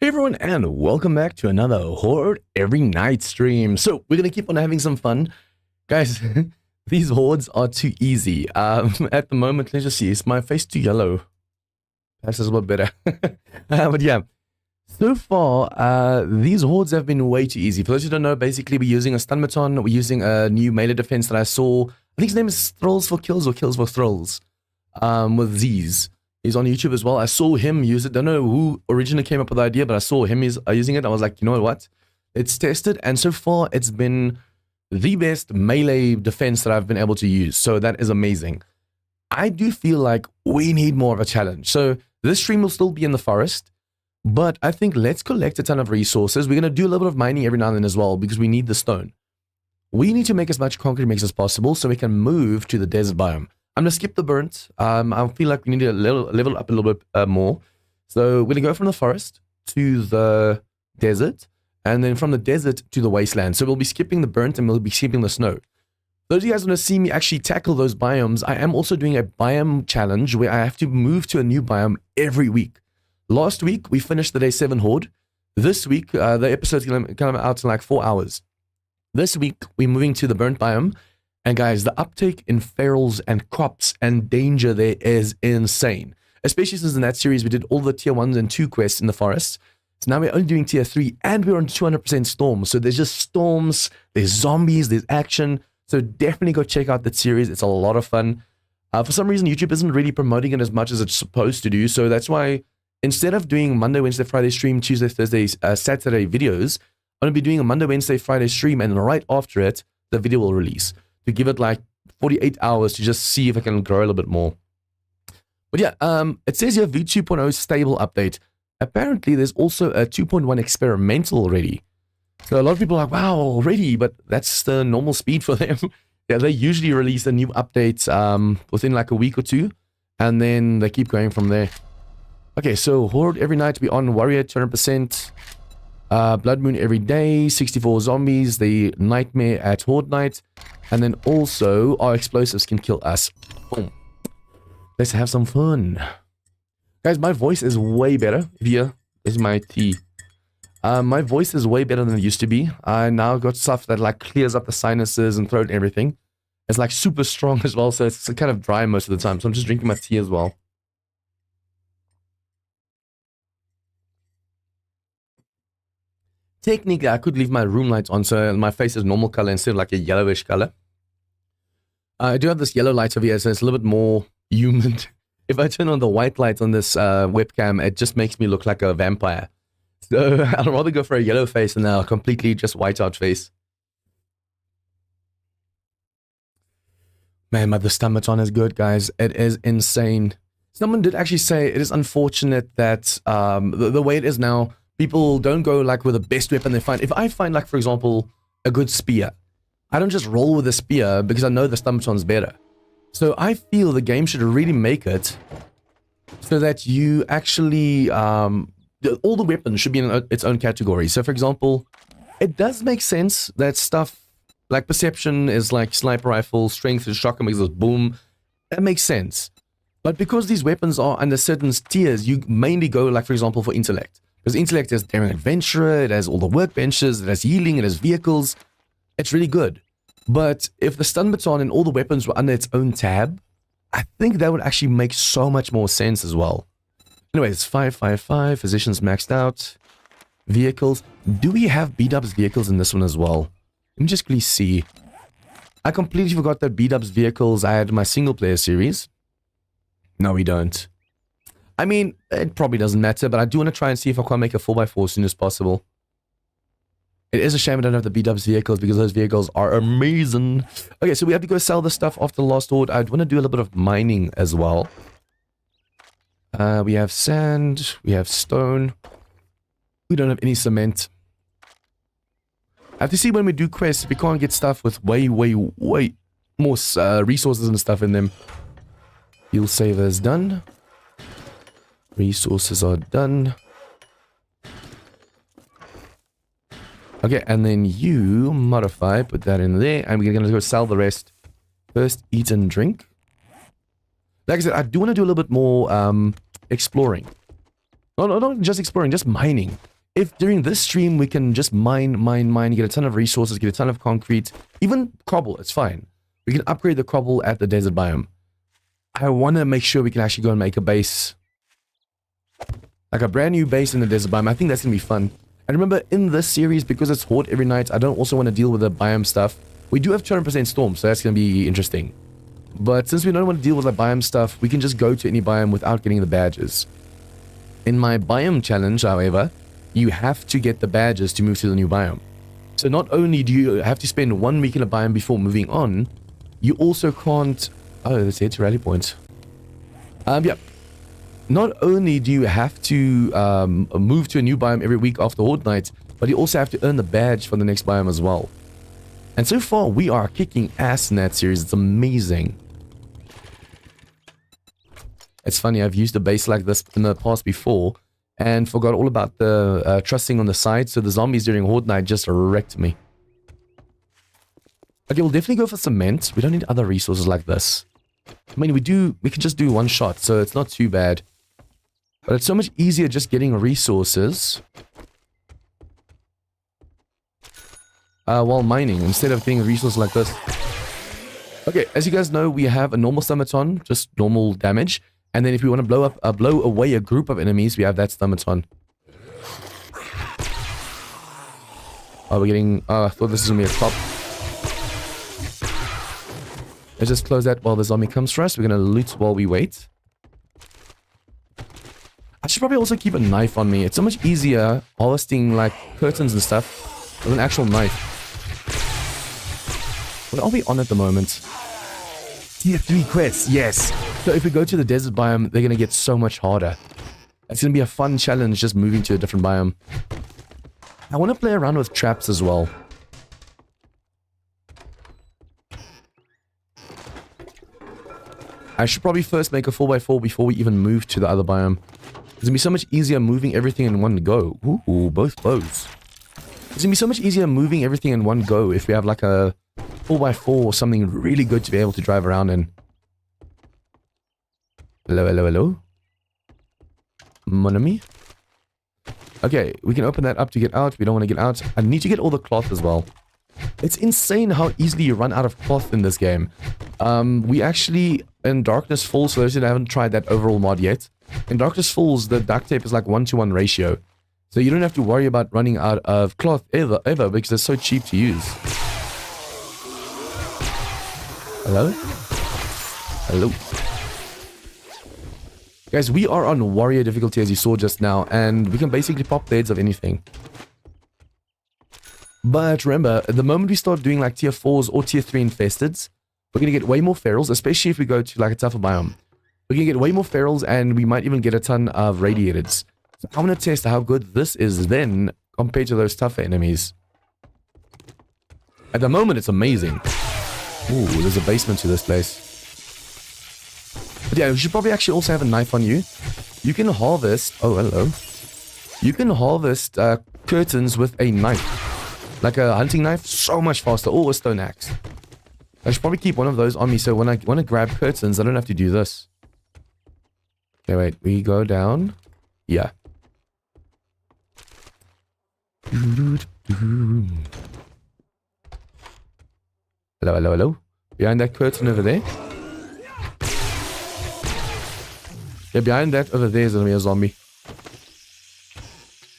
Hey everyone, and welcome back to another Horde Every Night stream. So we're gonna keep on having some fun, guys. These hordes are too easy. At the moment, let's just see. Is my face too yellow? Perhaps it's a bit better. But yeah, so far these hordes have been way too easy. For those who don't know, basically we're using a stun baton. We're using a new melee defense that I saw. I think his name is Thralls for Kills or Kills for Thralls. With Z's. He's on YouTube as well. I saw him use it. Don't know who originally came up with the idea, but I saw him using it. I was like, you know what? Let's test it. And so far, it's been the best melee defense that I've been able to use. So that is amazing. I do feel like we need more of a challenge. So this stream will still be in the forest, but I think let's collect a ton of resources. We're going to do a little bit of mining every now and then as well, because we need the stone. We need to make as much concrete mix as possible so we can move to the desert biome. I'm going to skip the burnt. I feel like we need to level up a little bit more. So we're going to go from the forest to the desert, and then from the desert to the wasteland. So we'll be skipping the burnt and we'll be skipping the snow. Those of you guys want to see me actually tackle those biomes, I am also doing a biome challenge where I have to move to a new biome every week. Last week, we finished the day 7 horde. This week, the episode's going to come out in like 4 hours. This week, we're moving to the burnt biome. And guys, the uptake in ferals and crops and danger there is insane. Especially since in that series we did all the tier 1 and 2 quests in the forest. So now we're only doing tier 3 and we're on 200% storms. So there's just storms, there's zombies, there's action. So definitely go check out that series. It's a lot of fun. For some reason, YouTube isn't really promoting it as much as it's supposed to do. So that's why instead of doing Monday, Wednesday, Friday stream, Tuesday, Thursday, Saturday videos, I'm going to be doing a Monday, Wednesday, Friday stream, and right after it, the video will release. To give it like 48 hours to just see if I can grow a little bit more. But yeah, it says here V2.0 stable update. Apparently, there's also a 2.1 experimental already. So a lot of people are like, wow, already, but that's the normal speed for them. Yeah, they usually release a new update within like a week or two, and then they keep going from there. Okay, so Horde every night we on Warrior 200%. Blood Moon every day, 64 zombies, the Nightmare at Horde Night, and then also our explosives can kill us. Boom. Let's have some fun. Guys, my voice is way better. Here is my tea. My voice is way better than it used to be. I now got stuff that like clears up the sinuses and throat and everything. It's like super strong as well, so it's kind of dry most of the time. So I'm just drinking my tea as well. Technically, I could leave my room lights on so my face is normal color instead of like a yellowish color. I do have this yellow light over here, so it's a little bit more human. If I turn on the white light on this webcam, it just makes me look like a vampire. So I'd rather go for a yellow face than a completely just white out face. Man, but the stun baton is good, guys. It is insane. Someone did actually say it is unfortunate that the way it is now, people don't go like with the best weapon they find. If I find like, for example, a good spear, I don't just roll with a spear because I know the stun baton's better. So I feel the game should really make it so that you actually, all the weapons should be in its own category. So for example, it does make sense that stuff like perception is like sniper rifle, strength is shotgun because it's boom. That makes sense. But because these weapons are under certain tiers, you mainly go like, for example, for intellect. Because intellect has daring adventurer, it has all the workbenches, it has healing, it has vehicles. It's really good. But if the stun baton and all the weapons were under its own tab, I think that would actually make so much more sense as well. Anyways, 555, physicians maxed out. Vehicles. Do we have B-dubs vehicles in this one as well? Let me just please see. I completely forgot that B-dubs vehicles I had in my single player series. No, we don't. I mean, it probably doesn't matter, but I do want to try and see if I can make a 4x4 as soon as possible. It is a shame I don't have the B-dubs vehicles because those vehicles are amazing. Okay, so we have to go sell the stuff after the last horde. I want to do a little bit of mining as well. We have sand, we have stone. We don't have any cement. I have to see when we do quests, we can't get stuff with way more resources and stuff in them. Fuel saver is done. Resources are done. Okay, and then you modify, put that in there, and we're going to go sell the rest. First, eat and drink. Like I said, I do want to do a little bit more exploring. No, not just exploring, just mining. if during this stream we can just mine, get a ton of resources, get a ton of concrete, even cobble, it's fine. We can upgrade the cobble at the desert biome. I want to make sure we can actually go and make a base. Like a brand new base in the desert biome. I think that's going to be fun. And remember, in this series, because it's Horde Every Night, I don't also want to deal with the biome stuff. We do have 200% storm, so that's going to be interesting. But since we don't want to deal with the biome stuff, we can just go to any biome without getting the badges. In my biome challenge, however, you have to get the badges to move to the new biome. So not only do you have to spend 1 week in a biome before moving on, you also can't... Oh, let's head to rally point. Yeah. Not only do you have to move to a new biome every week after Horde Night, but you also have to earn the badge for the next biome as well. And so far, we are kicking ass in that series. It's amazing. It's funny, I've used a base like this in the past before, and forgot all about the trussing on the side, so the zombies during Horde Night just wrecked me. Okay, we'll definitely go for cement. We don't need other resources like this. I mean, we can just do one shot, so it's not too bad. But it's so much easier just getting resources while mining, instead of getting resources like this. Okay, as you guys know, we have a normal Baton, just normal damage. And then if we want to blow away a group of enemies, we have that Baton. Oh, we're getting... I thought this was going to be a top. Let's just close that while the zombie comes for us. We're going to loot while we wait. I should probably also keep a knife on me. It's so much easier harvesting like curtains and stuff with an actual knife. What are we on at the moment? Tier 3 quests, yes. So if we go to the desert biome, they're going to get so much harder. It's going to be a fun challenge just moving to a different biome. I want to play around with traps as well. I should probably first make a 4x4 before we even move to the other biome. It's going to be so much easier moving everything in one go. Ooh, both bows. It's going to be so much easier moving everything in one go if we have like a 4x4 or something really good to be able to drive around in. Hello, hello, hello. Mon ami. Okay, we can open that up to get out. We don't want to get out. I need to get all the cloth as well. It's insane how easily you run out of cloth in this game. We actually, in Darkness Falls, for those that haven't tried that overall mod yet, in Darkness Falls, the duct tape is like 1-to-1 ratio. So you don't have to worry about running out of cloth ever, because it's so cheap to use. Hello? Hello? Guys, we are on warrior difficulty as you saw just now, and we can basically pop the heads of anything. But remember, the moment we start doing like tier 4s or tier 3 infesteds, we're going to get way more ferals, especially if we go to like a tougher biome. We're going to get way more ferals, and we might even get a ton of radiators. So I want to test how good this is then compared to those tougher enemies. At the moment, it's amazing. Ooh, there's a basement to this place. But yeah, we should probably actually also have a knife on you. You can harvest... Oh, hello. You can harvest curtains with a knife. Like a hunting knife, so much faster. Or a stone axe. I should probably keep one of those on me, so when I want to grab curtains, I don't have to do this. Okay, wait. We go down. Yeah. Hello, hello, hello. Behind that curtain over there. Yeah, behind that over there is going to be a zombie.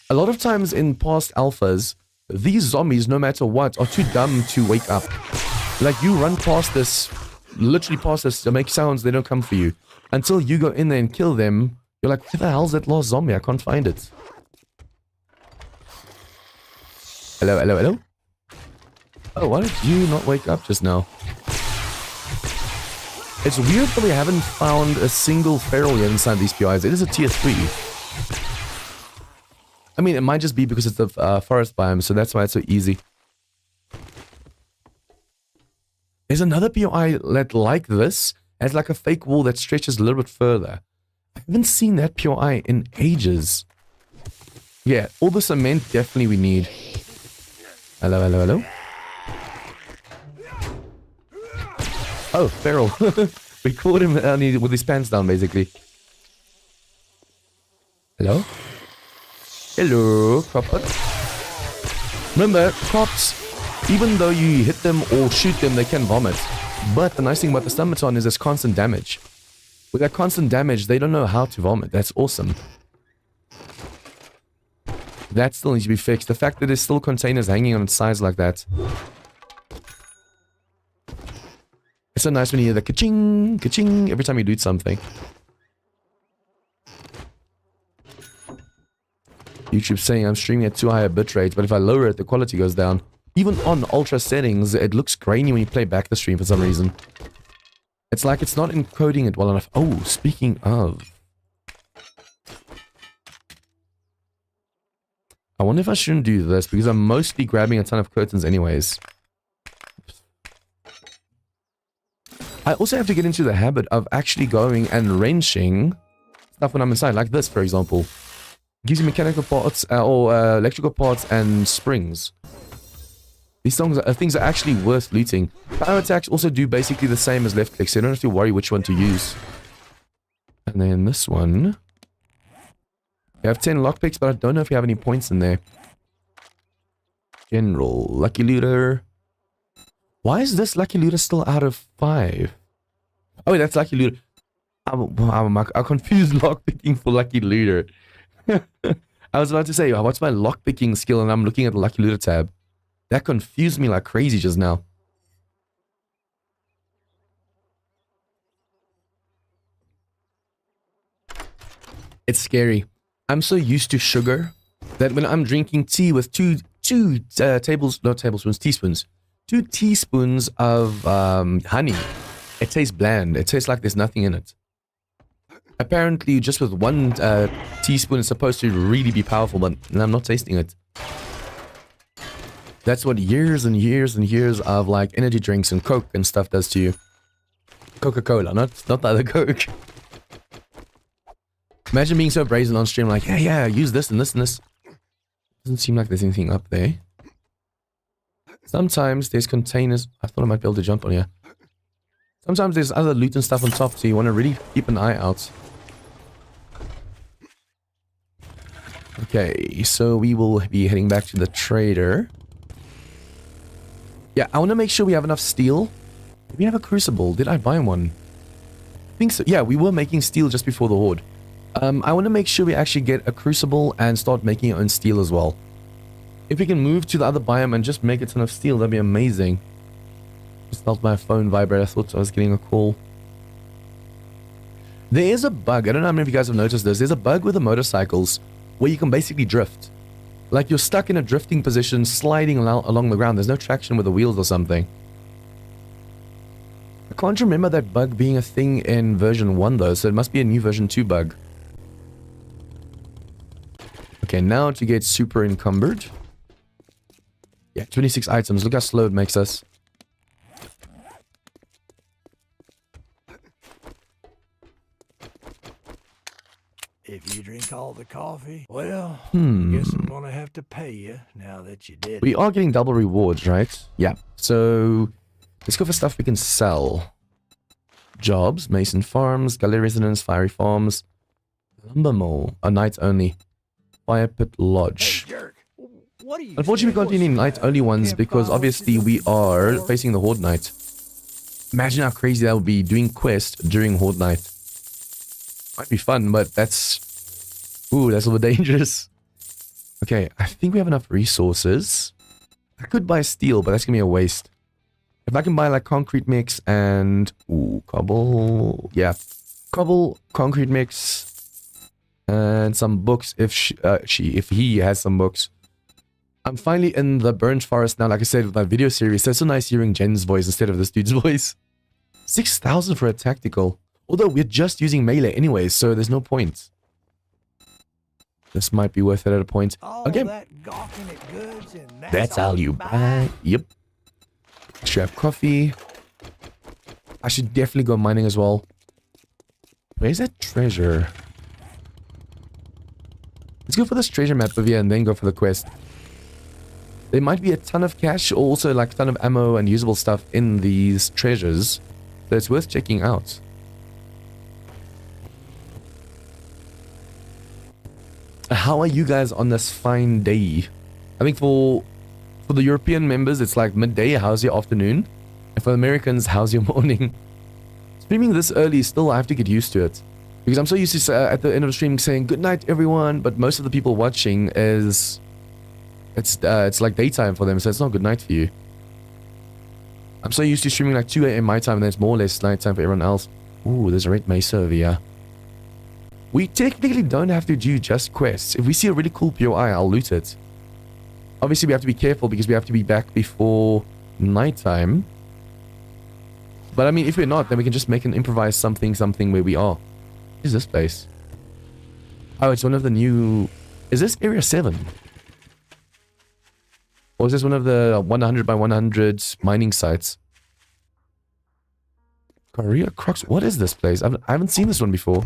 A lot of times in past alphas, these zombies, no matter what, are too dumb to wake up. Like, you run past this, literally past this, to make sounds, they don't come for you. Until you go in there and kill them, you're like, where the hell's that last zombie? I can't find it. Hello, hello, hello? Oh, why did you not wake up just now? It's weird that we haven't found a single feral yet inside these PIs. It is a tier 3. I mean, it might just be because it's the forest biome, so that's why it's so easy. There's another PI that, like this, has like a fake wall that stretches a little bit further. I haven't seen that PI in ages. Yeah, all the cement definitely we need. Hello, hello, hello. Oh, feral. We caught him with his pants down, basically. Hello? Hello, Cropper. Remember, crops, even though you hit them or shoot them, they can vomit. But the nice thing about the stun baton is there's constant damage. With that constant damage, they don't know how to vomit. That's awesome. That still needs to be fixed. The fact that there's still containers hanging on its sides like that. It's so nice when you hear the ka-ching, ka-ching every time you loot something. YouTube's saying I'm streaming at too high a bitrate, but if I lower it, the quality goes down. Even on ultra settings, it looks grainy when you play back the stream for some reason. It's like it's not encoding it well enough. Oh, speaking of... I wonder if I shouldn't do this, because I'm mostly grabbing a ton of curtains anyways. I also have to get into the habit of actually going and wrenching stuff when I'm inside, like this, for example. Gives you mechanical parts, or electrical parts and springs. These things are actually worth looting. Power attacks also do basically the same as left click, so you don't have to worry which one to use. And then this one. We have 10 lockpicks, but I don't know if we have any points in there. General, Lucky Looter. Why is this Lucky Looter still out of 5? Oh, wait, that's Lucky Looter. I confused lockpicking for Lucky Looter. I was about to say, what's my lockpicking skill? And I'm looking at the Lucky Looter tab. That confused me like crazy just now. It's scary. I'm so used to sugar that when I'm drinking tea with two teaspoons of honey, it tastes bland. It tastes like there's nothing in it. Apparently, just with one teaspoon, it's supposed to really be powerful, but I'm not tasting it. That's what years and years and years of like energy drinks and Coke and stuff does to you. Coca-Cola, not the other Coke. Imagine being so brazen on stream, like, yeah, use this and this and this. Doesn't seem like there's anything up there. Sometimes there's containers. I thought I might be able to jump on here. Sometimes there's other loot and stuff on top, so you want to really keep an eye out. Okay, so we will be heading back to the trader. Yeah, I want to make sure we have enough steel. Do we have a crucible? Did I buy one? I think so. Yeah, we were making steel just before the Horde. I want to make sure we actually get a crucible and start making our own steel as well. If we can move to the other biome and just make a ton of steel, that'd be amazing. Just felt my phone vibrate. I thought I was getting a call. There is a bug. I don't know how many of you guys have noticed this. There's a bug with the motorcycles where you can basically drift. Like you're stuck in a drifting position, sliding along the ground. There's no traction with the wheels or something. I can't remember that bug being a thing in version 1 though, so it must be a new version 2 bug. Okay, now to get super encumbered. Yeah, 26 items. Look how slow it makes us. If you drink all the coffee, well, I guess I'm gonna have to pay you now that you did. We are getting double rewards, right? Yeah. So let's go for stuff we can sell. Jobs, Mason Farms, Galley Residence, Fiery Farms, Lumber Mole, a night only. Fire Pit Lodge. Hey, jerk. What are you Unfortunately, we can't do any night only ones because obviously we are facing the Horde night. Imagine how crazy that would be doing quest during Horde night. Might be fun, but that's... Ooh, that's a little dangerous. Okay, I think we have enough resources. I could buy steel, but that's gonna be a waste. If I can buy like concrete mix and... Ooh, cobble... Yeah. Cobble, concrete mix... And some books if he has some books. I'm finally in the burnt forest now, like I said, with my video series. So it's so nice hearing Jen's voice instead of this dude's voice. 6,000 for a tactical. Although we're just using melee anyway, so there's no point. This might be worth it at a point. Okay. That's all you buy. Yep. Should have coffee. I should definitely go mining as well. Where's that treasure? Let's go for this treasure map over here and then go for the quest. There might be a ton of cash or also like a ton of ammo and usable stuff in these treasures. So it's worth checking out. How are you guys on this fine day? I think for the European members, it's like midday. How's your afternoon? And for Americans, how's your morning? Streaming this early, still I have to get used to it. Because I'm so used to at the end of the stream saying, good night, everyone. But most of the people watching is... It's like daytime for them, so it's not good night for you. I'm so used to streaming like 2 AM my time, and then it's more or less nighttime for everyone else. Ooh, there's a red mesa over here. We technically don't have to do just quests. If we see a really cool POI, I'll loot it. Obviously, we have to be careful because we have to be back before nighttime. But I mean, if we're not, then we can just make an improvised something where we are. What is this place? Oh, it's one of the new... Is this Area 7? Or is this one of the 100 by 100 mining sites? Korea Crux. What is this place? I haven't seen this one before.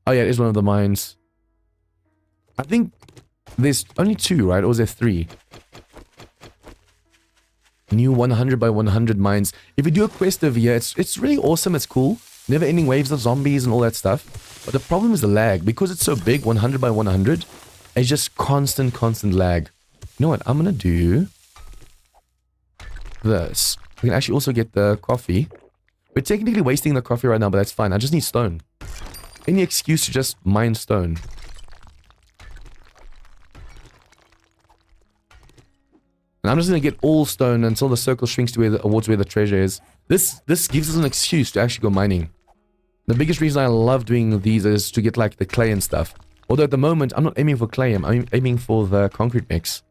Oh yeah, it is one of the mines. I think there's only 2, right? Or is there 3? New 100 by 100 mines. If you do a quest over here, it's really awesome. It's cool. Never ending waves of zombies and all that stuff. But the problem is the lag. Because it's so big, 100 by 100, it's just constant lag. You know what? I'm going to do this. We can actually also get the coffee. We're technically wasting the coffee right now, but that's fine. I just need stone. Any excuse to just mine stone. And I'm just going to get all stone until the circle shrinks towards where the treasure is. This gives us an excuse to actually go mining. The biggest reason I love doing these is to get like the clay and stuff. Although at the moment, I'm not aiming for clay, I'm aiming for the concrete mix.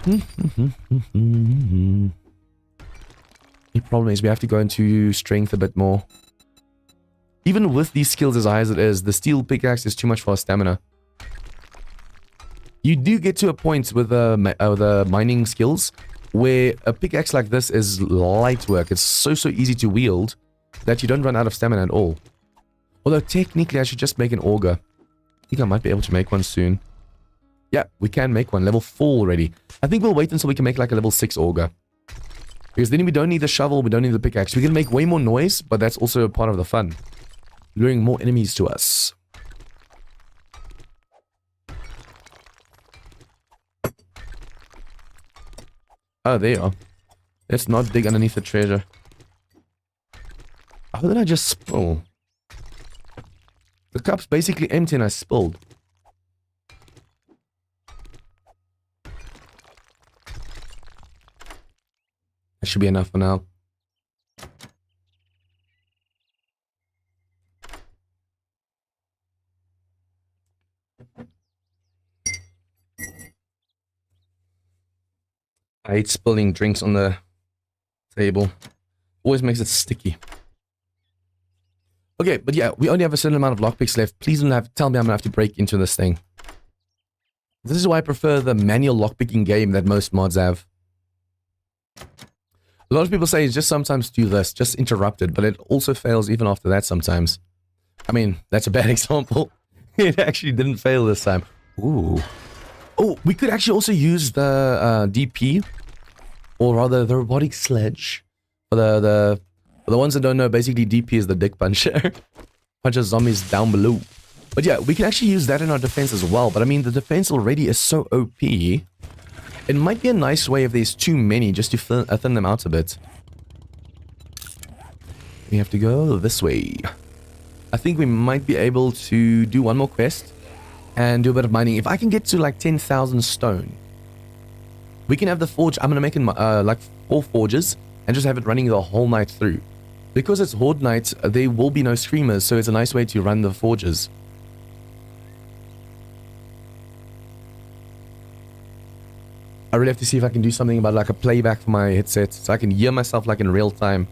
The problem is we have to go into strength a bit more. Even with these skills as high as it is, the steel pickaxe is too much for our stamina. You do get to a point with the mining skills where a pickaxe like this is light work. It's so easy to wield that you don't run out of stamina at all. Although technically I should just make an auger. I think I might be able to make one soon. Yeah, we can make one. Level 4 already. I think we'll wait until we can make like a level 6 auger. Because then we don't need the shovel, we don't need the pickaxe. We can make way more noise, but that's also a part of the fun. Luring more enemies to us. Oh, there you are. Let's not dig underneath the treasure. How did I just spill? The cup's basically empty and I spilled. That should be enough for now. I hate spilling drinks on the table. Always makes it sticky. Okay, but yeah, we only have a certain amount of lockpicks left. Please don't tell me I'm gonna have to break into this thing. This is why I prefer the manual lockpicking game that most mods have. A lot of people say just sometimes do this, just interrupt it, but it also fails even after that sometimes. I mean, that's a bad example. It actually didn't fail this time. Ooh. Oh, we could actually also use the DP, or rather the robotic sledge. For the ones that don't know, basically DP is the dick puncher. Punches zombies down below. But yeah, we can actually use that in our defense as well. But I mean, the defense already is so OP. It might be a nice way if there's too many, just to thin them out a bit. We have to go this way. I think we might be able to do one more quest and do a bit of mining. If I can get to like 10,000 stone, we can have the forge. I'm gonna make it like 4 forges and just have it running the whole night through. Because it's Horde night, there will be no screamers, so it's a nice way to run the forges. I really have to see if I can do something about like a playback for my headset, so I can hear myself like in real time.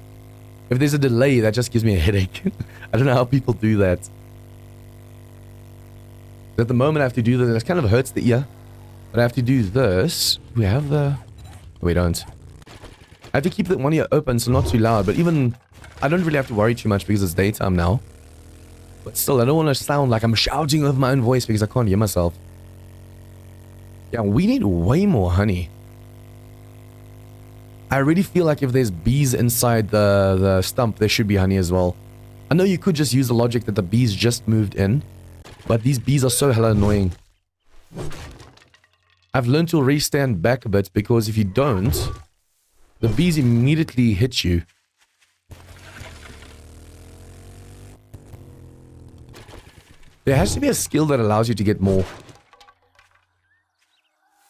If there's a delay, that just gives me a headache. I don't know how people do that. At the moment I have to do this, it kind of hurts the ear. But I have to do this. We have the... Oh, we don't. I have to keep the one ear open so not too loud, but even... I don't really have to worry too much because it's daytime now. But still, I don't want to sound like I'm shouting with my own voice because I can't hear myself. Yeah, we need way more honey. I really feel like if there's bees inside the stump, there should be honey as well. I know you could just use the logic that the bees just moved in, but these bees are so hella annoying. I've learned to already stand back a bit because if you don't, the bees immediately hit you. There has to be a skill that allows you to get more.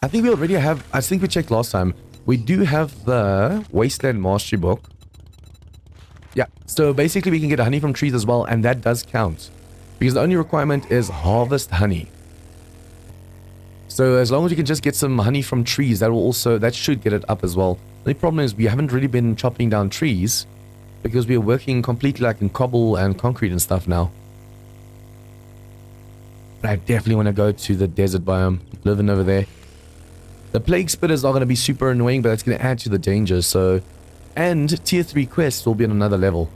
I think we already have, I think we checked last time. We do have the Wasteland Mastery book. Yeah, so basically we can get honey from trees as well, and that does count. Because the only requirement is harvest honey. So as long as you can just get some honey from trees, that should get it up as well. The only problem is we haven't really been chopping down trees because we are working completely like in cobble and concrete and stuff now. But I definitely want to go to the desert biome, living over there. The plague spitters are going to be super annoying, but it's going to add to the danger, so... And tier 3 quests will be on another level.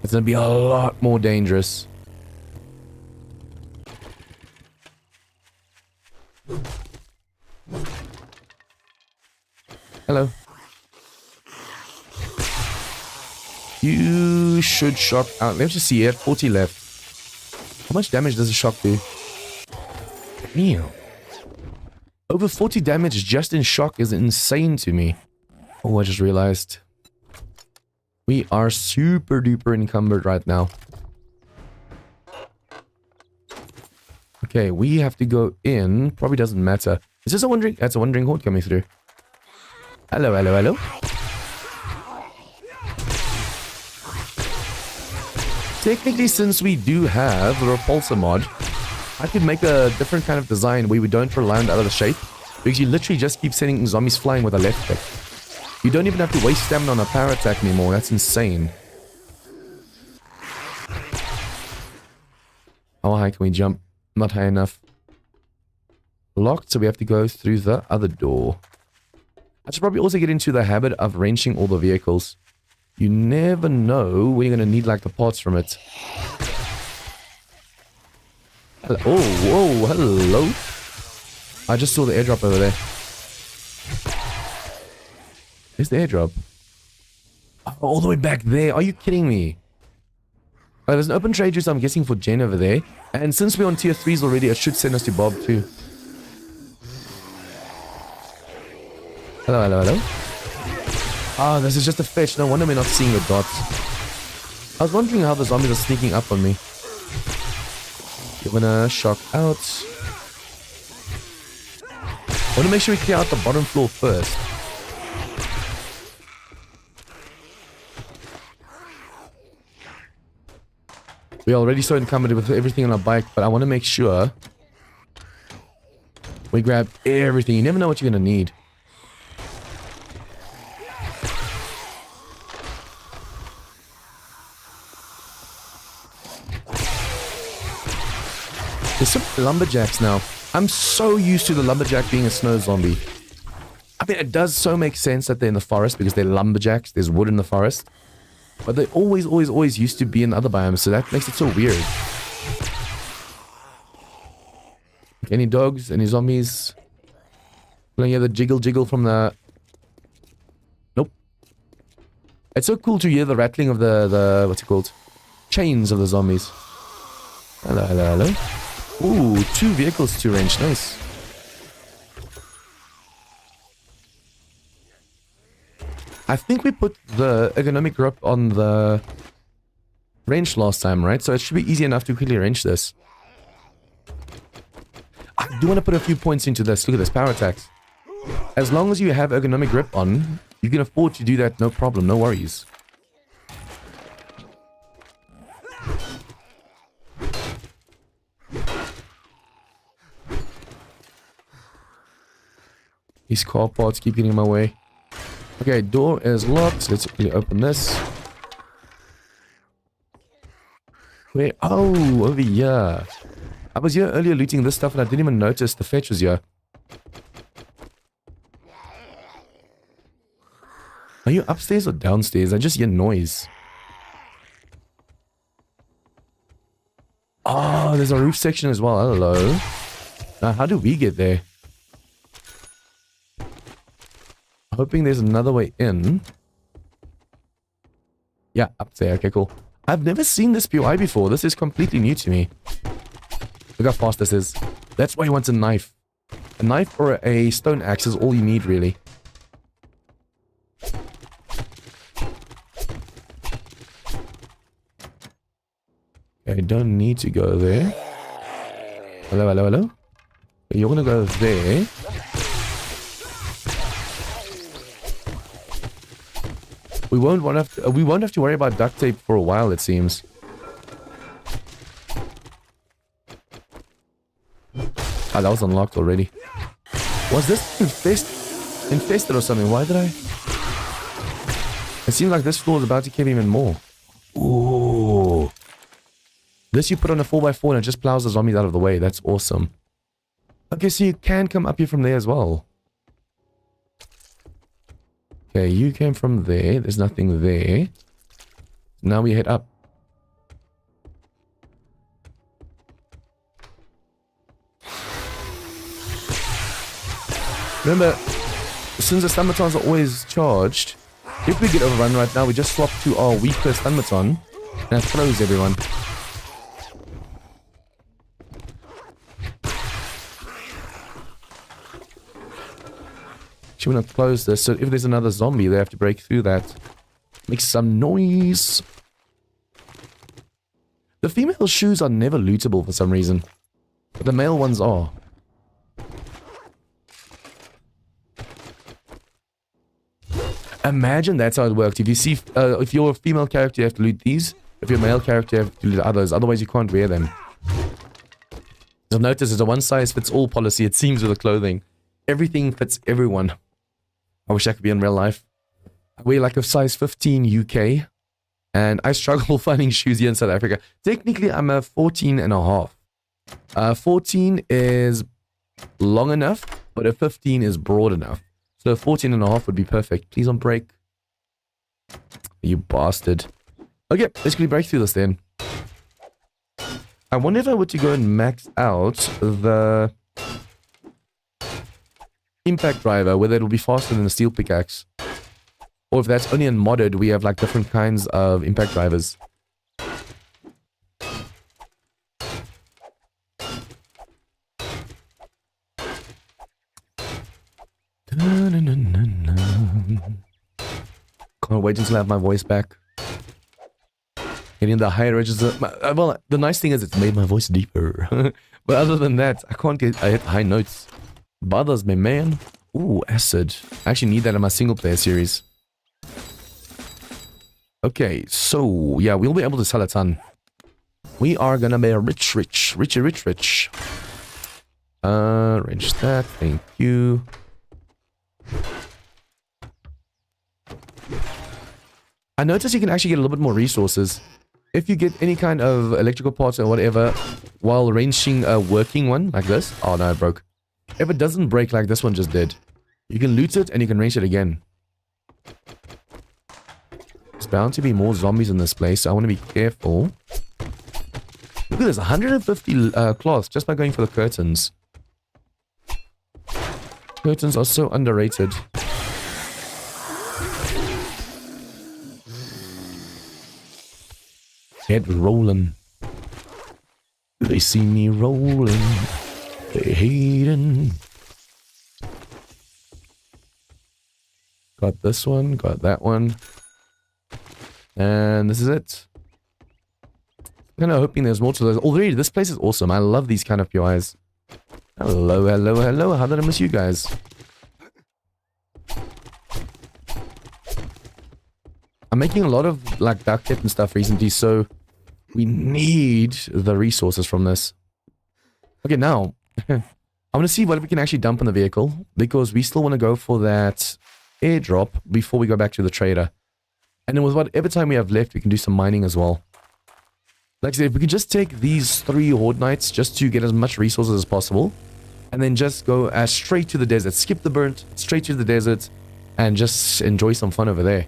It's going to be a lot more dangerous. Hello. You should shock out. Let's just see here. 40 left. How much damage does a shock do? Damn. Over 40 damage just in shock is insane to me. Oh, I just realized. We are super duper encumbered right now. Okay, we have to go in. Probably doesn't matter. Is this a wandering? That's a wandering horde coming through. Hello, hello, hello. Technically, since we do have the repulsor mod, I could make a different kind of design where we don't rely on the other shape, because you literally just keep sending zombies flying with a left click. You don't even have to waste stamina on a power attack anymore. That's insane. How high can we jump? Not high enough. Locked, so we have to go through the other door. I should probably also get into the habit of wrenching all the vehicles. You never know when you're going to need like the parts from it. Hello. Oh, whoa, hello. I just saw the airdrop over there. Where's the airdrop? Oh, all the way back there. Are you kidding me? There's an open trade route, I'm guessing, for Jen over there. And since we're on tier 3s already, it should send us to Bob too. Hello, hello, hello. Ah, this is just a fetch. No wonder we're not seeing the dots. I was wondering how the zombies are sneaking up on me. You're gonna shock out. I want to make sure we clear out the bottom floor first. We're already so encumbered with everything on our bike, but I want to make sure we grab everything. You never know what you're going to need. There's some lumberjacks now. I'm so used to the lumberjack being a snow zombie. I mean, it does so make sense that they're in the forest because they're lumberjacks. There's wood in the forest. But they always used to be in other biomes, so that makes it so weird. Any dogs? Any zombies? Can I hear the jiggle from the... Nope. It's so cool to hear the rattling of the what's it called? Chains of the zombies. Hello, hello, hello. Ooh, 2 vehicles to range. Nice. I think we put the ergonomic grip on the range last time, right? So it should be easy enough to quickly range this. I do want to put a few points into this. Look at this, power attacks. As long as you have ergonomic grip on, you can afford to do that, no problem, no worries. These car parts keep getting in my way. Okay, door is locked. Let's quickly open this. Where? Oh, over here. I was here earlier looting this stuff and I didn't even notice the fetch was here. Are you upstairs or downstairs? I just hear noise. Oh, there's a roof section as well. Hello. Now, how do we get there? Hoping there's another way in. Yeah, up there. Okay, cool. I've never seen this POI before. This is completely new to me. Look how fast this is. That's why he wants a knife. A knife or a stone axe is all you need, really. Okay, don't need to go there. Hello, hello, hello. You're gonna go there. We won't have to worry about duct tape for a while, it seems. Ah, that was unlocked already. Was this infested or something? Why did I? It seems like this floor is about to kill even more. Ooh. This you put on a 4x4 and it just plows the zombies out of the way. That's awesome. Okay, so you can come up here from there as well. Okay, you came from there. There's nothing there. Now we head up. Remember, since the stun batons are always charged, if we get overrun right now, we just swap to our weaker stun baton and it throws everyone. Actually, we're going to close this, so if there's another zombie, they have to break through that. Make some noise. The female shoes are never lootable for some reason, but the male ones are. Imagine that's how it worked. If you see, if you're a female character, you have to loot these. If you're a male character, you have to loot others. Otherwise, you can't wear them. You'll notice it's a one-size-fits-all policy. It seems with the clothing. Everything fits everyone. I wish I could be in real life. I wear like a size 15 UK. And I struggle finding shoes here in South Africa. Technically, I'm a 14 and a half. 14 is long enough, but a 15 is broad enough. So 14 and a half would be perfect. Please don't break. You bastard. Okay, let's quickly break through this then. I wonder if I were to go and max out the impact driver, whether it'll be faster than the steel pickaxe. Or if that's only in modded, we have like different kinds of impact drivers. Can't wait until I have my voice back. Getting the higher register. Well, the nice thing is it's made my voice deeper. But other than that, I hit high notes. Bothers me, man. Ooh, acid. I actually need that in my single player series. Okay, so yeah, we'll be able to sell a ton. We are gonna be rich. Range that, thank you. I noticed you can actually get a little bit more resources. If you get any kind of electrical parts or whatever, while wrenching a working one, like this. Oh no, it broke. If it doesn't break like this one just did, you can loot it and you can wrench it again. There's bound to be more zombies in this place, so I want to be careful. Look at this, 150 cloth just by going for the curtains. Curtains are so underrated. Head rolling. They see me rolling. They hating. Got this one, got that one. And this is it. Kind of hoping there's more to those. Already, this place is awesome. I love these kind of POIs. Hello, hello, hello. How did I miss you guys? I'm making a lot of like duct tape and stuff recently, so we need the resources from this. Okay, now I want to see what we can actually dump in the vehicle, because we still want to go for that airdrop before we go back to the trader. And then with whatever time we have left, we can do some mining as well. Like I said, if we can just take these 3 Horde nights just to get as much resources as possible, and then just go straight to the desert, skip the burnt, straight to the desert, and just enjoy some fun over there.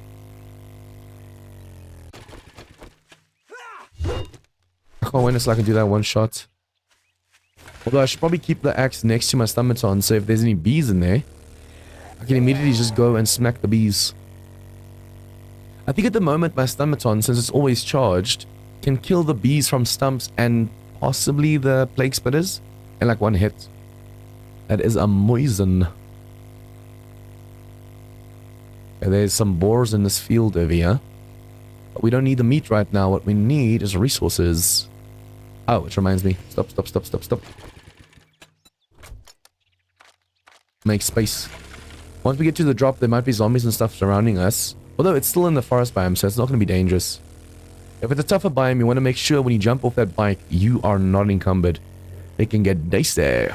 I can't wait until I can do that one shot. Although I should probably keep the axe next to my stun baton, so if there's any bees in there, I can immediately just go and smack the bees. I think at the moment my stun baton, since it's always charged, can kill the bees from stumps and possibly the plague spitters in like one hit. That is amazing. Okay, there's some boars in this field over here. But we don't need the meat right now. What we need is resources. Oh, which reminds me. Stop. Make space. Once we get to the drop, there might be zombies and stuff surrounding us. Although it's still in the forest biome, so it's not going to be dangerous. If it's a tougher biome, you want to make sure when you jump off that bike, you are not encumbered. It can get dicey.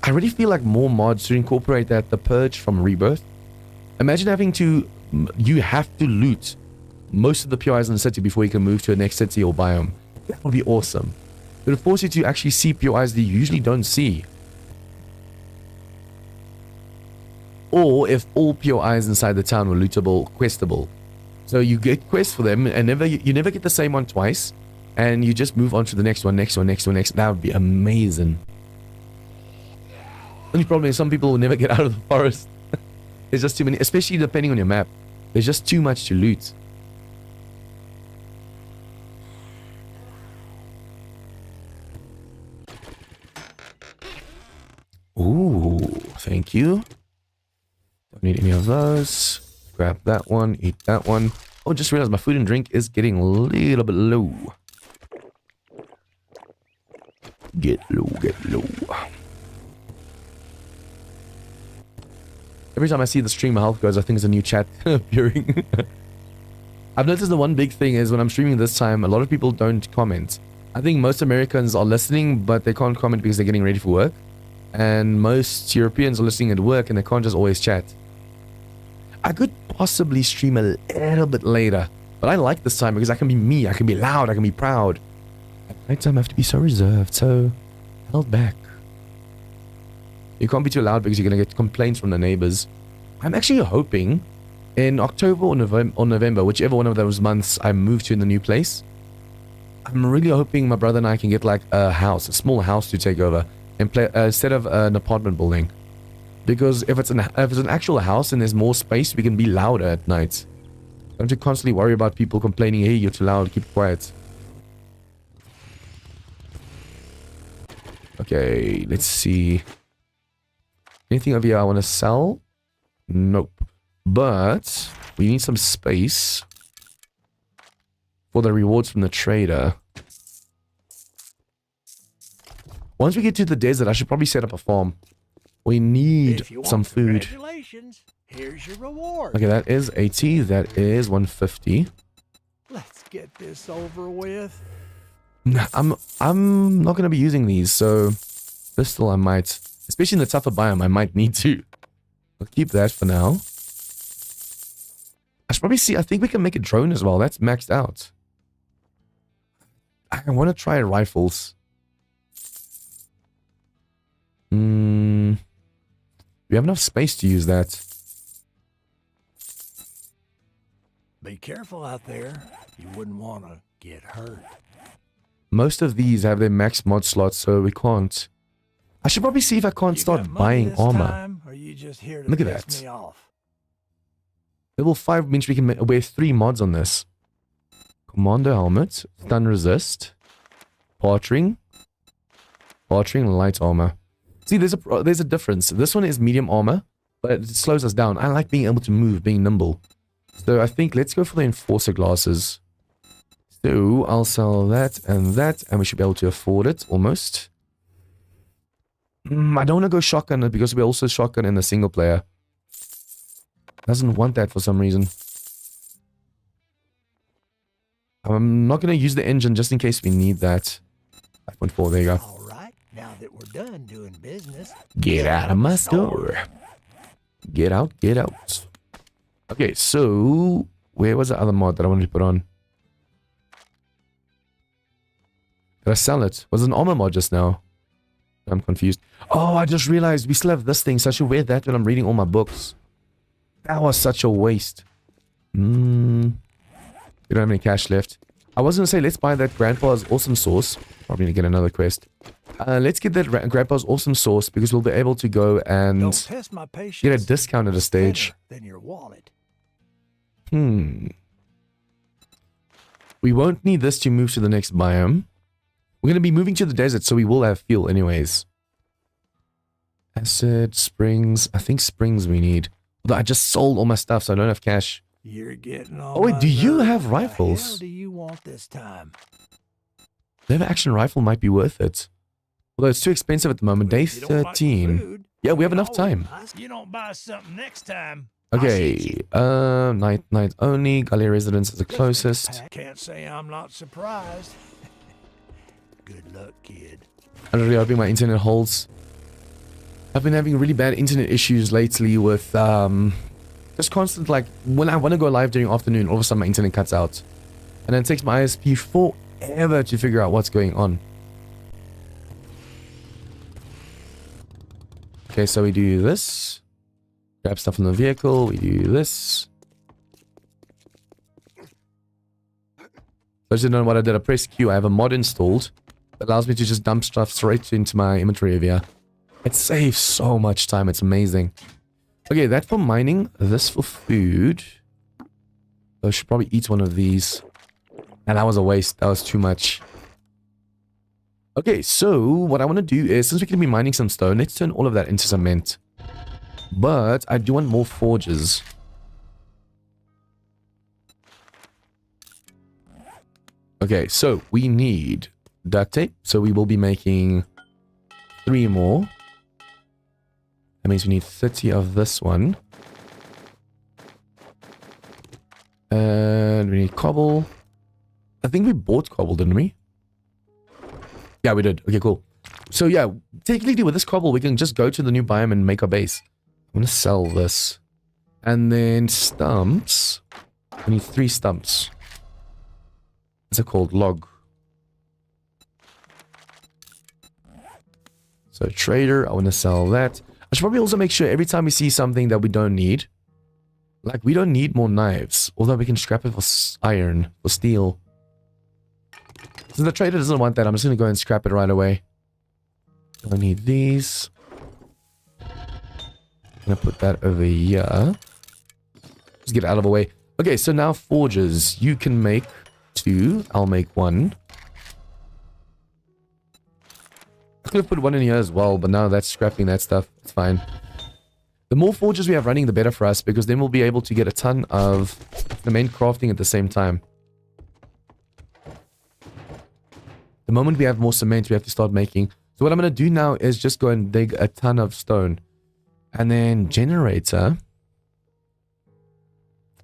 I really feel like more mods should incorporate that, the purge from Rebirth. Imagine having to... You have to loot most of the POIs in the city before you can move to the next city or biome. That would be awesome. It would force you to actually see POIs that you usually don't see. Or if all POIs inside the town were lootable, questable. So you get quests for them and you never get the same one twice. And you just move on to the next one. That would be amazing. Only problem is some people will never get out of the forest. There's just too many, especially depending on your map. There's just too much to loot. Ooh, thank you. Don't need any of those. Grab that one, eat that one. Oh, just realized my food and drink is getting a little bit low. Get low. Every time I see the stream, my health goes, I think there's a new chat appearing. I've noticed the one big thing is when I'm streaming this time, a lot of people don't comment. I think most Americans are listening, but they can't comment because they're getting ready for work. And most Europeans are listening at work and they can't just always chat. I could possibly stream a little bit later, but I like this time because I can be me, I can be loud, I can be proud. At night time I have to be so reserved, so held back. You can't be too loud because you're going to get complaints from the neighbors. I'm actually hoping in October or November, whichever one of those months I move to in the new place, I'm really hoping my brother and I can get like a house, a small house to take over and play instead of an apartment building. Because if it's an actual house and there's more space, we can be louder at night. Don't you constantly worry about people complaining, hey, you're too loud, keep quiet. Okay, let's see. Anything over here I want to sell? Nope. But we need some space for the rewards from the trader. Once we get to the desert, I should probably set up a farm. We need some food. Congratulations. Here's your reward. Okay, that is 80. That is 150. Let's get this over with. Nah, I'm not going to be using these, so pistol I might. Especially in the tougher biome, I might need to. I'll keep that for now. I should probably see, I think we can make a drone as well. That's maxed out. I want to try rifles. We have enough space to use that. Be careful out there. You wouldn't want to get hurt. Most of these have their max mod slots, so we can't. I should probably see if I can't start buying armor. Look at that. Level 5 means we can wear 3 mods on this. Commando helmet, stun resist, partering, light armor. See, there's a difference. This one is medium armor, but it slows us down. I like being able to move, being nimble. So I think let's go for the enforcer glasses. So I'll sell that, and we should be able to afford it almost. I don't want to go shotgun because we're also shotgun in the single player. Doesn't want that for some reason. I'm not going to use the engine just in case we need that. 5.4, there you go. All right, now that we're done doing business, get out of my store. Get out, get out. Okay, so where was the other mod that I wanted to put on? Did I sell it? Was it an armor mod just now? I'm confused. Oh, I just realized we still have this thing, so I should wear that when I'm reading all my books. That was such a waste. We don't have any cash left. I was going to say, let's buy that Grandpa's Awesome Sauce. Probably going to get another quest. Let's get that Grandpa's awesome sauce because we'll be able to go and Don't test my patience. get a discount at a stage. Than your wallet. We won't need this to move to the next biome. We're going to be moving to the desert, so we will have fuel anyways. Acid, springs. I think springs we need. Although I just sold all my stuff, so I don't have cash. You're getting all Oh wait, my do you nerve. have What the rifles? hell do you want this time? Lever action rifle might be worth it. Although it's too expensive at the moment. Day You don't like 13. food? Yeah, we have enough time. You don't buy something next time. Okay, night only. Gully residence is the closest. Can't say I'm not surprised. Good luck, kid. I'm really hoping my internet holds. I've been having really bad internet issues lately with just constant, like when I want to go live during afternoon, all of a sudden my internet cuts out. And then it takes my ISP forever to figure out what's going on. Okay, so we do this. Grab stuff from the vehicle, we do this. Those who don't know what I did, I press Q. I have a mod installed that allows me to just dump stuff straight into my inventory area. It saves so much time, it's amazing. Okay, that for mining, this for food. I should probably eat one of these. And that was a waste, that was too much. Okay, so what I want to do is, since we can be mining some stone, let's turn all of that into cement. But I do want more forges. Okay, so we need duct tape. So we will be making 3 more. That means we need 30 of this one. And we need cobble. I think we bought cobble, didn't we? Yeah, we did. Okay, cool. So yeah, technically with this cobble, we can just go to the new biome and make our base. I'm going to sell this. And then stumps. I need 3 stumps. What's it called? Log. So trader, I want to sell that. I should probably also make sure every time we see something that we don't need. Like, we don't need more knives. Although we can scrap it for iron, for steel. Since the trader doesn't want that, I'm just going to go and scrap it right away. I need these. I'm going to put that over here. Just get it out of the way. Okay, so now forges. You can make 2. I'll make 1. I could have put 1 in here as well, but now that's scrapping that stuff. It's fine. The more forges we have running, the better for us, because then we'll be able to get a ton of the main crafting at the same time. The moment we have more cement, we have to start making. So what I'm going to do now is just go and dig a ton of stone. And then generator.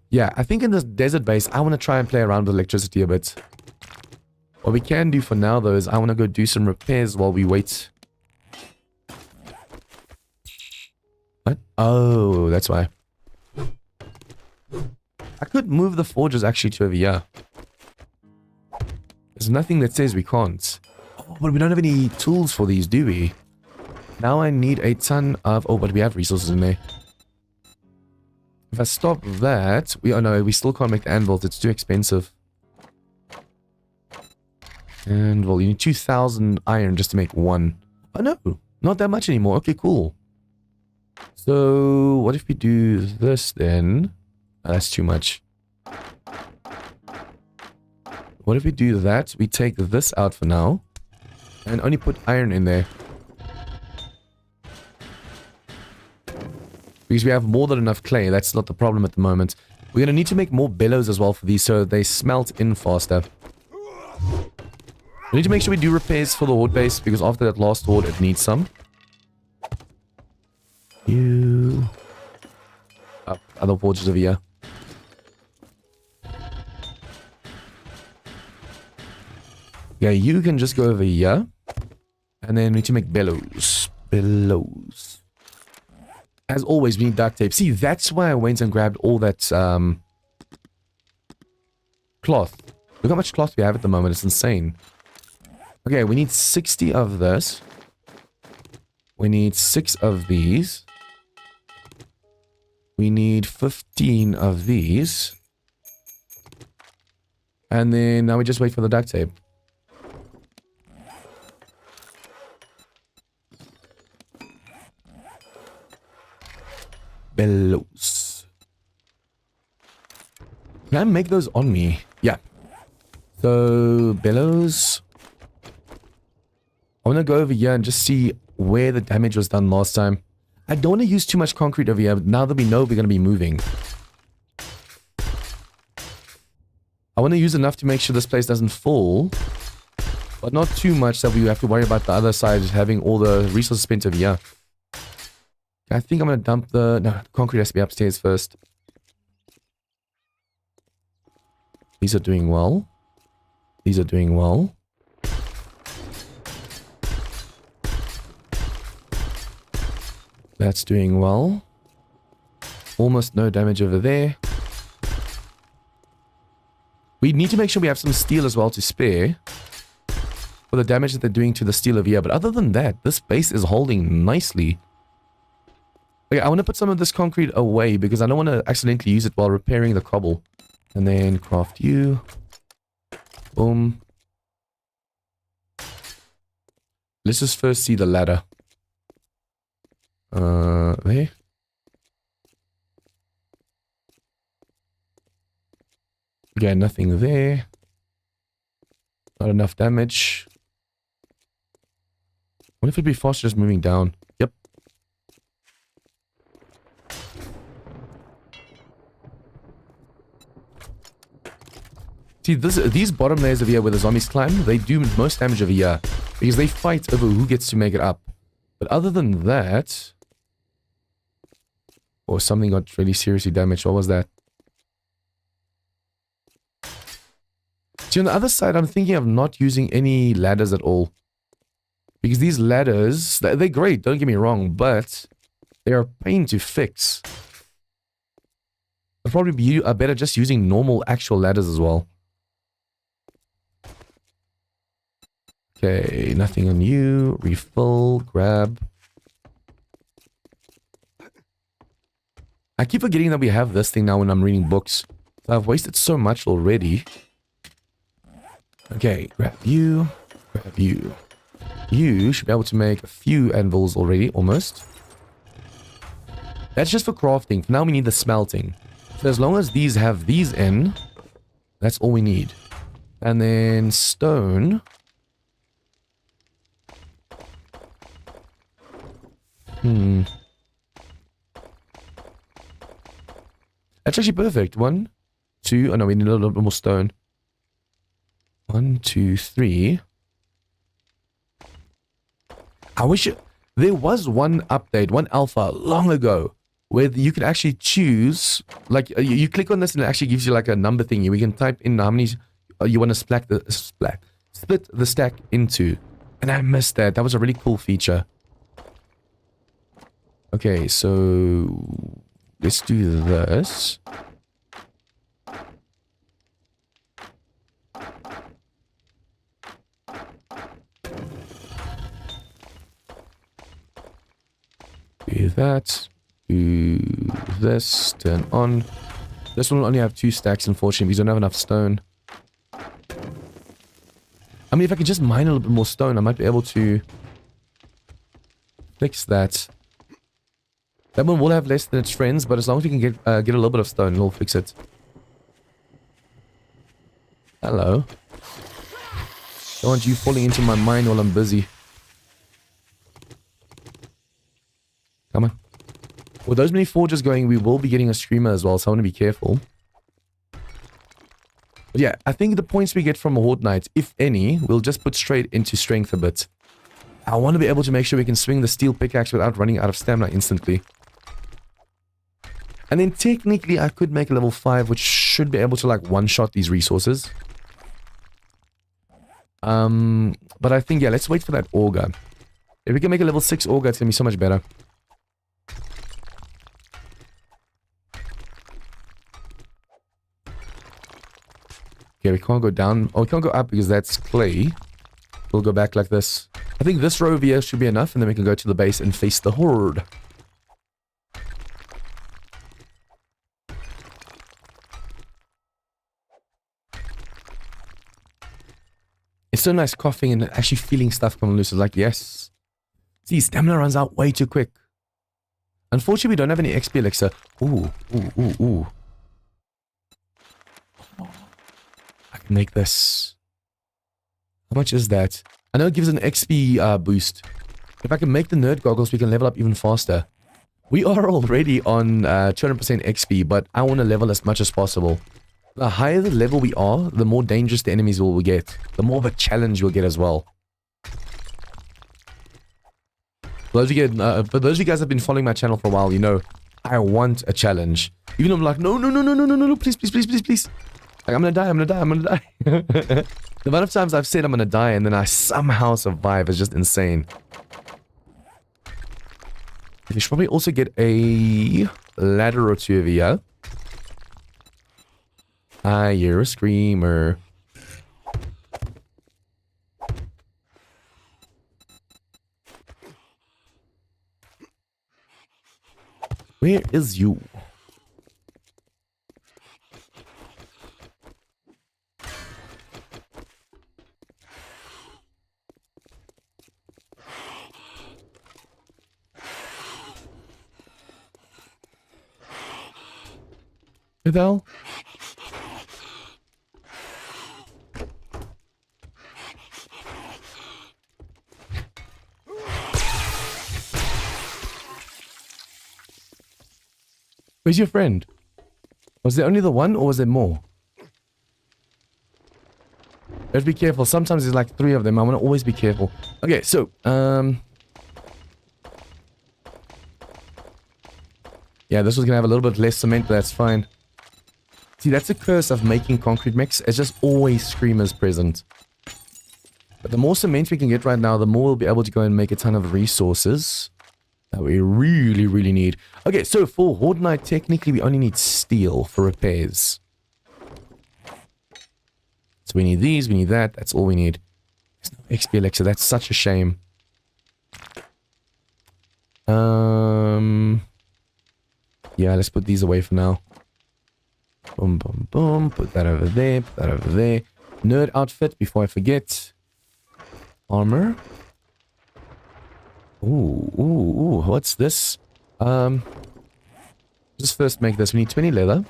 Yeah, I think in this desert base, I want to try and play around with electricity a bit. What we can do for now, though, is I want to go do some repairs while we wait. What? Oh, that's why. I could move the forges actually to over here. There's nothing that says we can't. Oh, but we don't have any tools for these, do we? Now I need a ton of... Oh, but we have resources in there. If I stop that... Oh no, we still can't make the anvils. It's too expensive. And, well, you need 2,000 iron just to make 1. Oh no, not that much anymore. Okay, cool. So, what if we do this then? Oh, that's too much. What if we do that? We take this out for now. And only put iron in there. Because we have more than enough clay. That's not the problem at the moment. We're going to need to make more bellows as well for these so they smelt in faster. We need to make sure we do repairs for the horde base, because after that last horde, it needs some. You... Up, other forges over here. Yeah, you can just go over here. And then we need to make bellows. Bellows. As always, we need duct tape. See, that's why I went and grabbed all that cloth. Look how much cloth we have at the moment. It's insane. Okay, we need 60 of this. We need 6 of these. We need 15 of these. And then now we just wait for the duct tape. bellows. Can I make those on me? Yeah. So, bellows. I want to go over here and just see where the damage was done last time. I don't want to use too much concrete over here, now that we know we're going to be moving. I want to use enough to make sure this place doesn't fall, but not too much that we have to worry about the other side having all the resources spent over here. I think I'm going to dump the... No, the concrete has to be upstairs first. These are doing well. These are doing well. That's doing well. Almost no damage over there. We need to make sure we have some steel as well to spare for the damage that they're doing to the steel over here. But other than that, this base is holding nicely. Okay, I want to put some of this concrete away because I don't want to accidentally use it while repairing the cobble. And then craft you. Boom. Let's just first see the ladder. There. Okay, nothing there. Not enough damage. What if it'd be faster just moving down? Yep. See, these bottom layers over here where the zombies climb, they do most damage over here. Because they fight over who gets to make it up. But other than that... Oh, something got really seriously damaged. What was that? See, on the other side, I'm thinking of not using any ladders at all. Because these ladders, they're great, don't get me wrong, but they are a pain to fix. It'd probably be better just using normal actual ladders as well. Okay, nothing on you. Refill, grab. I keep forgetting that we have this thing now when I'm reading books. I've wasted so much already. Okay, grab you. Grab you. You should be able to make a few anvils already, almost. That's just for crafting. For now we need the smelting. So as long as these have these in, that's all we need. And then stone. That's actually perfect. 1, 2. Oh no, we need a little bit more stone. 1, 2, 3. I wish there was one update, one alpha long ago, where you could actually choose, like you click on this and it actually gives you like a number thingy. We can type in how many you want to split the stack into. And I missed that. That was a really cool feature. Okay, so let's do this. Do that. Do this. Turn on. This one will only have 2 stacks, unfortunately, because we don't have enough stone. I mean, if I could just mine a little bit more stone, I might be able to fix that. That one will have less than its friends, but as long as we can get a little bit of stone, it'll fix it. Hello. Don't want you falling into my mine while I'm busy. Come on. With those many forges going, we will be getting a screamer as well, so I want to be careful. But yeah, I think the points we get from a Horde Knight, if any, we'll just put straight into strength a bit. I want to be able to make sure we can swing the steel pickaxe without running out of stamina instantly. And then technically I could make a level 5, which should be able to like one-shot these resources. But I think, yeah, let's wait for that auger. If we can make a level 6 auger, it's going to be so much better. Okay, we can't go down. Oh, we can't go up because that's clay. We'll go back like this. I think this row over here should be enough, and then we can go to the base and face the Horde. It's so nice coughing and actually feeling stuff come loose. It's like, yes. See, stamina runs out way too quick. Unfortunately, we don't have any XP elixir. Ooh, ooh, ooh, ooh. I can make this. How much is that? I know it gives an XP boost. If I can make the nerd goggles, we can level up even faster. We are already on 200% XP, but I want to level as much as possible. The higher the level we are, the more dangerous the enemies will get. The more of a challenge we'll get as well. For those of you guys that have been following my channel for a while, you know, I want a challenge. Even though I'm like, no, no, no, no, no, no, no, no, please, please, please, please, please. Like, I'm gonna die, I'm gonna die, I'm gonna die. The amount of times I've said I'm gonna die and then I somehow survive is just insane. You should probably also get a ladder or two over here. Ah, you're a screamer. Where is you? Where the hell? Where's your friend? Was there only the one or was there more? Let's be careful. Sometimes there's like 3 of them. I want to always be careful. Okay, so, yeah, this was going to have a little bit less cement, but that's fine. See, that's the curse of making concrete mix. It's just always screamers present. But the more cement we can get right now, the more we'll be able to go and make a ton of resources that we really, really need. Okay, so for Horde Night, technically we only need steel for repairs. So we need these, we need that, that's all we need. There's no XP elixir, that's such a shame. Yeah, let's put these away for now. Boom, boom, boom, put that over there, put that over there. Nerd outfit, before I forget. Armor. Ooh, ooh, ooh, what's this? Just first make this. We need 20 leather.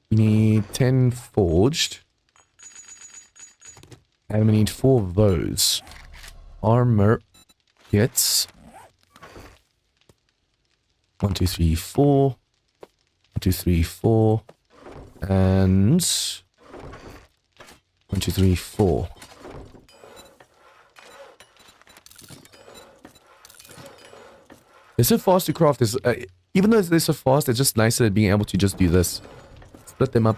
We need 10 forged. And we need 4 of those. Armor kits. 1, 2, 3, 4. 1, 2, 3, 4. And 1, 2, 3, 4. They're so fast to craft this. Even though they're so fast, it's just nicer being able to just do this. Split them up.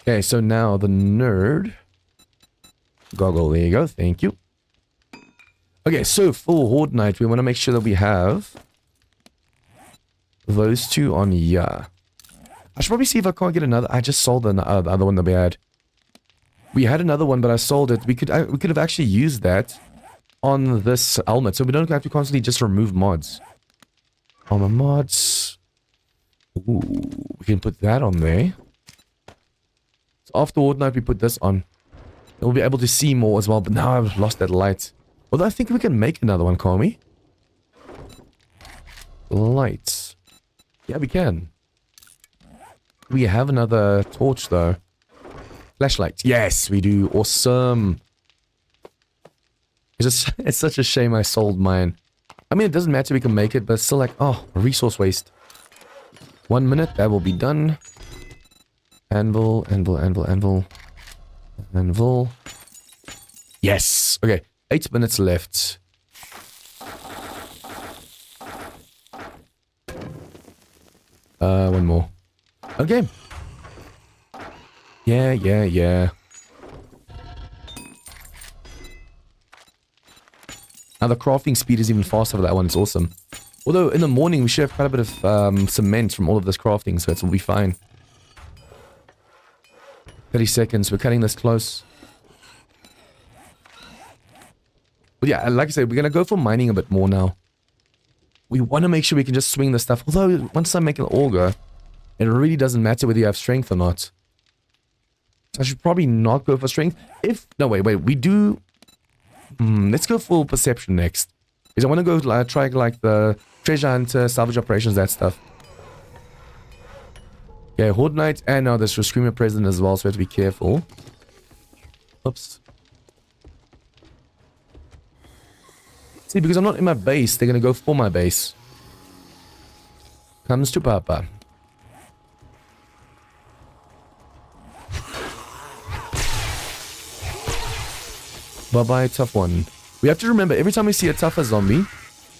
Okay, so now the nerd goggle. There you go. Thank you. Okay, so for Horde Night, we want to make sure that we have those 2 on here. I should probably see if I can't get another. I just sold the other one that we had. We had another one, but I sold it. We could have actually used that on this helmet, so we don't have to constantly just remove mods. Armor mods. Ooh, we can put that on there. So after Horde Night, we put this on. We'll be able to see more as well, but now I've lost that light. Although I think we can make another one, can't we? Lights. Yeah, we can. We have another torch, though. Flashlight. Yes, we do. Awesome. It's such a shame I sold mine. I mean, it doesn't matter, we can make it, but it's still like, oh, resource waste. 1 minute, that will be done. Anvil, anvil, anvil, anvil. Anvil. Yes! Okay, 8 minutes left. One more. Okay. Yeah, yeah, yeah. Now the crafting speed is even faster for that one, it's awesome. Although in the morning we should have quite a bit of cement from all of this crafting, so it'll be fine. 30 seconds, we're cutting this close. But yeah, like I said, we're going to go for mining a bit more now. We want to make sure we can just swing the stuff. Although, once I make an auger, it really doesn't matter whether you have strength or not. So I should probably not go for strength. No, wait, we do... Let's go for perception next. Because I want to go try like the treasure hunter, salvage operations, that stuff. Okay, Horde Night, and now there's a Screamer present as well, so we have to be careful. Oops. See, because I'm not in my base, they're gonna go for my base. Comes to Papa. Bye-bye, tough one. We have to remember, every time we see a tougher zombie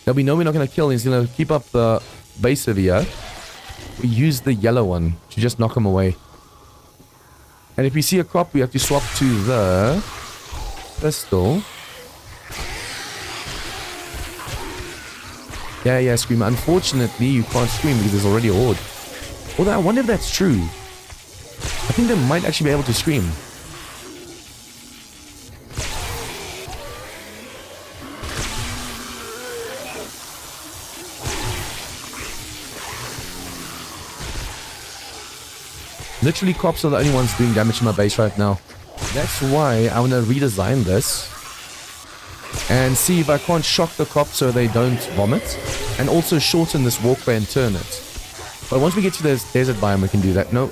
that we know we're not going to kill, and he's going to keep up the base over here, we use the yellow one to just knock him away. And if we see a crop, we have to swap to the pistol. Yeah, Screamer. Unfortunately, you can't scream because there's already a horde. Although, I wonder if that's true. I think they might actually be able to scream. Literally, cops are the only ones doing damage to my base right now. That's why I want to redesign this and see if I can't shock the cops so they don't vomit, and also shorten this walkway and turn it. But once we get to this desert biome, we can do that. No.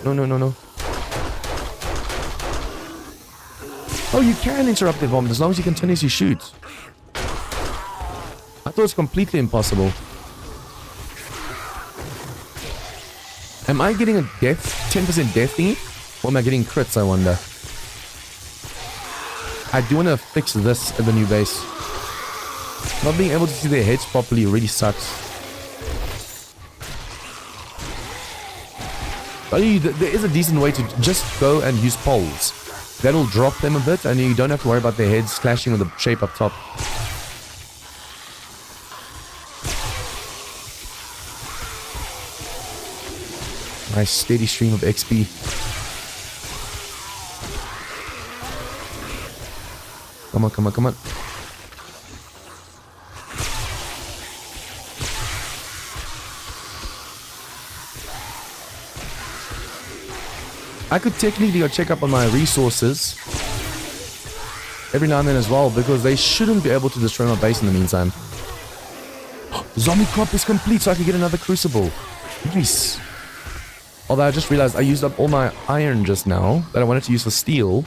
Oh, you can interrupt their vomit as long as you continuously shoot. I thought it was completely impossible. Am I getting a death, 10% death thingy? Or am I getting crits, I wonder? I do want to fix this at the new base. Not being able to see their heads properly really sucks. But there is a decent way to just go and use poles. That'll drop them a bit, and you don't have to worry about their heads clashing with the shape up top. Nice steady stream of XP. Come on. I could technically go check up on my resources every now and then as well, because they shouldn't be able to destroy my base in the meantime. Zombie crop is complete, so I can get another crucible. Nice. Although I just realized I used up all my iron just now that I wanted to use for steel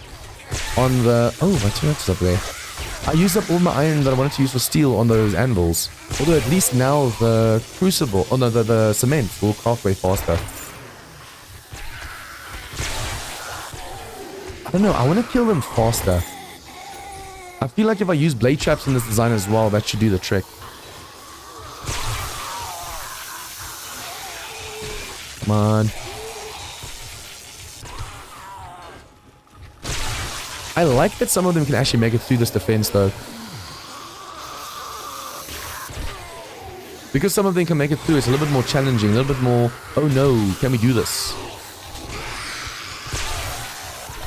on the... Oh, my turret's up there. I used up all my iron that I wanted to use for steel on those anvils. Although at least now the crucible... Oh no, the cement will craft way faster. I don't know, I want to kill them faster. I feel like if I use blade traps in this design as well, that should do the trick. Come on. I like that some of them can actually make it through this defense though. Because some of them can make it through, it's a little bit more challenging, a little bit more, oh no, can we do this?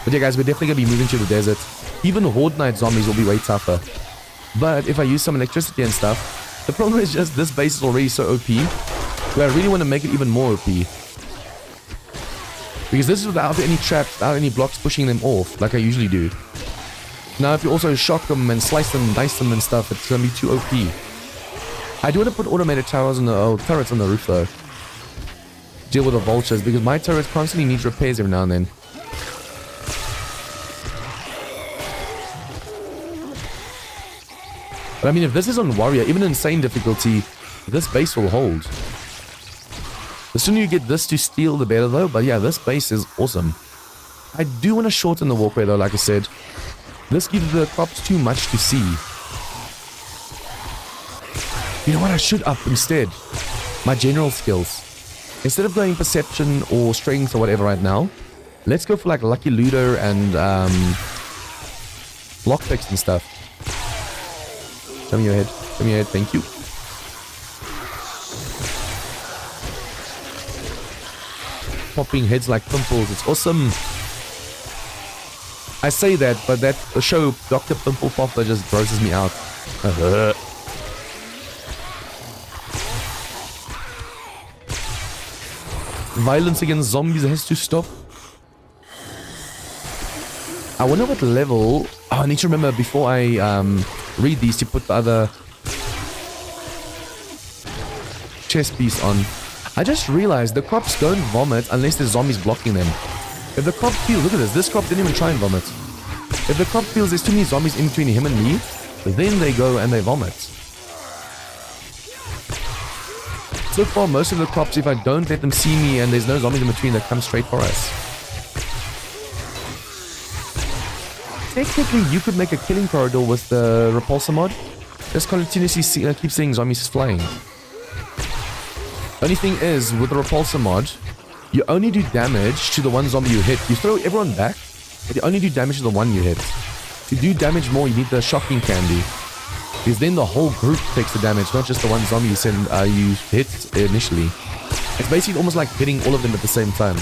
But yeah guys, we're definitely going to be moving to the desert. Even Horde Night zombies will be way tougher. But if I use some electricity and stuff, the problem is just this base is already so OP, where I really want to make it even more OP. Because this is without any traps, without any blocks pushing them off, like I usually do. Now if you also shock them and slice them, dice them and stuff, it's going to be too OP. I do want to put automated towers on the turrets on the roof though. Deal with the vultures, because my turrets constantly need repairs every now and then. But I mean, if this is on warrior, even insane difficulty, this base will hold. The sooner you get this to steel, the better though. But yeah, this base is awesome. I do want to shorten the walkway though, like I said. This gives the crops too much to see. You know what I should up instead? My general skills. Instead of going perception or strength or whatever right now, let's go for like lucky looter and lockpicks and stuff. Show me your head. Show me your head. Thank you. Popping heads like pimples. It's awesome. I say that, but that show Dr. Pimple Popper just grosses me out. Violence against zombies has to stop. I wonder what level... Oh, I need to remember before I read these to put the other chest piece on. I just realized the crops don't vomit unless there's zombies blocking them. If the crop feels, look at this crop didn't even try and vomit. If the crop feels there's too many zombies in between him and me, then they go and they vomit. So far, most of the crops, if I don't let them see me and there's no zombies in between, they come straight for us. Technically, you could make a killing corridor with the repulsor mod. Just continuously keep seeing zombies flying. Only thing is, with the repulsor mod, you only do damage to the one zombie you hit. You throw everyone back, but you only do damage to the one you hit. To do damage more, you need the shocking candy. Because then the whole group takes the damage, not just the one zombie you hit initially. It's basically almost like hitting all of them at the same time.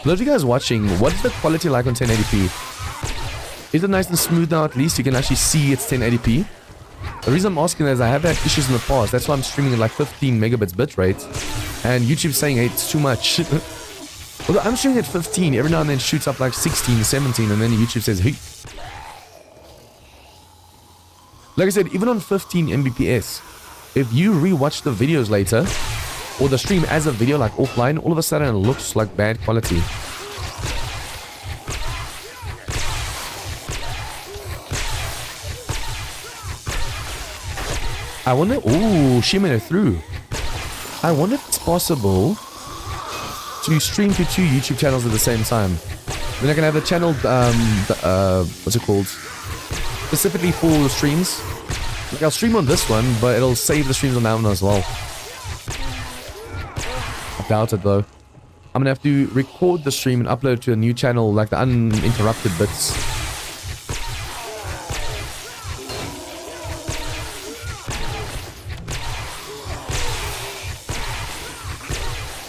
For those of you guys watching, what is the quality like on 1080p? Is it nice and smooth now? At least you can actually see it's 1080p. The reason I'm asking that is I have had issues in the past. That's why I'm streaming at like 15 megabits bitrate. And YouTube's saying, hey, it's too much. Although I'm streaming at 15, every now and then it shoots up like 16, 17, and then YouTube says, hey. Like I said, even on 15 Mbps, if you rewatch the videos later, or the stream as a video like offline, all of a sudden it looks like bad quality. I wonder, ooh, she made it through. I wonder if it's possible to stream to 2 YouTube channels at the same time. Then I can have the channel, what's it called? Specifically for the streams. Like I'll stream on this one, but it'll save the streams on that one as well. I doubt it though. I'm gonna have to record the stream and upload it to a new channel, like the uninterrupted bits.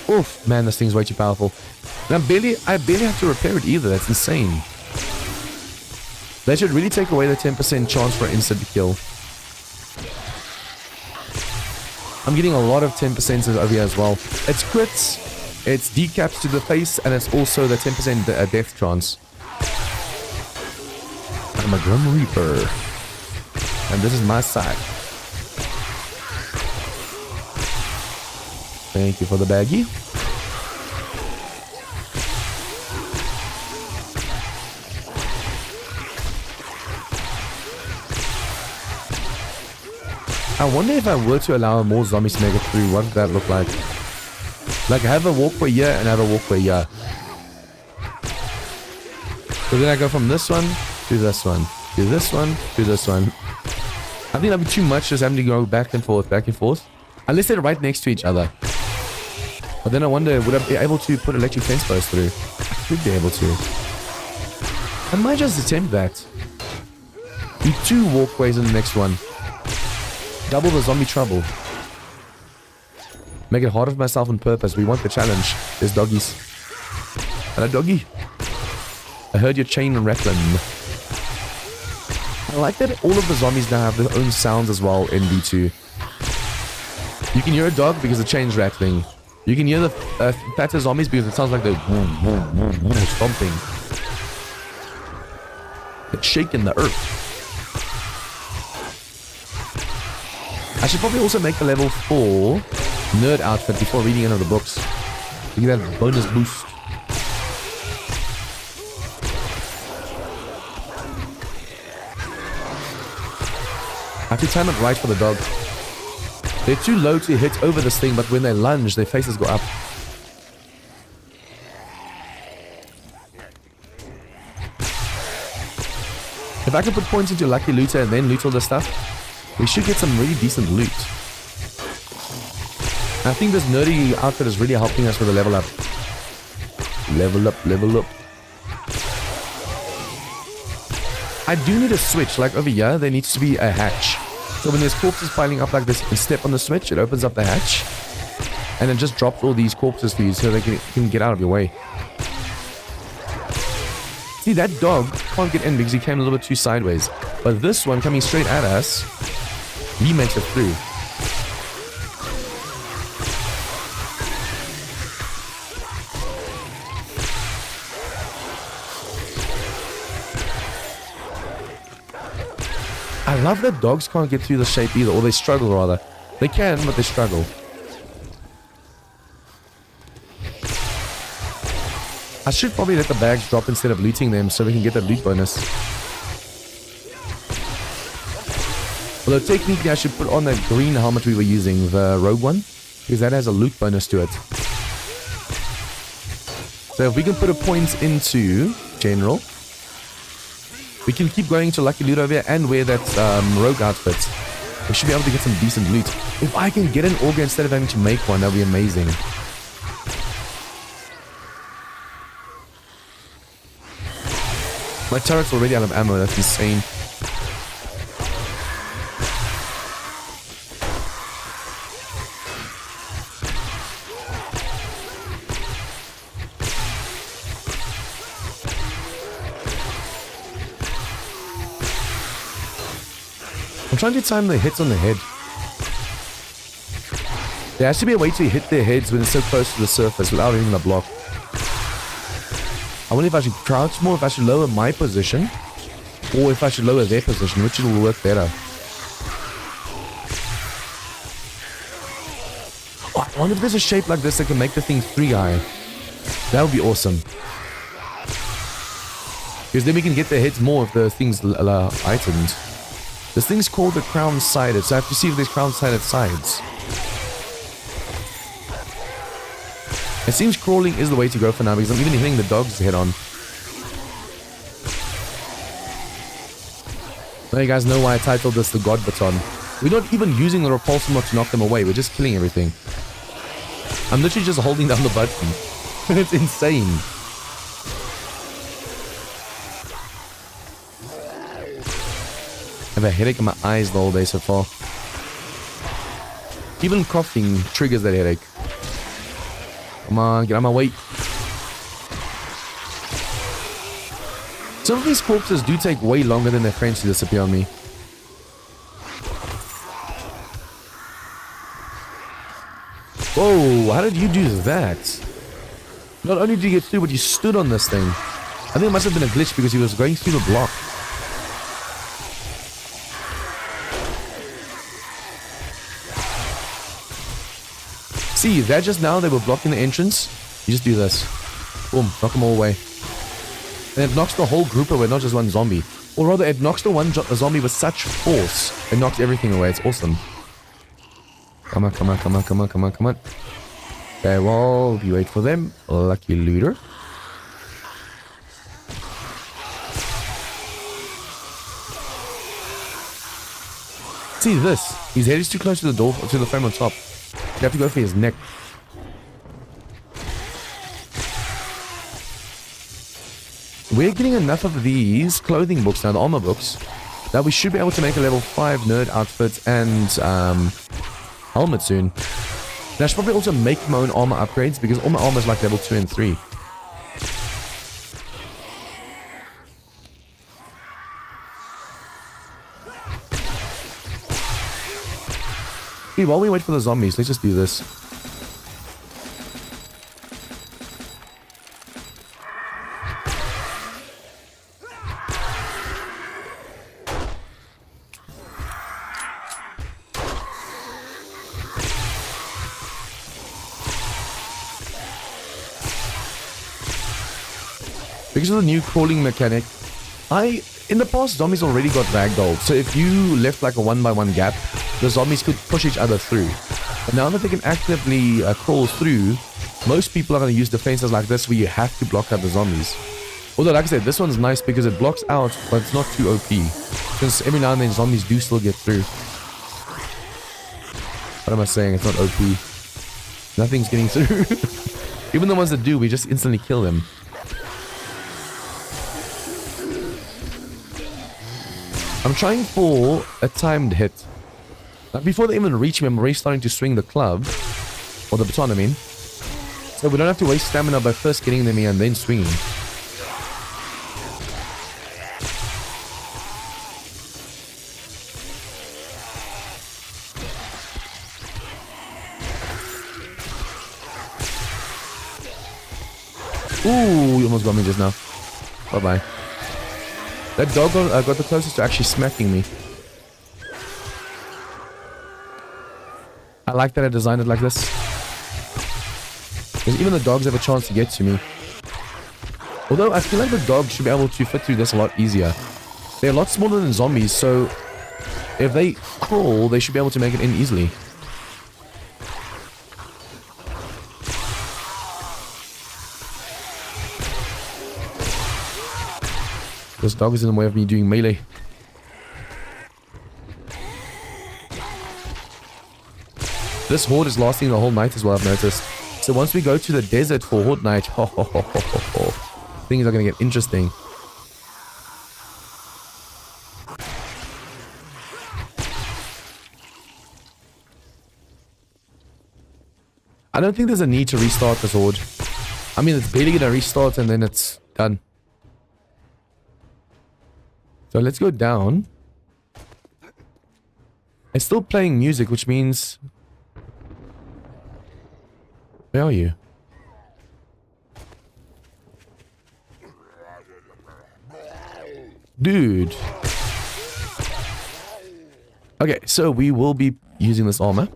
Oof, man, this thing's way too powerful. And I barely have to repair it either. That's insane. They should really take away the 10% chance for an instant kill. I'm getting a lot of 10% over here as well. It's crits, it's decaps to the face, and it's also the 10% death chance. I'm a Grim Reaper. And this is my side. Thank you for the baggie. I wonder if I were to allow more zombies to make it through, what would that look like? Like have a walkway here and have a walkway here. So then I go from this one to this one, to this one, to this one. I think that'd be too much just having to go back and forth, unless they're right next to each other. But then I wonder, would I be able to put electric fence posts through? I could be able to. I might just attempt that. Do 2 walkways in the next one. Double the zombie trouble. Make it harder for myself on purpose. We want the challenge. There's doggies. Hello, doggy. I heard your chain rattling. I like that all of the zombies now have their own sounds as well in V2. You can hear a dog because the chain's rattling. You can hear the fatter zombies because it sounds like they're stomping. It's shaking the earth. I should probably also make the level 4 nerd outfit before reading any of the books. To get that bonus boost. I have to time it right for the dog. They're too low to hit over this thing, but when they lunge, their faces go up. If I can put points into Lucky Looter and then loot all the stuff, we should get some really decent loot. I think this nerdy outfit is really helping us with the level up. Level up, level up. I do need a switch, like over here, there needs to be a hatch. So when there's corpses piling up like this, you can step on the switch, it opens up the hatch. And it just drops all these corpses for you so they can get out of your way. See, that dog can't get in because he came a little bit too sideways. But this one coming straight at us, he makes it through. I love that dogs can't get through the shape either, or they struggle rather. They can, but they struggle. I should probably let the bags drop instead of looting them so we can get that loot bonus. Although technically I should put on that green helmet we were using, the rogue one, because that has a loot bonus to it. So if we can put a point into general, we can keep going to lucky loot over here and wear that rogue outfit. We should be able to get some decent loot. If I can get an auger instead of having to make one, that would be amazing. My turret's already out of ammo, that's insane. I'm trying to time the hits on the head. There has to be a way to hit their heads when it's so close to the surface without hitting the block. I wonder if I should crouch more, if I should lower my position, or if I should lower their position, which will work better. Oh, I wonder if there's a shape like this that can make the thing 3-eye. That would be awesome. Because then we can get their heads more if the thing's heightened. This thing's called the crown-sided, so I have to see if there's crown-sided sides. It seems crawling is the way to go for now because I'm even hitting the dog's head on. Now you guys know why I titled this the God Baton. We're not even using the repulsor mod to knock them away, we're just killing everything. I'm literally just holding down the button. It's insane. I have a headache in my eyes the whole day so far. Even coughing triggers that headache. Come on, get out of my way. Some of these corpses do take way longer than their friends to disappear on me. Whoa, how did you do that? Not only did you get through, but you stood on this thing. I think it must have been a glitch because he was going through the block. See, that just now, they were blocking the entrance. You just do this. Boom, knock them all away. And it knocks the whole group away, not just one zombie. Or rather, it knocks the one zombie with such force. It knocks everything away. It's awesome. Come on, come on, come on, come on, come on, come on. Okay, well, you wait for them. Lucky looter. See this. His head is too close to the door, to the frame on top. You have to go for his neck. We're getting enough of these clothing books now, the armor books, that we should be able to make a level 5 nerd outfit and helmet soon. And I should probably also make my own armor upgrades because all my armor is like level 2 and 3. Okay, while we wait for the zombies, let's just do this. Because of the new crawling mechanic, in the past, zombies already got ragdolled. So if you left like a 1x1 gap, the zombies could push each other through. But now that they can actively crawl through, most people are going to use defenses like this where you have to block out the zombies. Although, like I said, this one's nice because it blocks out, but it's not too OP. Since every now and then, zombies do still get through. What am I saying? It's not OP. Nothing's getting through. Even the ones that do, we just instantly kill them. I'm trying for a timed hit. Like before they even reach me, I'm already starting to swing the club. Or the baton, I mean. So we don't have to waste stamina by first getting them here and then swinging. Ooh, you almost got me just now. Bye-bye. That dog got the closest to actually smacking me. I like that I designed it like this. Because even the dogs have a chance to get to me. Although I feel like the dogs should be able to fit through this a lot easier. They're a lot smaller than zombies, so if they crawl, they should be able to make it in easily. This dog is in the way of me doing melee. This horde is lasting the whole night as well, I've noticed. So once we go to the desert for horde night, things are going to get interesting. I don't think there's a need to restart this horde. I mean, it's barely going to restart and then it's done. So let's go down. It's still playing music, which means... Where are you? Dude. Okay, so we will be using this armor.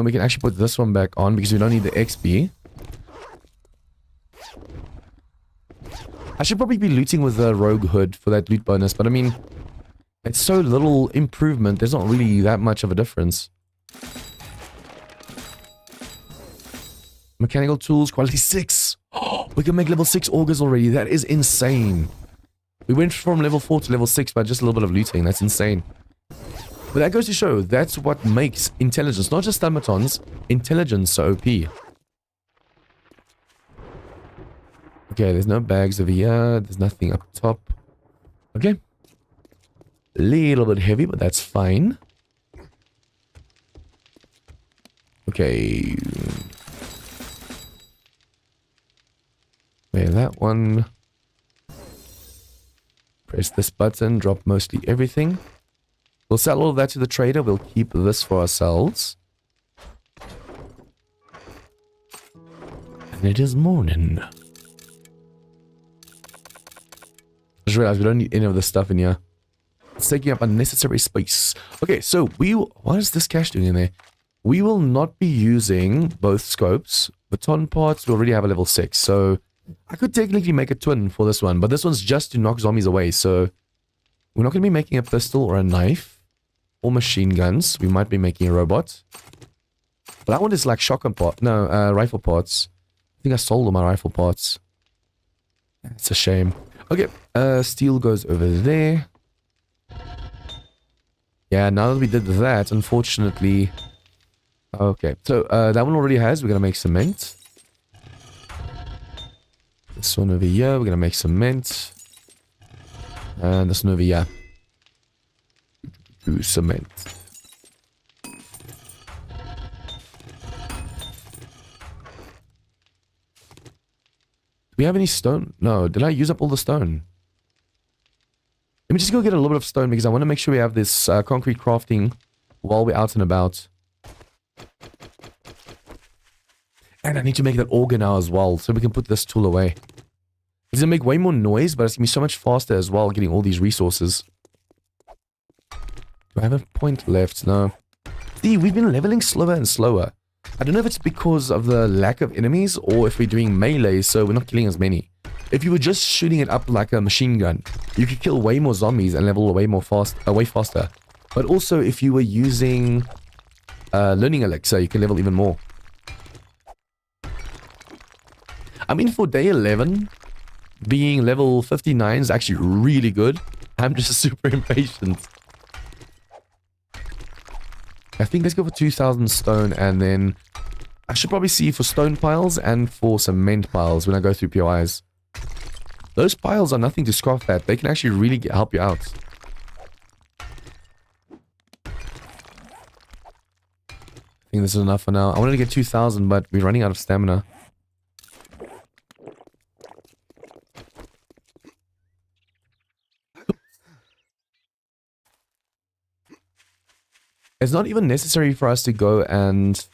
We can actually put this one back on because we don't need the XP. I should probably be looting with the rogue hood for that loot bonus, but I mean, it's so little improvement, there's not really that much of a difference. Mechanical tools, quality 6. Oh, we can make level 6 augers already. That is insane. We went from level 4 to level 6 by just a little bit of looting. That's insane. But that goes to show that's what makes intelligence, not just automatons, intelligence so OP. Okay, there's no bags over here. There's nothing up top. Okay. A little bit heavy, but that's fine. Okay. Okay, that one. Press this button, drop mostly everything. We'll sell all of that to the trader. We'll keep this for ourselves. And it is morning. Just realized we don't need any of this stuff in here. It's taking up unnecessary space. Okay, so what is this cache doing in there? We will not be using both scopes. Baton parts, we already have a level 6. So I could technically make a twin for this one. But this one's just to knock zombies away. So we're not going to be making a pistol or a knife. Or machine guns. We might be making a robot. But that one is like shotgun part. No, rifle parts. I think I sold all my rifle parts. It's a shame. Okay, steel goes over there. Yeah, now that we did that, unfortunately... Okay, so that one already has. We're going to make cement. This one over here, we're going to make cement. And this one over here. Do cement. Do we have any stone? No, did I use up all the stone? Let me just go get a little bit of stone because I want to make sure we have this concrete crafting while we're out and about. And I need to make that auger now as well so we can put this tool away. It's going to make way more noise, but it's going to be so much faster as well getting all these resources. Do I have a point left? No. See, we've been leveling slower and slower. I don't know if it's because of the lack of enemies or if we're doing melee, so we're not killing as many. If you were just shooting it up like a machine gun, you could kill way more zombies and level way faster. But also, if you were using learning elixir, you can level even more. I mean, for day 11, being level 59 is actually really good. I'm just super impatient. I think let's go for 2,000 stone, and then I should probably see for stone piles and for cement piles when I go through POIs. Those piles are nothing to scoff at. They can actually really help you out. I think this is enough for now. I wanted to get 2,000, but we're running out of stamina. It's not even necessary for us to go and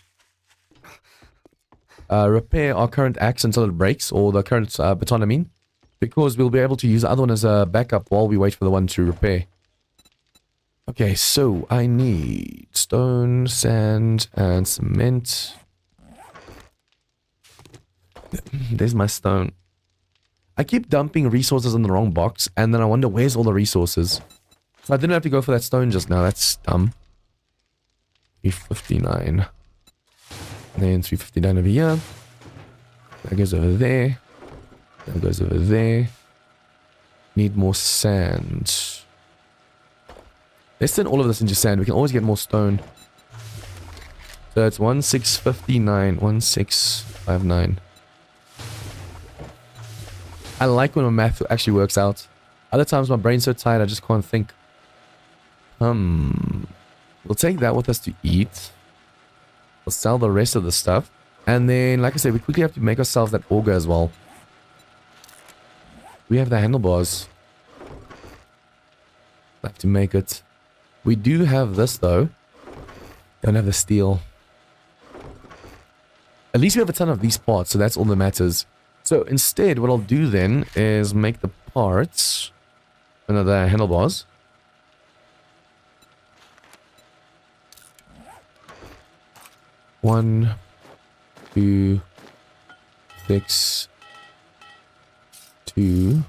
repair our current axe until it breaks, or the current baton, I mean, because we'll be able to use the other one as a backup while we wait for the one to repair. Okay, so I need stone, sand, and cement. There's my stone. I keep dumping resources in the wrong box, and then I wonder where's all the resources. So I didn't have to go for that stone just now. That's dumb. 359. Then 359 over here. That goes over there. That goes over there. Need more sand. Let's turn all of this into sand. We can always get more stone. So it's 1659. 1659. I like when my math actually works out. Other times my brain's so tired I just can't think. We'll take that with us to eat. We'll sell the rest of the stuff. And then, like I said, we quickly have to make ourselves that auger as well. We have the handlebars. I have to make it. We do have this though. Don't have the steel. At least we have a ton of these parts, so that's all that matters. So instead, what I'll do then is make the parts. The handlebars. One, 2, 6, 2,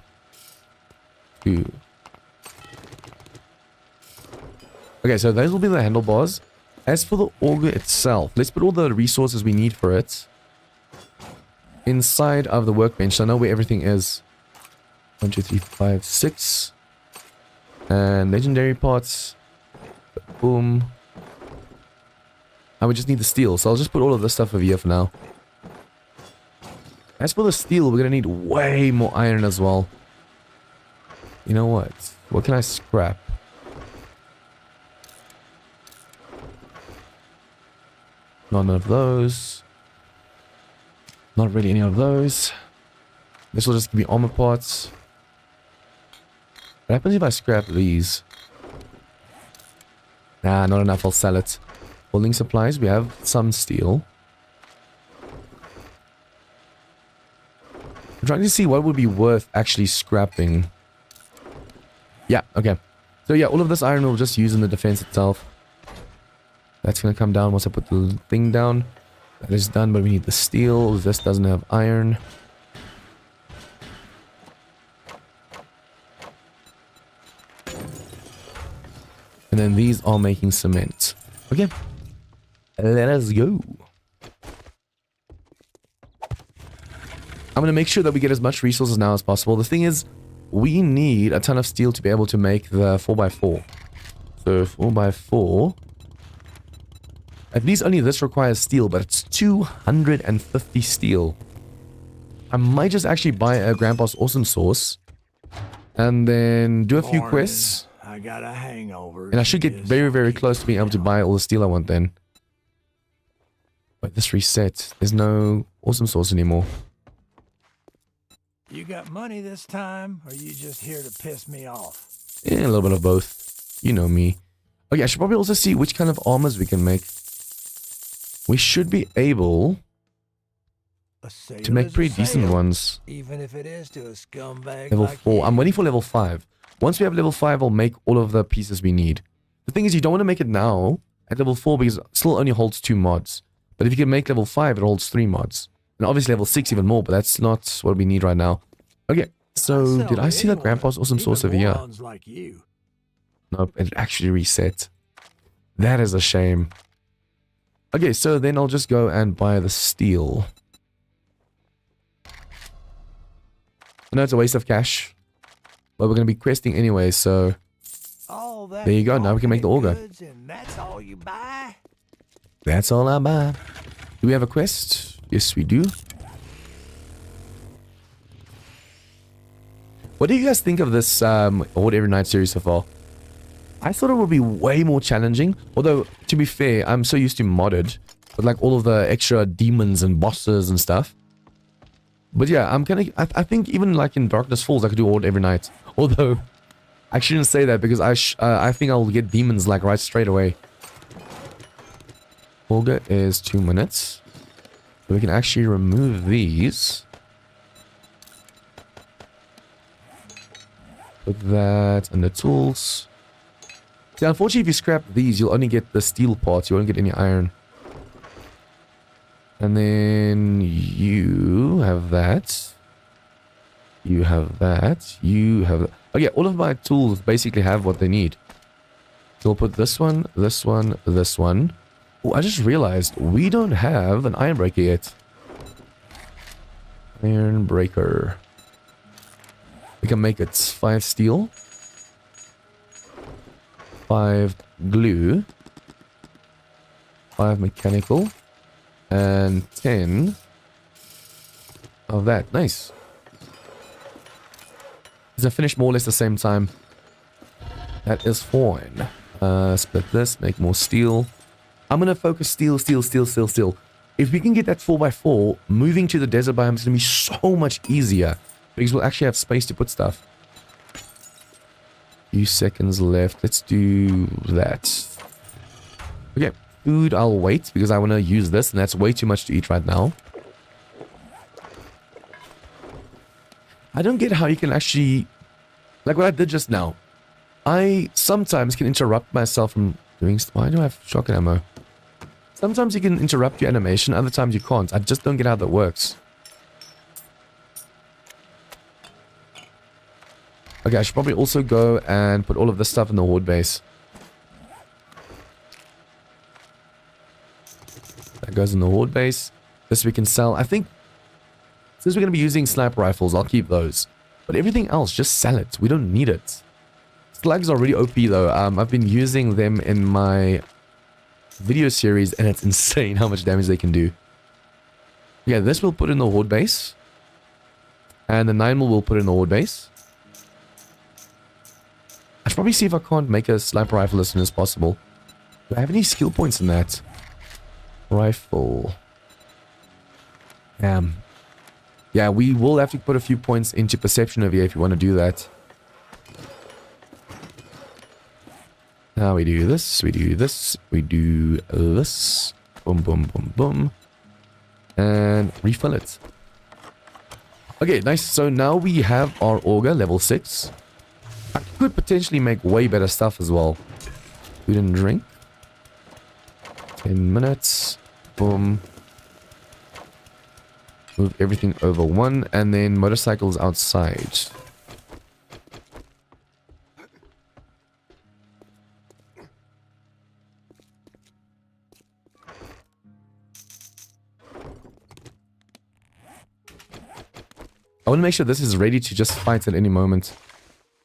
2. Okay, so those will be the handlebars. As for the auger itself, let's put all the resources we need for it inside of the workbench. So I know where everything is. 1, 2, 3, 5, 6. And legendary parts. Boom. And we just need the steel. So I'll just put all of this stuff over here for now. As for the steel, we're going to need way more iron as well. You know what? What can I scrap? None of those. Not really any of those. This will just give me armor parts. What happens if I scrap these? Nah, not enough. I'll sell it. Building supplies. We have some steel. I'm trying to see what would be worth actually scrapping. Yeah, okay. So yeah, all of this iron we'll just use in the defense itself. That's going to come down once I put the thing down. That is done, but we need the steel. This doesn't have iron. And then these are making cement. Okay. Let us go. I'm going to make sure that we get as much resources now as possible. The thing is, we need a ton of steel to be able to make the 4x4. So 4x4... At least only this requires steel, but it's 250 steel. I might just actually buy a Grandpa's Awesome Sauce. And then do a few quests. I got a hangover. And I should get very, very close to being able to buy all the steel I want then. Wait, this reset. There's no Awesome Sauce anymore. You got money this time, or you just here to piss me off? Yeah, a little bit of both. You know me. Okay, I should probably also see which kind of armors we can make. We should be able to make pretty decent ones. Even if it is to a scumbag level like 4. you. I'm waiting for level 5. Once we have level 5, I'll make all of the pieces we need. The thing is, you don't want to make it now at level 4 because it still only holds 2 mods. But if you can make level 5, it holds 3 mods. And obviously level 6 even more, but that's not what we need right now. Okay, so did I see that Grandpa's Awesome Sauce over here? Like you. Nope, it actually reset. That is a shame. Okay, so then I'll just go and buy the steel. I know it's a waste of cash, but we're going to be questing anyway, so there you go. Now we can make the auger. That's all you buy? That's all I buy. Do we have a quest? Yes, we do. What do you guys think of this Horde Every Night series so far? I thought it would be way more challenging. Although, to be fair, I'm so used to modded. With like all of the extra demons and bosses and stuff. But yeah, I think even like in Darkness Falls, I could do Horde Every Night. Although, I shouldn't say that because I think I'll get demons like right straight away. Auger is 2 minutes. So we can actually remove these. Put that under tools. See, unfortunately, if you scrap these, you'll only get the steel parts. You won't get any iron. And then you have that. You have that. You have that. Okay, all of my tools basically have what they need. So we'll put this one, this one, this one. Oh, I just realized we don't have an iron breaker yet. Iron breaker. We can make it 5 steel. 5 glue. 5 mechanical. And 10 of that. Nice. These are finished more or less the same time. That is fine. Split this, make more steel. I'm going to focus steel. If we can get that 4x4, moving to the desert biome is going to be so much easier. Because we'll actually have space to put stuff. Few seconds left. Let's do that. Okay. Food, I'll wait because I want to use this. And that's way too much to eat right now. I don't get how you can actually... Like what I did just now. I sometimes can interrupt myself from doing... Why do I have shotgun ammo? Sometimes you can interrupt your animation. Other times you can't. I just don't get how that works. Okay, I should probably also go and put all of this stuff in the Horde base. That goes in the Horde base. This we can sell. I think... Since we're going to be using sniper rifles, I'll keep those. But everything else, just sell it. We don't need it. Slugs are really OP though. I've been using them in my video series and it's insane how much damage they can do. Yeah, this we'll put in the Horde base. And the 9mm we'll put in the Horde base. I should probably see if I can't make a sniper rifle as soon as possible. Do I have any skill points in that? Rifle. Yeah, we will have to put a few points into perception over here if you want to do that. Now we do this, we do this, we do this. Boom, boom, boom, boom. And refill it. Okay, nice. So now we have our auger, level 6. I could potentially make way better stuff as well. Food and drink. 10 minutes. Boom. Move everything over 1, and then motorcycles outside. I want to make sure this is ready to just fight at any moment.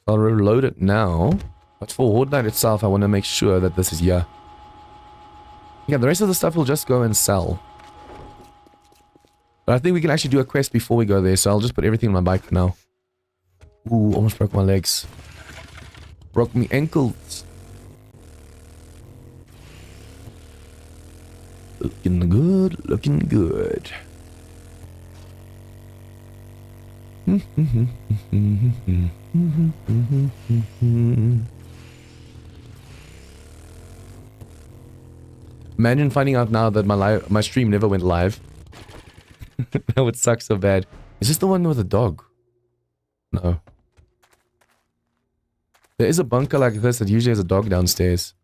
I'll reload it now. But for Horde Night itself, I want to make sure that this is here. Yeah, the rest of the stuff we'll just go and sell. But I think we can actually do a quest before we go there, so I'll just put everything on my bike for now. Ooh, almost broke my legs. Broke me ankles. Looking good, looking good. Imagine finding out now that my stream never went live. That would suck so bad. Is this the one with the dog? No. There is a bunker like this that usually has a dog downstairs.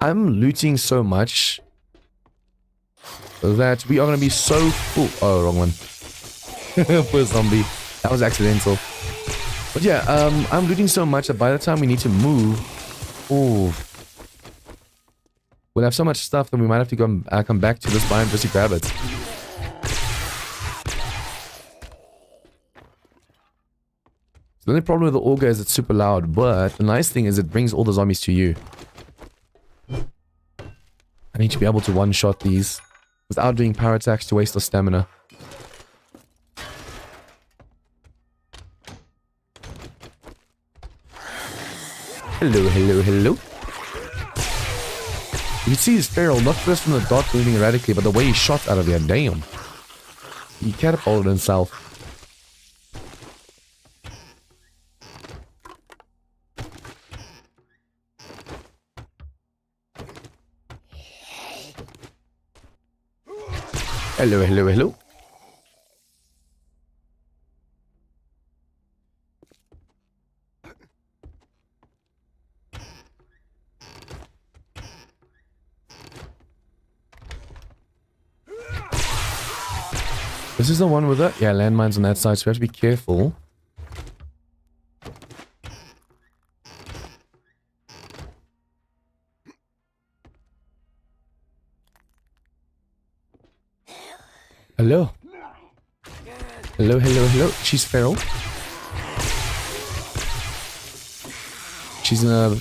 I'm looting so much that we are going to be so full. Oh, wrong one. Poor zombie. That was accidental. But yeah, I'm looting so much that by the time we need to move... Oh... We'll have so much stuff that we might have to come back to this biome just to grab it. The only problem with the auger is it's super loud, but the nice thing is it brings all the zombies to you. I need to be able to one-shot these without doing power attacks to waste our stamina. Hello, hello, hello. You can see his feral, not just from the dot moving erratically, but the way he shot out of here. Damn. He catapulted himself. Hello, hello, hello. This is the one with the, yeah, landmines on that side, so we have to be careful. Hello. Hello, hello, hello. She's feral. She's gonna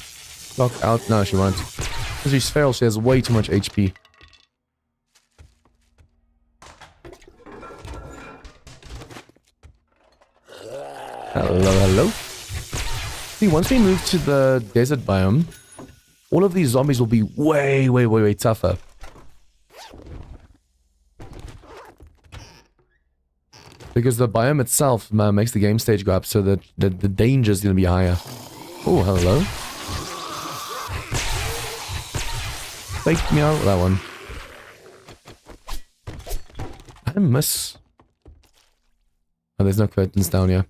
lock out. No, she won't. Because she's feral, she has way too much HP. Hello, hello. See, once we move to the desert biome, all of these zombies will be way, way, way, way tougher. Because the biome itself makes the game stage go up, so that the danger is going to be higher. Oh, hello. Fake me out, that one. I miss. Oh, there's no curtains down here.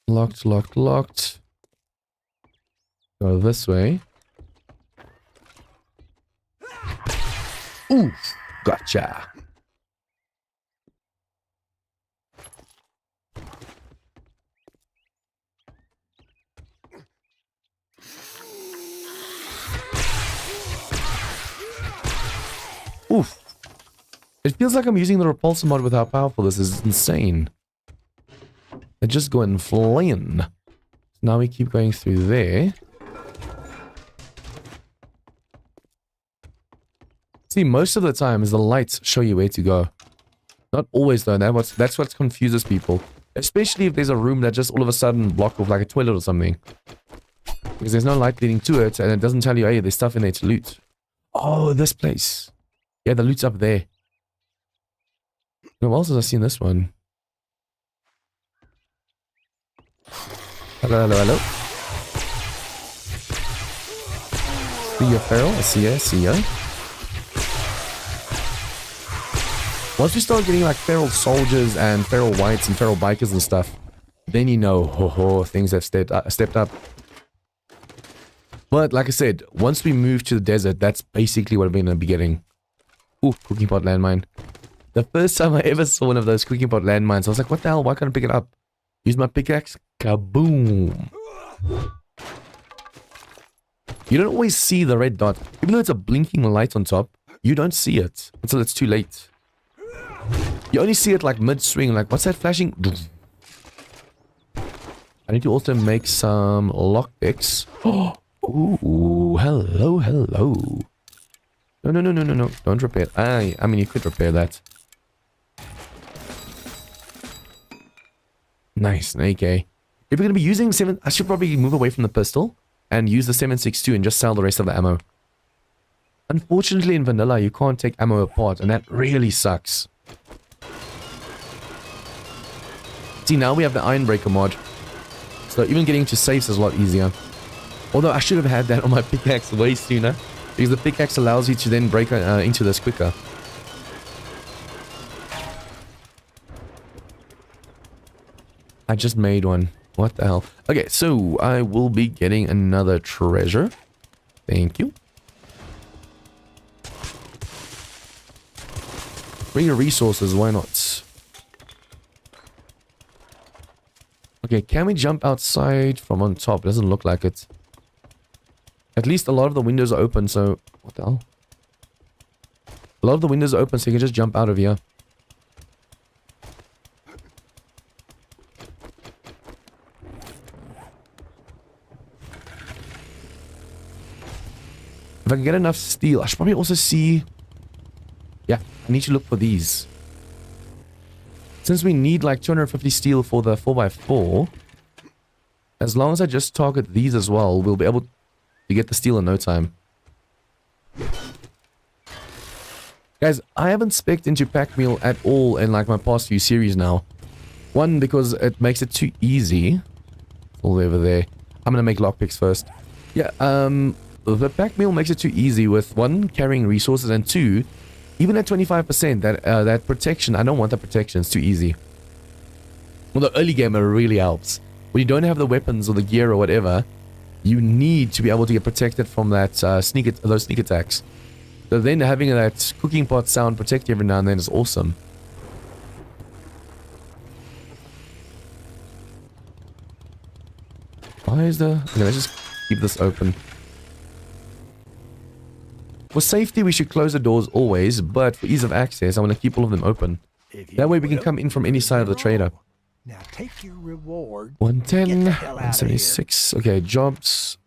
Locked, locked, locked. Go this way. Ooh, gotcha. Oof. It feels like I'm using the repulsor mod with how powerful this is. It's insane. They're just going flying. Now we keep going through there. See, most of the time is the lights show you where to go. Not always though, that's what confuses people. Especially if there's a room that just all of a sudden blocked off like a toilet or something. Because there's no light leading to it and it doesn't tell you, hey, there's stuff in there to loot. Oh, this place. Yeah, the loot's up there. What else have I seen this one? Hello, hello, hello. See ya, feral. I see ya, see ya. Once you start getting like feral soldiers and feral whites and feral bikers and stuff, then you know, things have stepped up. But like I said, once we move to the desert, that's basically what we're going to be getting. Ooh, cooking pot landmine. The first time I ever saw one of those cooking pot landmines, I was like, what the hell, why can't I pick it up? Use my pickaxe. Kaboom. You don't always see the red dot. Even though it's a blinking light on top, you don't see it until it's too late. You only see it like mid-swing, like, what's that flashing? I need to also make some lockpicks. Oh, ooh, hello, hello. No, no, no, no, no, no. Don't repair. I mean, you could repair that. Nice, an AK. If we're going to be using 7... I should probably move away from the pistol and use the 7.62 and just sell the rest of the ammo. Unfortunately, in vanilla, you can't take ammo apart, and that really sucks. See, now we have the Ironbreaker mod. So even getting to safes is a lot easier. Although I should have had that on my pickaxe way sooner. Because the pickaxe allows you to then break into this quicker. I just made one. What the hell? Okay, so I will be getting another treasure. Thank you. Bring your resources, why not? Okay, can we jump outside from on top? It doesn't look like it. At least a lot of the windows are open, so... What the hell? A lot of the windows are open, so you can just jump out of here. If I can get enough steel, I should probably also see... Yeah, I need to look for these. Since we need like 250 steel for the 4x4, as long as I just target these as well, we'll be able to get the steel in no time. Guys, I haven't spec'd into pack meal at all in like my past few series now. One, because it makes it too easy. All over there. I'm gonna make lockpicks first. Yeah, the pack meal makes it too easy with one, carrying resources, and two, even at 25%, that protection, I don't want that protection, it's too easy. Well, the early gamer really helps. When you don't have the weapons or the gear or whatever, you need to be able to get protected from that those sneak attacks. So then having that cooking pot sound protect you every now and then is awesome. Why is the... Okay, let's just keep this open. For safety, we should close the doors always, but for ease of access, I want to keep all of them open. That way we can come in from any side of the trader. Now take your reward. 110, 176. Okay, jobs.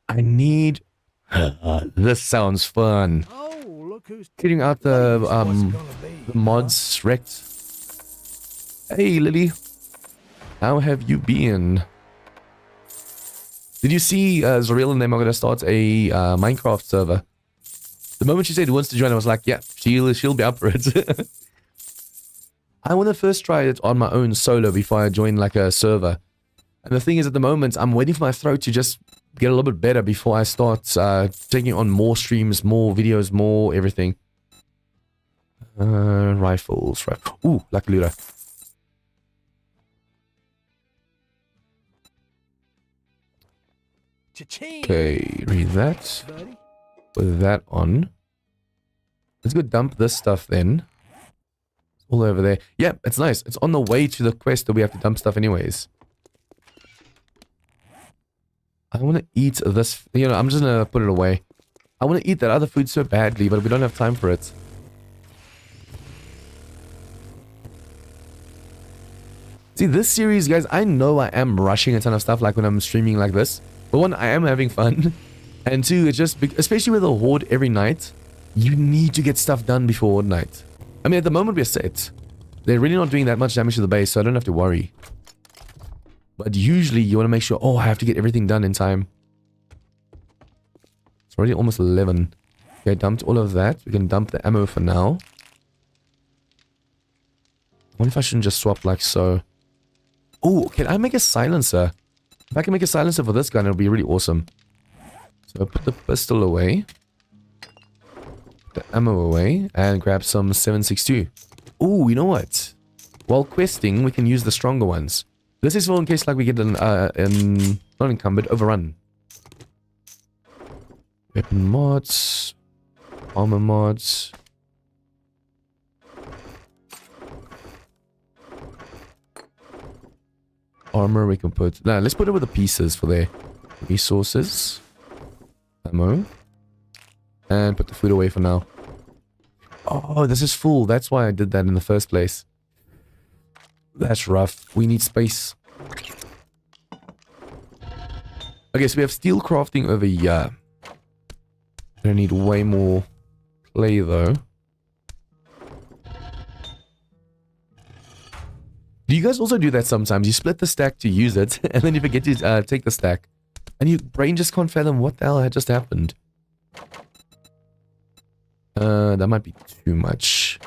I need... this sounds fun. Oh, look who's Clearing out the mods wrecked. Hey, Lily. How have you been? Did you see Zoriel and them are going to start a Minecraft server? The moment she said who wants to join, I was like, yeah, she'll be up for it. I want to first try it on my own solo before I join like a server. And the thing is, at the moment, I'm waiting for my throat to just get a little bit better before I start taking on more streams, more videos, more everything. Rifles. Ooh, lucky looter. Okay, read that. Put that on. Let's go dump this stuff then. It's all over there. Yeah, it's nice. It's on the way to the quest that we have to dump stuff anyways. I want to eat this. You know, I'm just going to put it away. I want to eat that other food so badly, but we don't have time for it. See, this series, guys, I know I am rushing a ton of stuff like when I'm streaming like this. But one, I am having fun. And two, it's just, especially with a Horde every night, you need to get stuff done before Horde night. I mean, at the moment we're set. They're really not doing that much damage to the base, so I don't have to worry. But usually you want to make sure, oh, I have to get everything done in time. It's already almost 11. Okay, dumped all of that. We can dump the ammo for now. I wonder if I shouldn't just swap like so. Oh, can I make a silencer? If I can make a silencer for this gun, it'll be really awesome. So I'll put the pistol away. The ammo away. And grab some 7.62. Oh, you know what? While questing, we can use the stronger ones. This is all in case like we get an not encumbered, overrun. Weapon mods. Armor mods. Armor we can put... Nah, let's put it with the pieces for their resources. Ammo. And put the food away for now. Oh, this is full. That's why I did that in the first place. That's rough. We need space. Okay, so we have steel crafting over here. I need way more clay though. Do you guys also do that sometimes? You split the stack to use it, and then you forget to take the stack. And your brain just can't fathom what the hell had just happened. That might be too much.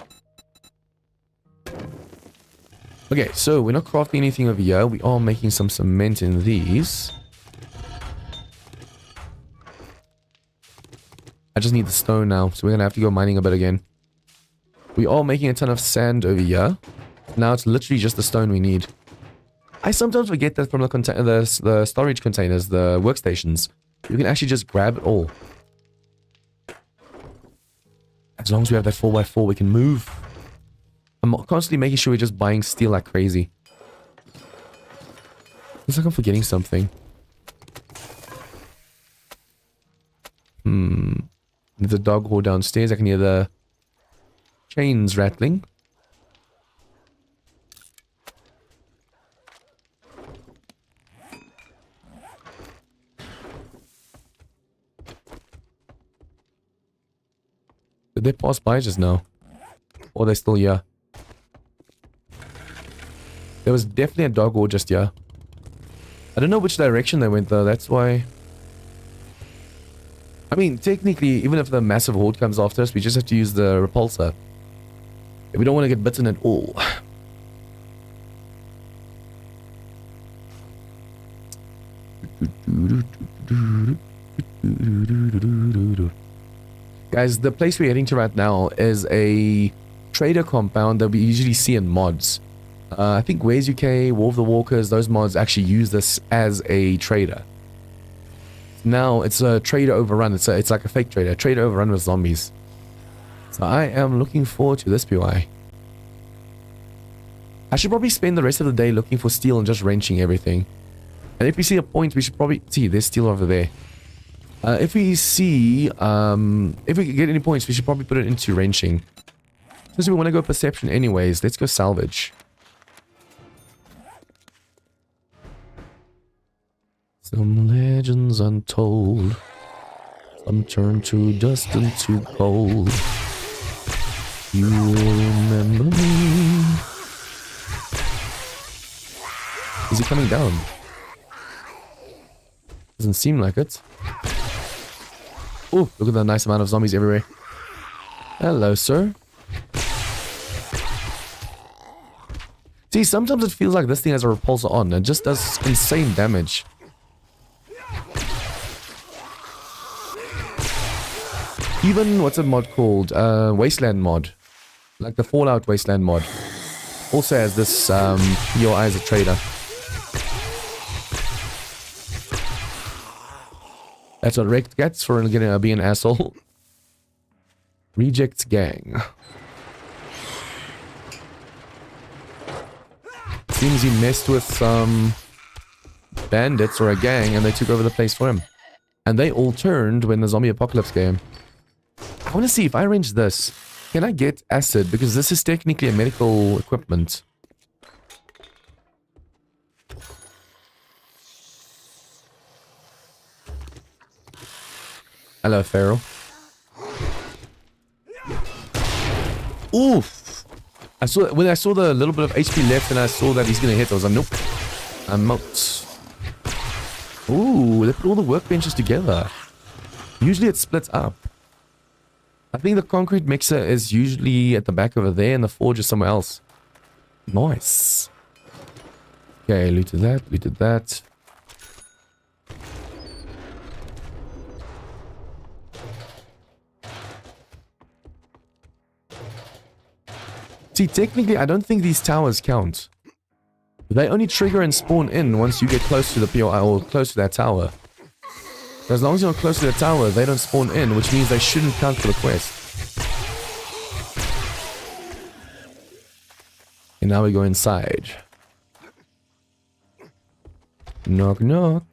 Okay, so we're not crafting anything over here. We are making some cement in these. I just need the stone now, so we're gonna have to go mining a bit again. We are making a ton of sand over here. Now it's literally just the stone we need. I sometimes forget that from the storage containers, the workstations, you can actually just grab it all. As long as we have that 4x4, we can move. I'm constantly making sure we're just buying steel like crazy. Looks like I'm forgetting something. There's a dog hole downstairs. I can hear the chains rattling. Did they pass by just now? Or are they still here? There was definitely a dog hole just here. I don't know which direction they went though, that's why... I mean, technically, even if the massive horde comes after us, we just have to use the repulsor. We don't want to get bitten at all. Guys, the place we're heading to right now is a trader compound that we usually see in mods. I think Ways UK, War of the Walkers, those mods actually use this as a trader. now it's a trader overrun. It's like a fake trader. Trader overrun with zombies. So I am looking forward to this POI. I should probably spend the rest of the day looking for steel and just wrenching everything. And if we see a point, we should probably... See, there's steel over there. If we see... if we get any points, we should probably put it into wrenching. Since we want to go perception anyways, let's go salvage. Some legends untold. Some turn to dust and to cold. You will remember me. Is he coming down? Doesn't seem like it. Oh, look at that nice amount of zombies everywhere. Hello, sir. See, sometimes it feels like this thing has a repulsor on and just does insane damage. Even, what's a mod called? Wasteland mod. Like the Fallout Wasteland mod. Also has this POI as a trader. That's what Rect gets for being an asshole. Rejects gang. Seems he messed with some bandits or a gang and they took over the place for him. And they all turned when the zombie apocalypse came. I want to see if I arrange this. Can I get acid? Because this is technically a medical equipment. Hello, Pharaoh. Oof! When I saw the little bit of HP left and I saw that he's gonna hit, I was like, nope. I'm out. Ooh, they put all the workbenches together. Usually it splits up. I think the concrete mixer is usually at the back over there and the forge is somewhere else. Nice. Okay, looted that, looted that. See, technically, I don't think these towers count. They only trigger and spawn in once you get close to the POI or close to that tower. As long as you're close to the tower, they don't spawn in, which means they shouldn't count for the quest. And now we go inside. Knock, knock.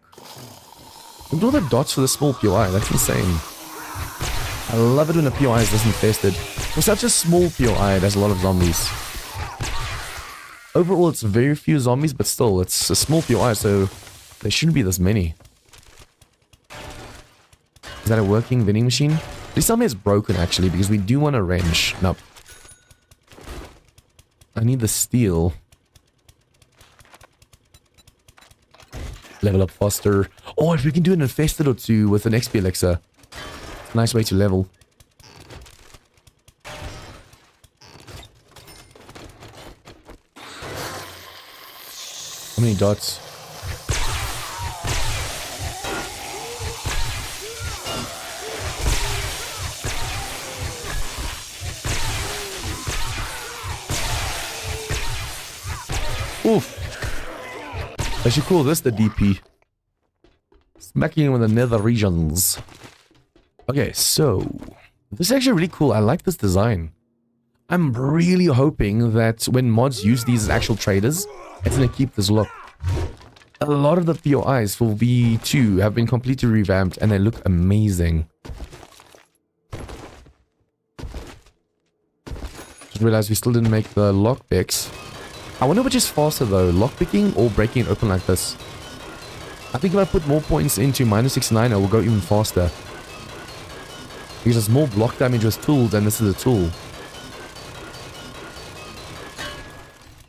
Look at all the dots for the small POI. That's insane. I love it when a POI is this infested. For such a small POI, there's a lot of zombies. Overall, it's very few zombies, but still, it's a small POI, so there shouldn't be this many. Is that a working vending machine? Please tell me it's broken, actually, because we do want a wrench. Nope. I need the steel. Level up faster. Oh, if we can do an infested or two with an XP elixir. It's a nice way to level. How many dots? Oof. I should call this the DP. Smacking with the nether regions. Okay, so this is actually really cool. I like this design. I'm really hoping that when mods use these as actual traders, it's going to keep this look. A lot of the POIs for V2 have been completely revamped and they look amazing. Just realized we still didn't make the lockpicks. I wonder which is faster though, lockpicking or breaking it open like this. I think if I put more points into -69, I will go even faster. Because there's more block damage with tools and this is a tool.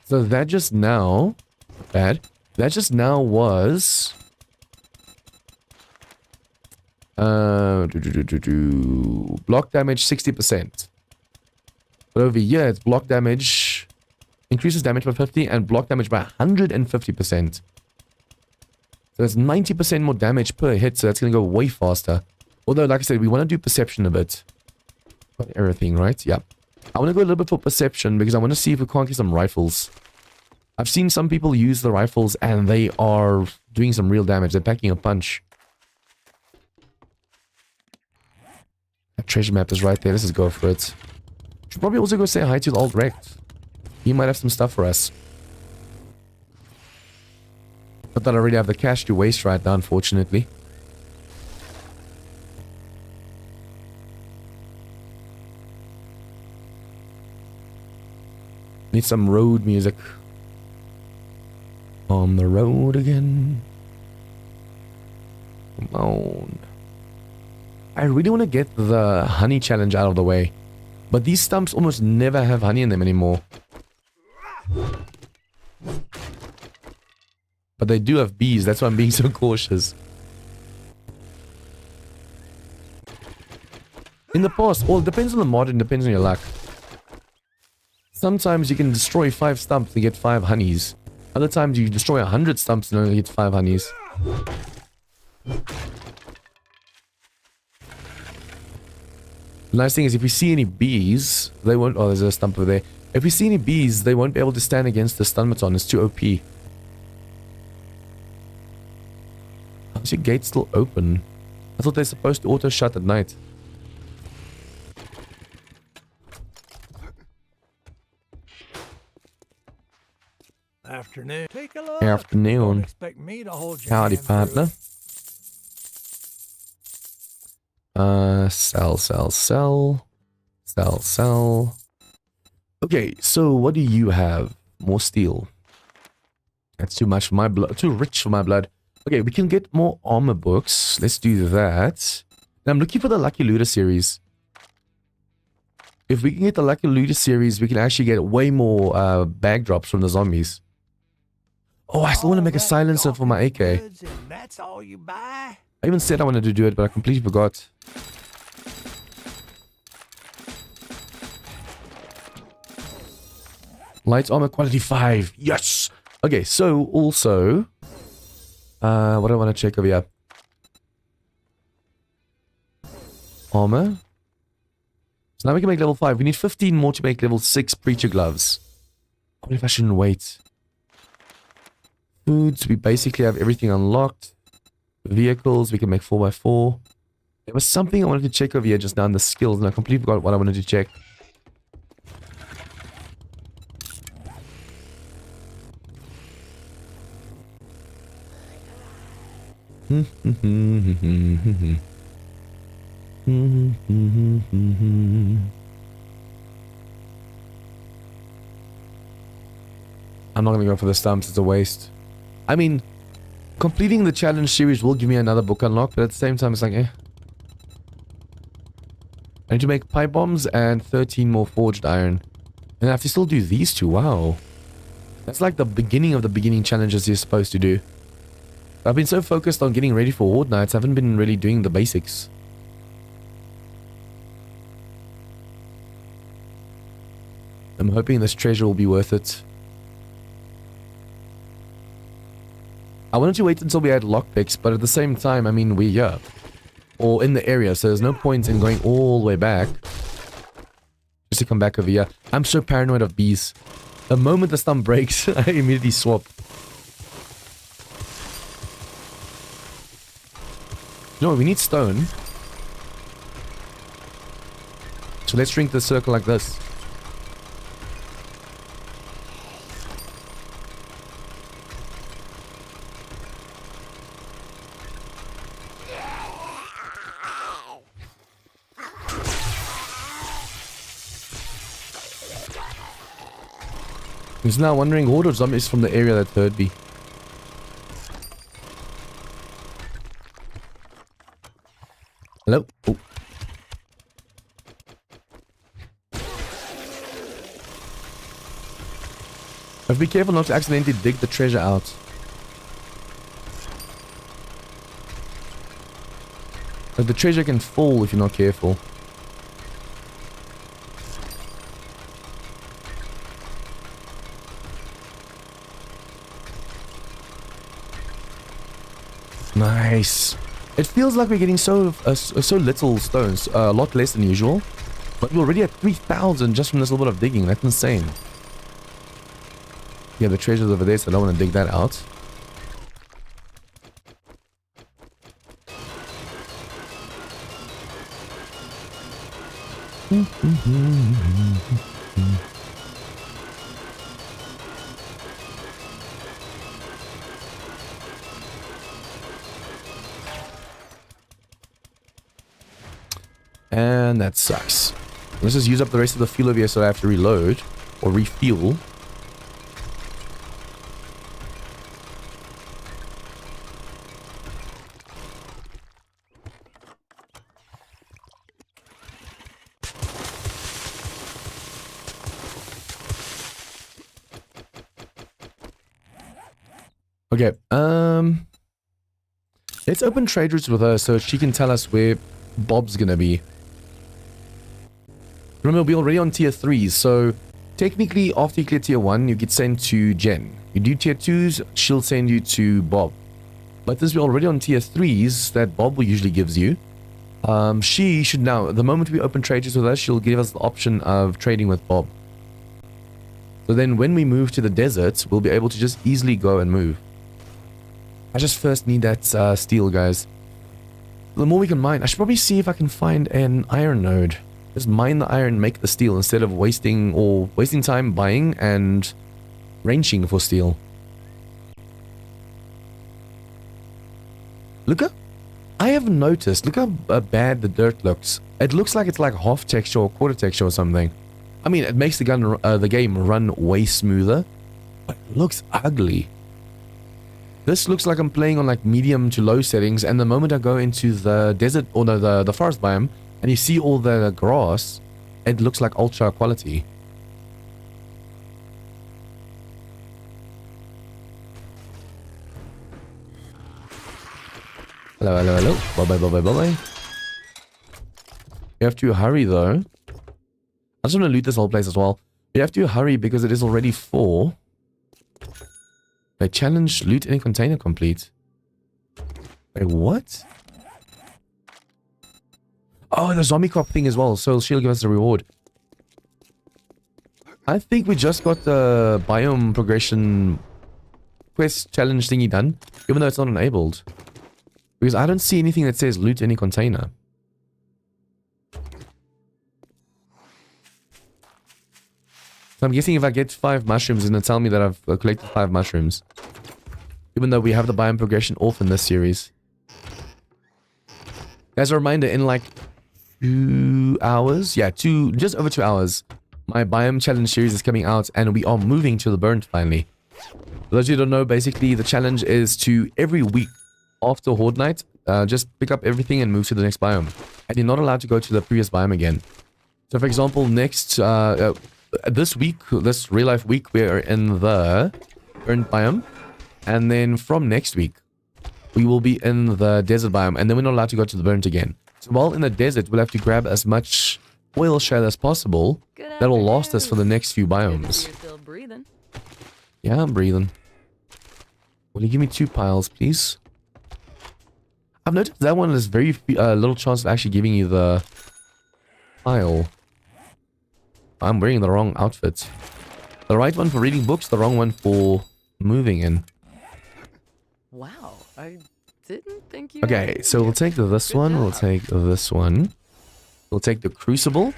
So that just now... Bad. That just now was... block damage 60%. But over here it's block damage... Increases damage by 50 and block damage by 150%. So it's 90% more damage per hit, so that's going to go way faster. Although, like I said, we want to do perception a bit. Got everything, right? Yeah. I want to go a little bit for perception because I want to see if we can't get some rifles. I've seen some people use the rifles and they are doing some real damage. They're packing a punch. That treasure map is right there. Let's just go for it. Should probably also go say hi to the old Rect. He might have some stuff for us. Not that I already have the cash to waste right now, unfortunately. Need some road music. On the road again. Come on. I really want to get the honey challenge out of the way. But these stumps almost never have honey in them anymore. But they do have bees, that's why I'm being so cautious. In the past, well, it depends on the mod and depends on your luck. Sometimes you can destroy 5 stumps and get 5 honeys. Other times you destroy 100 stumps and only get 5 honeys. The nice thing is if you see any bees, they won't... Oh, there's a stump over there. If you see any bees, they won't be able to stand against the stun baton. It's too OP. How's your gate still open? I thought they're supposed to auto shut at night. Afternoon. Take a look. Afternoon. Don't expect me to hold your Howdy, hand partner. through Sell. Okay, so what do you have? More steel. That's too much for my blood. Too rich for my blood. Okay, we can get more armor books. Let's do that. Now I'm looking for the Lucky Looter series. If we can get the Lucky Looter series, we can actually get way more bag drops from the zombies. Oh, I still want to make a silencer for my AK. That's all you buy? I even said I wanted to do it, but I completely forgot. Light armor quality 5. Yes! Okay, so also... what do I want to check over here? Armor. So now we can make level 5. We need 15 more to make level 6 Preacher Gloves. I wonder if I shouldn't wait. Foods, we basically have everything unlocked. Vehicles, we can make 4x4. There was something I wanted to check over here just now in the skills, and I completely forgot what I wanted to check. I'm not gonna go for the stumps, it's a waste. I mean, completing the challenge series will give me another book unlock, but at the same time it's like, eh. I need to make pipe bombs and 13 more forged iron. And I have to still do these two, wow. That's like the beginning of the beginning challenges you're supposed to do. I've been so focused on getting ready for Horde nights, I haven't been really doing the basics. I'm hoping this treasure will be worth it. I wanted to wait until we had lockpicks, but at the same time, I mean, we're here. Or in the area, so there's no point in going all the way back. Just to come back over here. I'm so paranoid of bees. The moment the stump breaks, I immediately swap. No, we need stone. So let's shrink the circle like this. He's now wondering Horde of zombies from the area that heard me. Hello? Oh. Have to be careful not to accidentally dig the treasure out. Like the treasure can fall if you're not careful. Nice. It feels like we're getting so little stones, a lot less than usual. But we're already at 3,000 just from this little bit of digging. That's insane. Yeah, the treasure's over there, so I don't want to dig that out. And that sucks. Let's just use up the rest of the fuel over here so I have to reload or refuel. Okay, let's open trade routes with her so she can tell us where Bob's gonna be. Remember, we're already on tier 3s, so technically after you clear tier 1, you get sent to Jen. You do tier 2s, she'll send you to Bob. But since we're already on tier 3s that Bob will usually gives you, she should now, the moment we open trade routes with her, she'll give us the option of trading with Bob. So then when we move to the desert, we'll be able to just easily go and move. I just first need that steel, guys. The more we can mine, I should probably see if I can find an iron node. Just mine the iron, make the steel instead of wasting time buying and wrenching for steel. Look up. I have noticed, look how bad the dirt looks. It looks like it's like half texture or quarter texture or something. I mean, it makes the game run way smoother, but it looks ugly. This looks like I'm playing on like medium to low settings, and the moment I go into the desert or the forest biome and you see all the grass, it looks like ultra quality. Hello, hello, hello. Bye bye, bye bye, bye bye. You have to hurry though. I just want to loot this whole place as well. You have to hurry because it is already 4. They challenge loot any container complete. Wait, what? Oh, the zombie cop thing as well, so she'll give us a reward. I think we just got the biome progression quest challenge thingy done, even though it's not enabled. Because I don't see anything that says loot any container. So I'm guessing if I get 5 mushrooms, then it'll tell me that I've collected 5 mushrooms. Even though we have the biome progression off in this series. As a reminder, in like 2 hours, yeah, just over 2 hours, my biome challenge series is coming out and we are moving to the burnt finally. For those of you who don't know, basically the challenge is to every week after Horde Night, just pick up everything and move to the next biome. And you're not allowed to go to the previous biome again. So for example, next, this week, this real life week, we're in the burnt biome. And then from next week, we will be in the desert biome. And then we're not allowed to go to the burnt again. So while in the desert, we'll have to grab as much oil shale as possible. That will last us for the next few biomes. You're still breathing. Yeah, I'm breathing. Will you give me 2 piles, please? I've noticed that one is very little chance of actually giving you the pile. I'm wearing the wrong outfit. The right one for reading books, the wrong one for moving in. Wow, I didn't think you... Okay, so we'll take this one, we'll take this one. We'll take the crucible.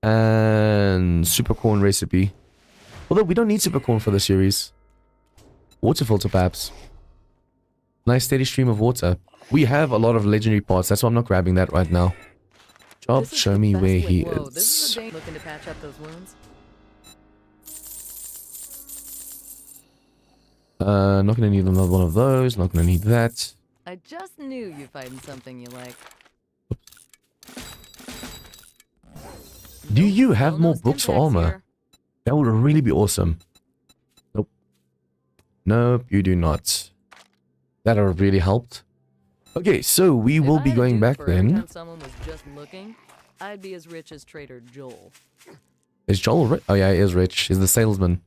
And super corn recipe. Although we don't need super corn for the series. Water filter perhaps. Nice steady stream of water. We have a lot of legendary parts, that's why I'm not grabbing that right now. Job, show me where he Whoa, is. this is a looking to patch up those wounds. Not gonna need another one of those, not gonna need that. I just knew you'd find something you like. Do you have more Almost books for intact armor? here. That would really be awesome. Nope. Nope, you do not. That would have really helped. Okay, so we will be going back then. If someone was just looking, I'd be as rich as Trader Joel. Is Joel rich? Oh yeah, he is rich. He's the salesman.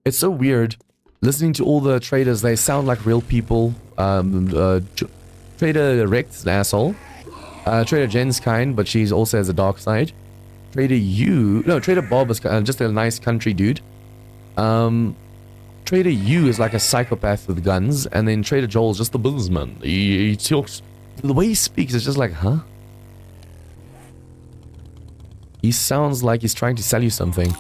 It's so weird. Listening to all the traders, they sound like real people. Trader Rex, an asshole. Trader Jen's kind, but she also has a dark side. Trader Bob is just a nice country dude. Trader Yu is like a psychopath with guns, and then Trader Joel is just the businessman. He talks, the way he speaks is just like, huh? He sounds like he's trying to sell you something.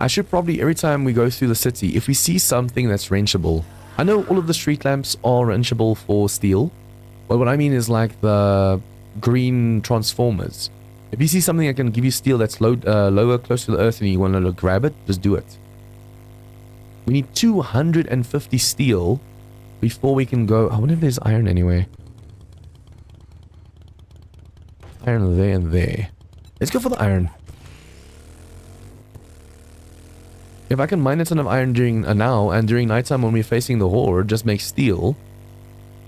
I should probably, every time we go through the city, if we see something that's wrenchable. I know all of the street lamps are wrenchable for steel. But what I mean is like the green transformers. If you see something that can give you steel that's lower, close to the earth, and you want to grab it, just do it. We need 250 steel before we can go. I wonder if there's iron anyway. Iron there and there. Let's go for the iron. If I can mine a ton of iron during now and during nighttime when we're facing the Horde, just make steel,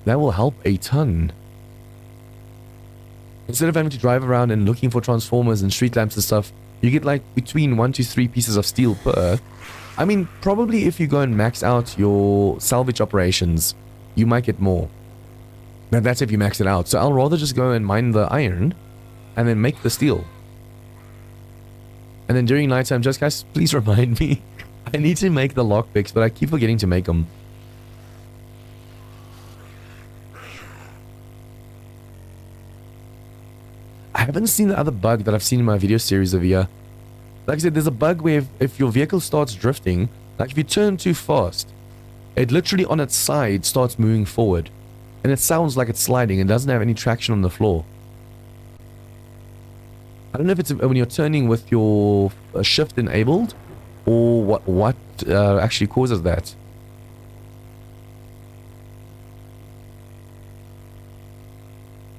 that will help a ton. Instead of having to drive around and looking for transformers and street lamps and stuff, you get like between 1 to 3 pieces of steel per. I mean, probably if you go and max out your salvage operations, you might get more. Now that's if you max it out. So I'll rather just go and mine the iron and then make the steel. And then during nighttime, just guys, please remind me. I need to make the lockpicks, but I keep forgetting to make them. I haven't seen the other bug that I've seen in my video series of here. Like I said, there's a bug where if your vehicle starts drifting, like if you turn too fast, it literally on its side starts moving forward. And it sounds like it's sliding and doesn't have any traction on the floor. I don't know if it's when you're turning with your shift enabled or what actually causes that.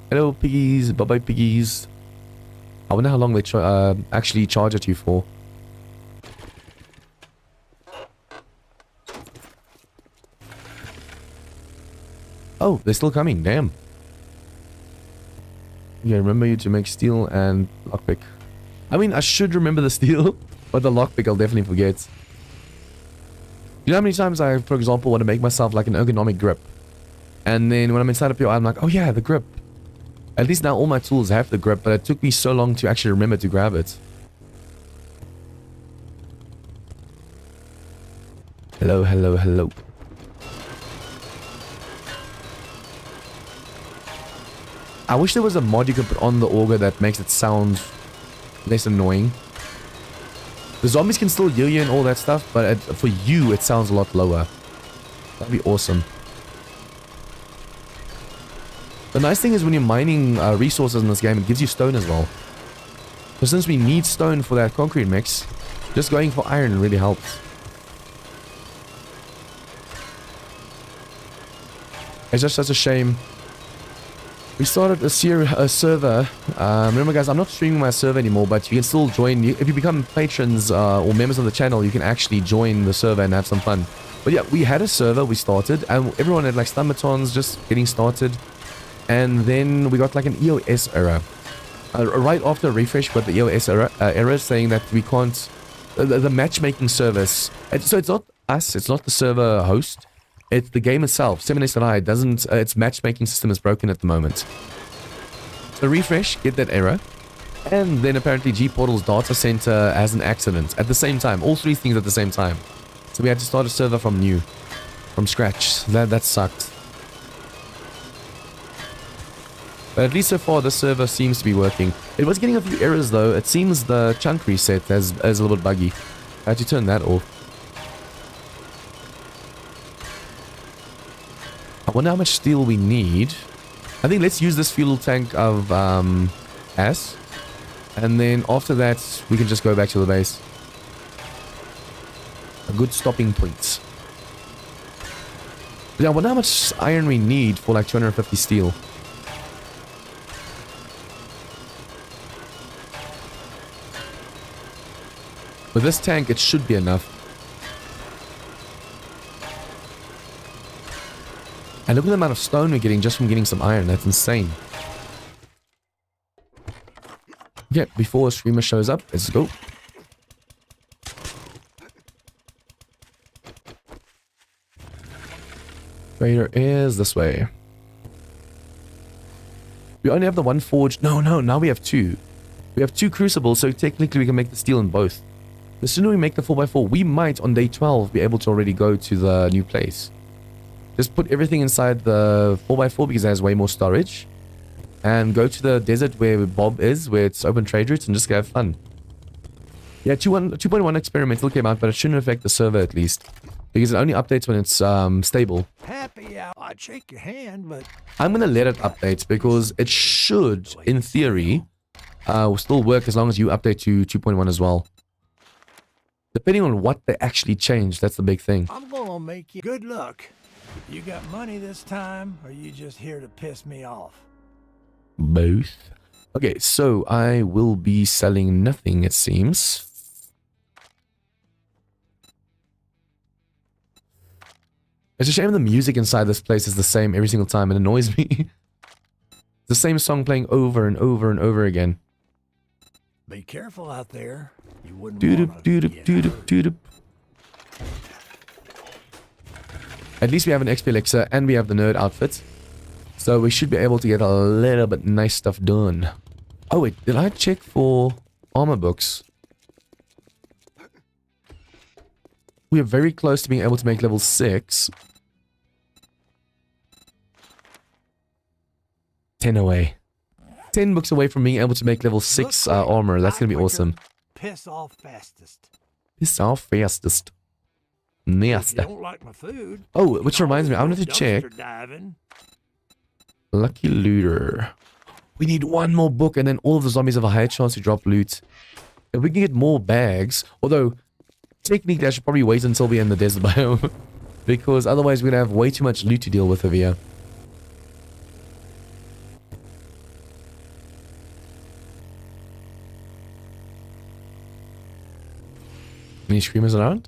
Hello piggies, bye bye piggies. I wonder how long they actually charge at you for. Oh, they're still coming, damn. Yeah, remember you to make steel and lockpick. I mean, I should remember the steel, but the lockpick I'll definitely forget. You know how many times I, for example, want to make myself like an ergonomic grip? And then when I'm inside of here, I'm like, oh yeah, the grip. At least now all my tools have the grip, but it took me so long to actually remember to grab it. Hello, hello, hello. I wish there was a mod you could put on the auger that makes it sound less annoying. The zombies can still hear you and all that stuff, but for you, it sounds a lot lower. That'd be awesome. The nice thing is when you're mining resources in this game, it gives you stone as well. So since we need stone for that concrete mix, just going for iron really helps. It's just such a shame. We started a server. Remember guys, I'm not streaming my server anymore, but you can still join. If you become patrons or members of the channel, you can actually join the server and have some fun. But yeah, we had a server, we started, and everyone had like stun batons just getting started. And then we got like an EOS error. Right after a refresh, we got the EOS error saying that we can't... The matchmaking service... So it's not us, it's not the server host. It's the game itself. 7SNI doesn't... its matchmaking system is broken at the moment. So refresh, get that error. And then apparently G-Portal's data center has an accident at the same time. All three things at the same time. So we had to start a server from new. From scratch. That sucked. But at least so far, the server seems to be working. It was getting a few errors though. It seems the chunk reset is a little bit buggy. I had to turn that off. I wonder how much steel we need. I think let's use this fuel tank of ass. And then after that, we can just go back to the base. A good stopping point. But yeah, I wonder how much iron we need for like 250 steel. With this tank, it should be enough. And look at the amount of stone we're getting just from getting some iron. That's insane. Yeah, before a streamer shows up, let's go. Trader is this way. We only have the one forge. No, now we have two. We have two crucibles, so technically we can make the steel in both. The sooner we make the 4x4, we might on day 12 be able to already go to the new place. Just put everything inside the 4x4 because it has way more storage. and go to the desert where Bob is, where it's open trade routes, and just have fun. Yeah, 2.1 experimental came out, but it shouldn't affect the server at least. Because it only updates when it's stable. Happy hour. I'd shake your hand, but I'm going to let it update because it should, in theory, still work as long as you update to 2.1 as well. Depending on what they actually changed, that's the big thing. I'm gonna make you good luck. You got money this time, or you just here to piss me off? Both. Okay, so I will be selling nothing, it seems. It's a shame the music inside this place is the same every single time. It annoys me. The same song playing over and over and over again. Be careful out there. You wouldn't Doodop. At least we have an XP elixir and we have the nerd outfit. So we should be able to get a little bit nice stuff done. Oh wait, did I check for armor books? We are very close to being able to make level 6. 10 away. 10 books away from being able to make level 6 armor. That's going to be awesome. Piss off fastest. Piss off fastest. If Nasty. you don't like my food. Oh, which reminds me, I wanted to check. Diving. Lucky looter. We need one more book and then all of the zombies have a higher chance to drop loot. If we can get more bags, although technically I should probably wait until we're in the desert biome. Because otherwise we're going to have way too much loot to deal with over here. Any screamers around?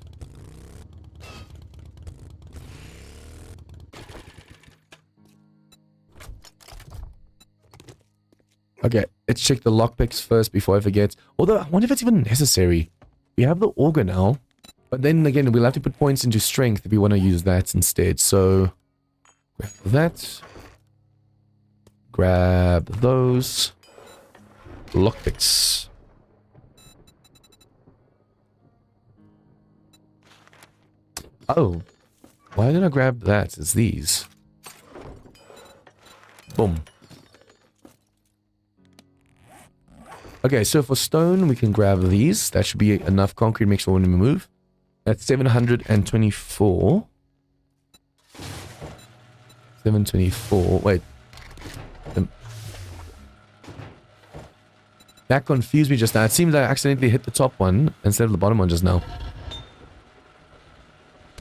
Okay, let's check the lockpicks first before I forget. Although, I wonder if it's even necessary. We have the auger now. But then again, we'll have to put points into strength if we want to use that instead. So, grab that. Grab those. Lockpicks. Oh, why did I grab that? It's these. Boom. Okay, so for stone, we can grab these. That should be enough concrete mix for when we move. That's 724. 724. Wait. That confused me just now. It seems I accidentally hit the top one instead of the bottom one just now.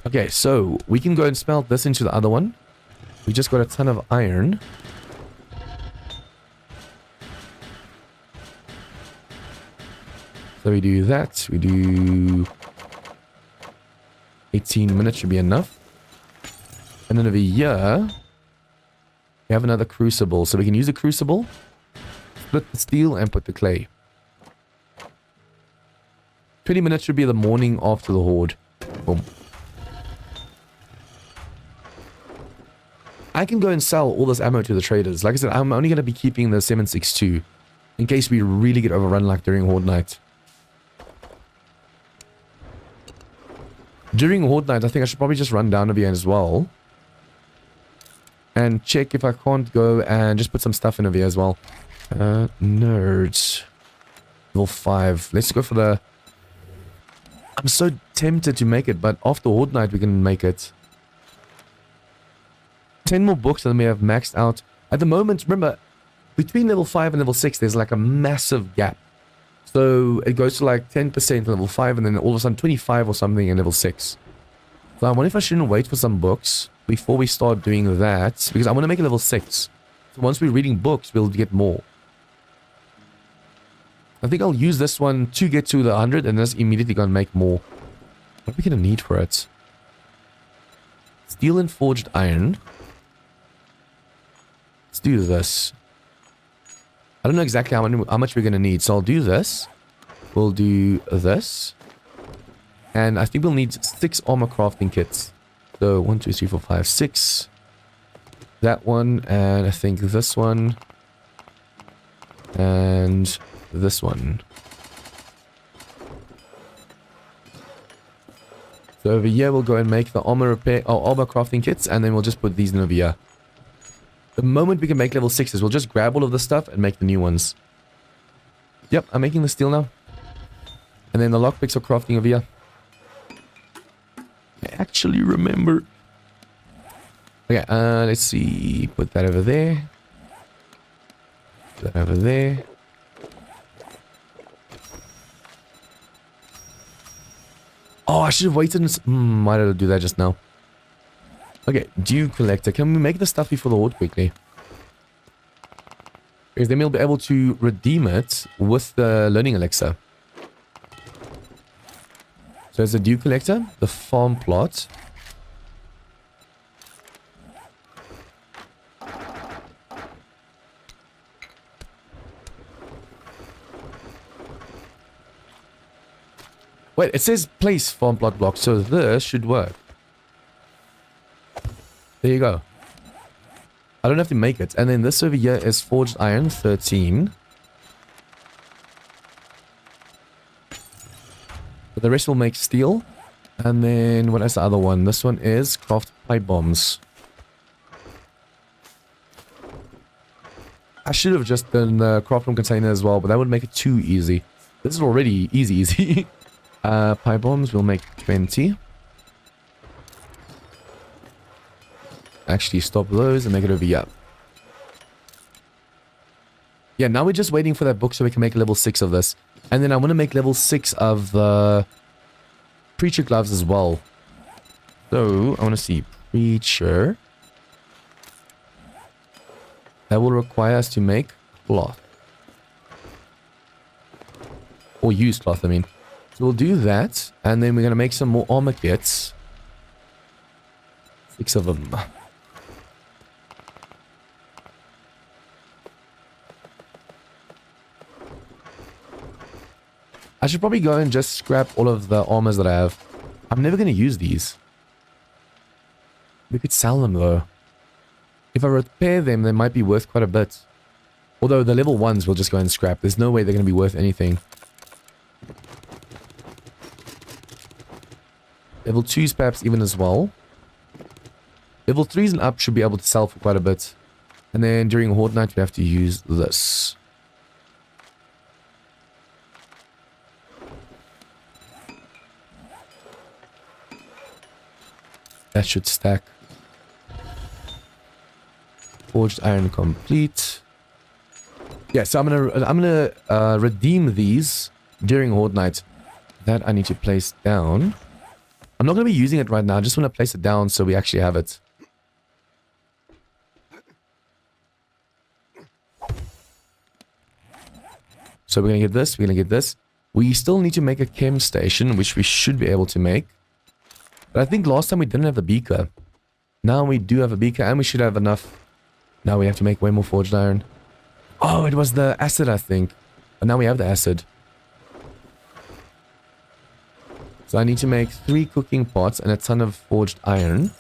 Okay, so we can go and smelt this into the other one. We just got a ton of iron. So we do that. We do 18 minutes should be enough. And then over here, we have another crucible. So we can use the crucible, split the steel, and put the clay. 20 minutes should be the morning after the horde. Boom. I can go and sell all this ammo to the traders. Like I said, I'm only going to be keeping the 7.62 in case we really get overrun like during Horde Night. During Horde Night, I think I should probably just run down over here as well. And check if I can't go and just put some stuff in over here as well. Nerds. Level 5. Let's go for the... I'm so tempted to make it, but after Horde Night we can make it. 10 more books and then we have maxed out. At the moment, remember, between level 5 and level 6, there's like a massive gap. So it goes to like 10% level 5 and then all of a sudden 25 or something in level 6. So I wonder if I shouldn't wait for some books before we start doing that. Because I want to make it level 6. So once we're reading books, we'll get more. I think I'll use this one to get to the 100 and that's immediately going to make more. What are we going to need for it? Steel and forged iron. Let's do this. I don't know exactly how much we're going to need. So I'll do this. We'll do this. And I think we'll need 6 armor crafting kits. So 1, 2, 3, 4, 5, 6. That one. And I think this one. And this one. So over here we'll go and make the armor repair or armor crafting kits. And then we'll just put these in over here. The moment we can make level 6s, we'll just grab all of the stuff and make the new ones. Yep, I'm making the steel now. And then the lockpicks are crafting over here. I actually remember. Okay, let's see. Put that over there. Put that over there. Oh, I should have waited. Why did I do that just now? Okay, dew collector. Can we make the stuff before the horde quickly? Because then we'll be able to redeem it with the learning elixir. So there's the dew collector, the farm plot. Wait, it says place farm plot block, so this should work. There you go. I don't have to make it. And then this over here is forged iron, 13. But the rest will make steel. And then what is the other one? This one is craft pipe bombs. I should have just done the craft room container as well, but that would make it too easy. This is already easy. Pipe bombs will make 20. Actually stop those and make it over here. Yeah, now we're just waiting for that book so we can make level 6 of this. And then I want to make level 6 of the preacher gloves as well. So I want to see preacher. That will require us to make cloth. Or use cloth, I mean. So we'll do that. And then we're going to make some more armor kits. 6 of them. I should probably go and just scrap all of the armors that I have. I'm never going to use these. We could sell them though. If I repair them, they might be worth quite a bit. Although the level 1s will just go and scrap. There's no way they're going to be worth anything. Level 2s perhaps even as well. Level 3s and up should be able to sell for quite a bit. And then during Horde Night we have to use this. That should stack. Forged iron complete. Yeah, so I'm gonna redeem these during Horde Night. That I need to place down. I'm not gonna be using it right now. I just want to place it down so we actually have it. So we're gonna get this. We're gonna get this. We still need to make a chem station, which we should be able to make. But I think last time we didn't have the beaker. Now we do have a beaker and we should have enough. Now we have to make way more forged iron. Oh, it was the acid, I think. But now we have the acid. So I need to make 3 cooking pots and a ton of forged iron.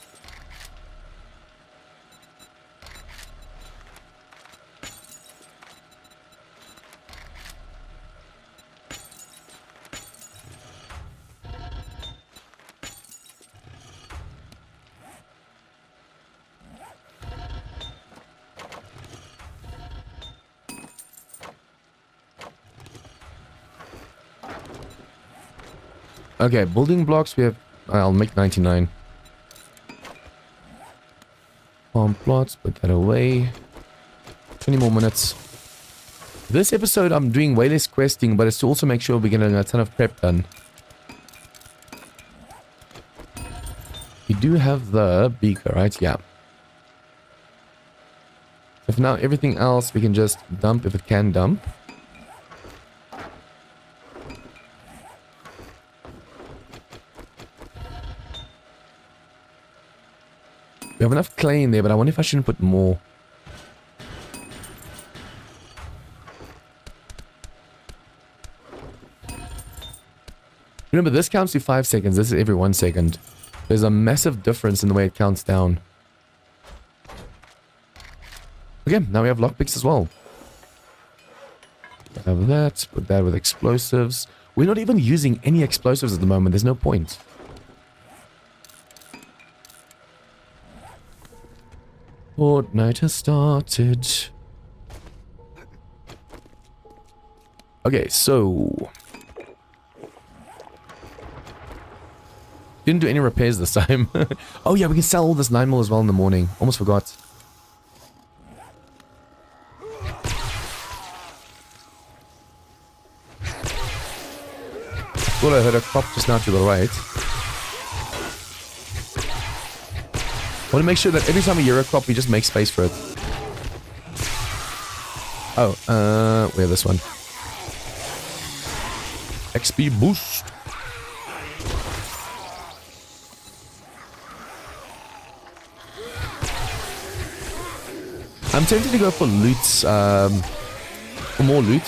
Okay, building blocks we have... I'll make 99. Farm plots, put that away. 20 more minutes. This episode I'm doing way less questing, but it's to also make sure we're getting a ton of prep done. We do have the beaker, right? Yeah. So for now, everything else we can just dump if it can dump. We have enough clay in there, but I wonder if I shouldn't put more. Remember, this counts to 5 seconds. This is every 1 second. There's a massive difference in the way it counts down. Okay, now we have lockpicks as well. Have that. Put that with explosives. We're not even using any explosives at the moment. There's no point. Fortnite has started. Okay, so didn't do any repairs this time. Oh yeah, we can sell all this 9mm as well in the morning. Almost forgot. Thought I heard a crop just now to the right. I want to make sure that every time we hear a crop, we just make space for it. Oh, we have this one. XP boost. I'm tempted to go for loots, for more loot.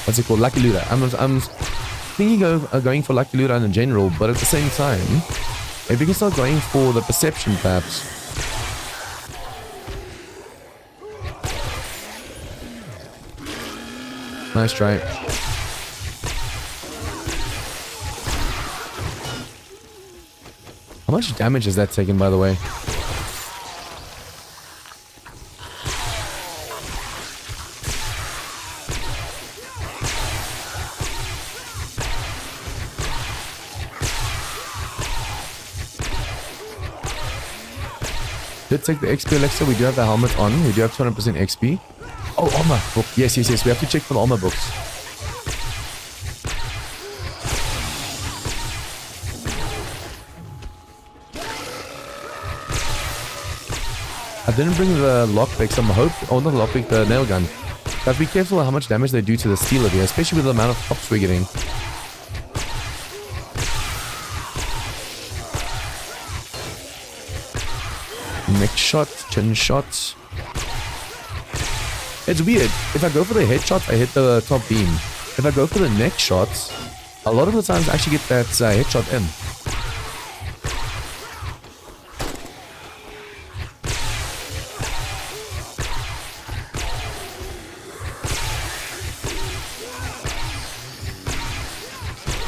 What's it called? Lucky Looter. I'm thinking of going for Lucky Looter in general, but at the same time, if we can start going for the perception perhaps. Nice try. How much damage has that taken, by the way? Did take the XP elixir. We do have the helmet on. We do have 200% XP. Oh, armor book. Yes. We have to check for the armor books. I didn't bring the lockpicks. I'm hope. Oh, not the lockpick, the nail gun. But be careful how much damage they do to the steel of here, especially with the amount of pops we're getting. Neck shot, chin shot. It's weird. If I go for the headshot, I hit the top beam. If I go for the neck shots, a lot of the times I actually get that headshot in.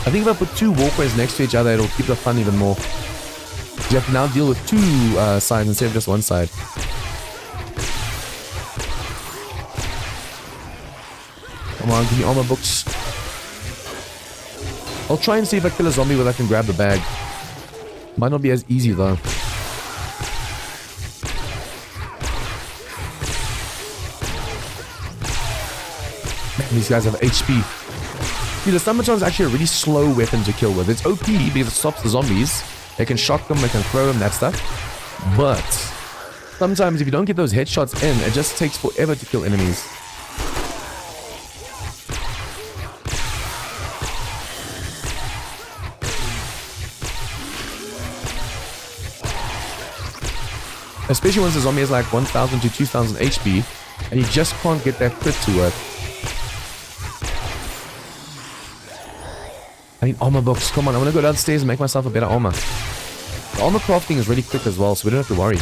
I think if I put two walkways next to each other, it'll keep the fun even more. You have to now deal with two sides instead of just one side. Come on, give me armor books. I'll try and see if I kill a zombie where I can grab the bag. Might not be as easy though. Man, these guys have HP. See, the Summertron is actually a really slow weapon to kill with. It's OP because it stops the zombies. They can shock them, they can throw them, that stuff. But sometimes if you don't get those headshots in, it just takes forever to kill enemies. Especially once the zombie has like 1000 to 2000 HP and you just can't get that crit to work. I need armor books. Come on, I'm gonna go downstairs and make myself a better armor. The armor crafting is really quick as well, so we don't have to worry.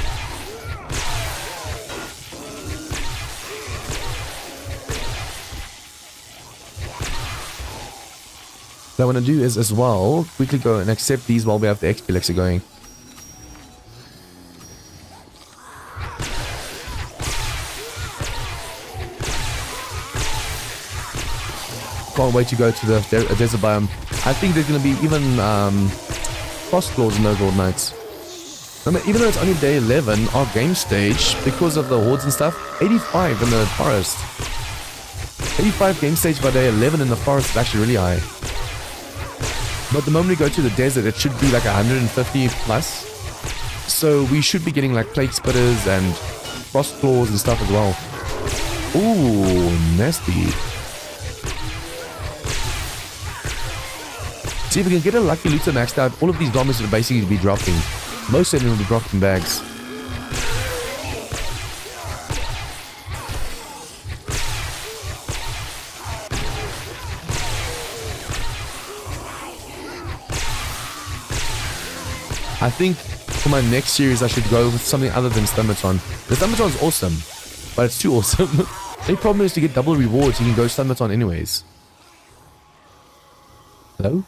What I want to do is as well, quickly go and accept these while we have the XP elixir going. Can't wait to go to the desert biome. I think there's going to be even frost claws in those Horde nights. Remember, even though it's only day 11, our game stage, because of the hordes and stuff, 85 in the forest. 85 game stage by day 11 in the forest is actually really high. But the moment we go to the desert, it should be like 150 plus. So we should be getting like plague spitters and frost claws and stuff as well. Ooh, nasty. See if we can get a lucky looter maxed out. All of these zombies will basically be dropping. Most of them will be dropped in bags. I think for my next series I should go with something other than Stumberton. The Stumberton is awesome, but it's too awesome. The only problem is to get double rewards, you can go Stumberton anyways. Hello?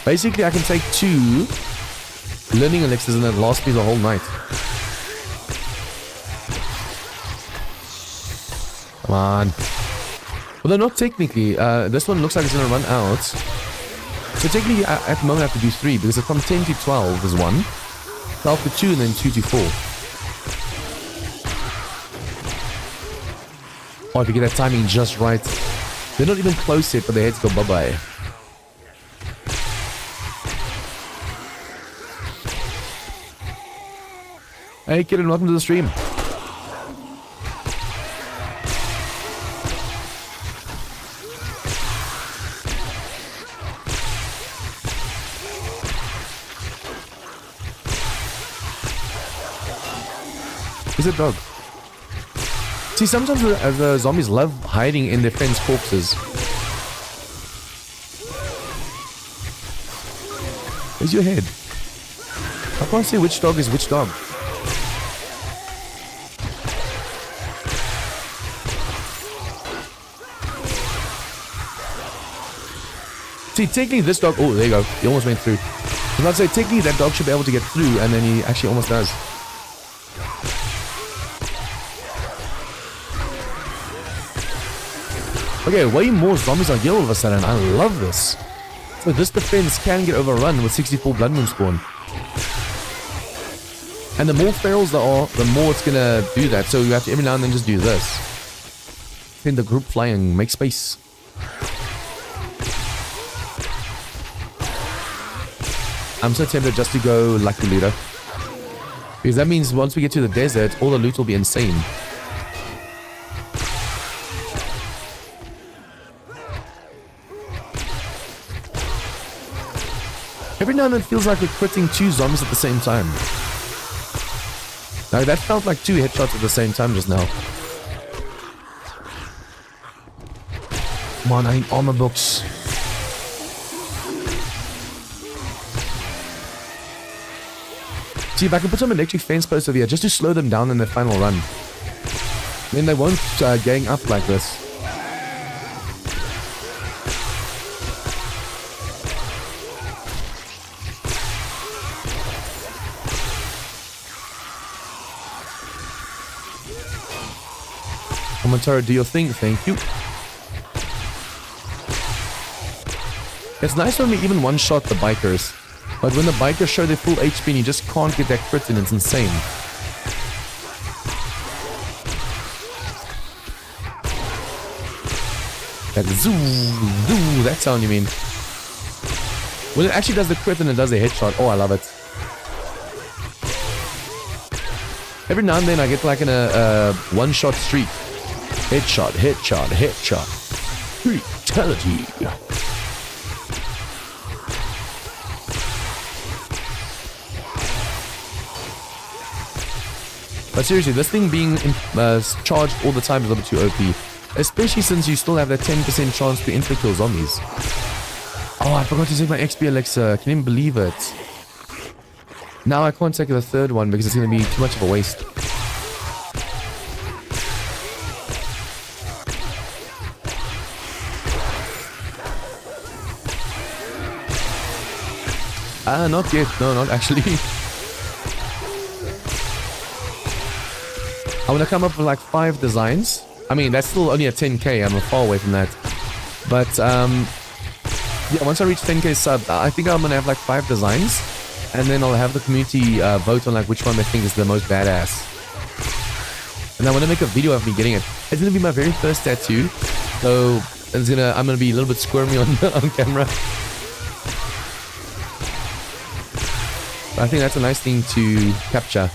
Basically, I can take 2 learning elixirs and it lasts me the whole night. Come on. Although not technically, this one looks like it's going to run out. So technically, at the moment I have to do 3 because it's from 10 to 12 is 1. 12 to 2 and then 2 to 4. Oh, if you get that timing just right. They're not even close yet, but their heads go bye-bye. Hey kid, welcome to the stream. Is it dog? See, sometimes the zombies love hiding in their friends' corpses. Where's your head? I can't see which dog is which dog. See, technically this dog... Oh, there you go. He almost went through. I was about to say, technically that dog should be able to get through, and then he actually almost does. Okay, way more zombies are here all of a sudden. I love this. So this defense can get overrun with 64 Blood Moon spawn. And the more ferals there are, the more it's gonna do that. So you have to every now and then just do this. Send the group flying, make space. I'm so tempted just to go Lucky Looter. Because that means once we get to the desert, all the loot will be insane. Every now and then it feels like we're critting 2 zombies at the same time. Now that felt like 2 headshots at the same time just now. Come on, I need armor books. See, if I can put some electric fence posts over here just to slow them down in their final run. Then they won't gang up like this. Commentary, do your thing, thank you. It's nice when we even one-shot the bikers, but when the bikers show their full HP and you just can't get that crit in, it's insane. That zoo, that sound you mean. When it actually does the crit and it does a headshot, oh, I love it. Every now and then I get like in a one-shot streak. Headshot, headshot, headshot. Fatality. But seriously, this thing being charged all the time is a little bit too OP. Especially since you still have that 10% chance to inflict your zombies. Oh, I forgot to take my XP elixir. Can you even believe it? Now I can't take the 3rd one because it's going to be too much of a waste. Not yet. No, not actually. I want to come up with like 5 designs. I mean, that's still only a 10k. I'm far away from that. But, yeah, once I reach 10k sub, I think I'm going to have like 5 designs. And then I'll have the community vote on like which one they think is the most badass. And I want to make a video of me getting it. It's going to be my very first tattoo. So, I'm going to be a little bit squirmy on camera. I think that's a nice thing to capture.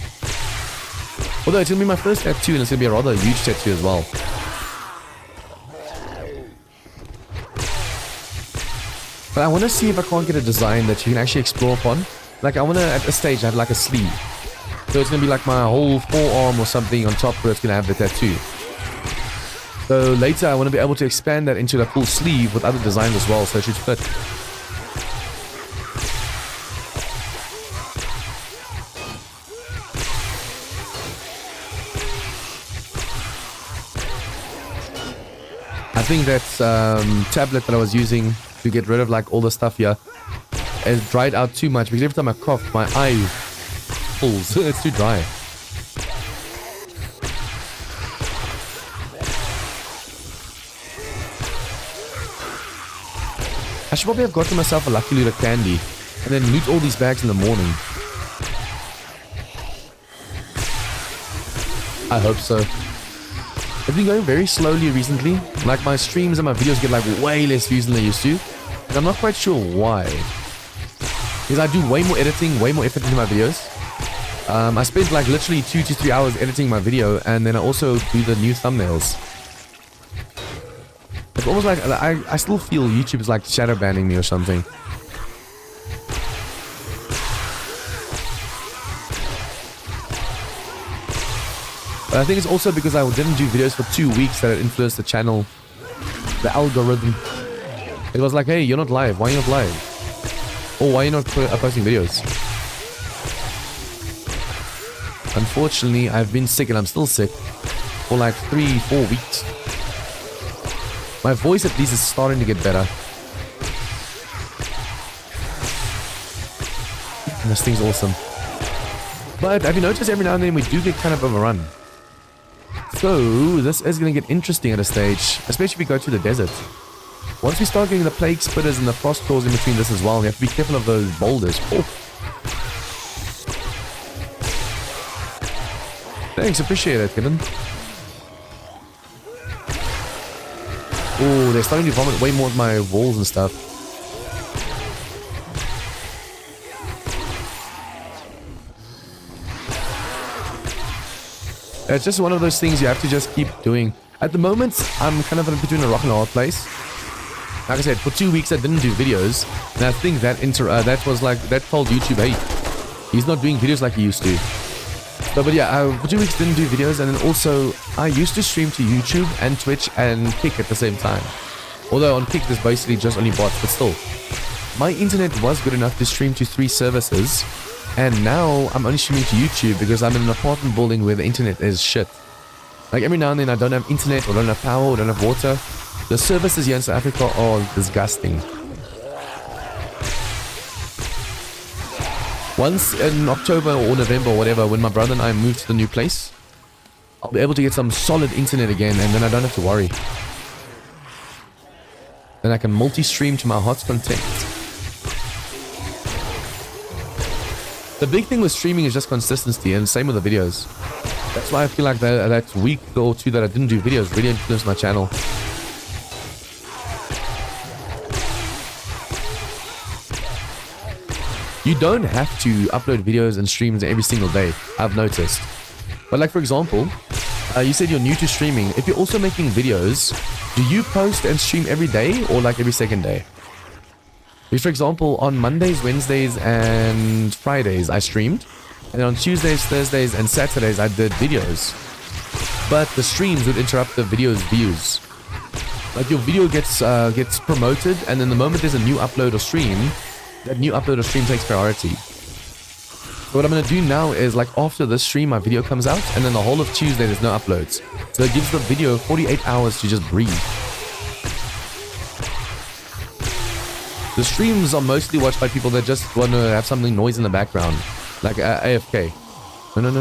Although it's going to be my first tattoo and it's going to be a rather huge tattoo as well. But I want to see if I can't get a design that you can actually explore upon. Like I want to, at this stage, have like a sleeve. So it's going to be like my whole forearm or something on top where it's going to have the tattoo. So later I want to be able to expand that into a full sleeve with other designs as well, so it should fit. I think that tablet that I was using to get rid of like all the stuff here has dried out too much because every time I cough, my eye pulls. It's too dry. I should probably have gotten myself a Lucky Loot of candy and then loot all these bags in the morning. I hope so. It's been going very slowly recently. Like my streams and my videos get like way less views than they used to. And I'm not quite sure why. Because I do way more editing, way more effort into my videos. I spent like literally 2 to 3 hours editing my video, and then I also do the new thumbnails. It's almost like I still feel YouTube is like shadow banning me or something. But I think it's also because I didn't do videos for 2 weeks that it influenced the channel, the algorithm. It was like, hey, you're not live. Why are you not live? Or why are you not posting videos? Unfortunately, I've been sick and I'm still sick for like 3-4 weeks. My voice at least is starting to get better. And this thing's awesome. But have you noticed every now and then we do get kind of overrun? So this is going to get interesting at a stage, especially if we go to the desert. Once we start getting the plague spitters and the frost claws in between this as well, we have to be careful of those boulders. Oh. Thanks, appreciate it, Kevin. Oh, they're starting to vomit way more of my walls and stuff. It's just one of those things you have to just keep doing. At the moment, I'm kind of in between a rock and a hard place. Like I said, for 2 weeks I didn't do videos, and I think that that told YouTube, hey, he's not doing videos like he used to. But yeah, for 2 weeks didn't do videos, and then also I used to stream to YouTube and Twitch and Kick at the same time. Although on Kick there's basically just only bots, but still. My internet was good enough to stream to 3 services, and now I'm only streaming to YouTube because I'm in an apartment building where the internet is shit. Like every now and then I don't have internet, or don't have power, or don't have water. The services here in South Africa are disgusting. Once in October or November or whatever, when my brother and I move to the new place, I'll be able to get some solid internet again, and then I don't have to worry. Then I can multi-stream to my heart's content. The big thing with streaming is just consistency, and same with the videos. That's why I feel like that week or 2 that I didn't do videos really influenced my channel. You don't have to upload videos and streams every single day, I've noticed. But like for example, you said you're new to streaming. If you're also making videos, do you post and stream every day or like every second day? For example, on Mondays, Wednesdays, and Fridays I streamed. And on Tuesdays, Thursdays, and Saturdays I did videos. But the streams would interrupt the video's views. Like your video gets promoted, and then the moment there's a new upload or stream, that new upload or stream takes priority. So what I'm going to do now is, like after this stream, my video comes out, and then the whole of Tuesday there's no uploads. So it gives the video 48 hours to just breathe. The streams are mostly watched by people that just want to have something noise in the background. Like AFK. No.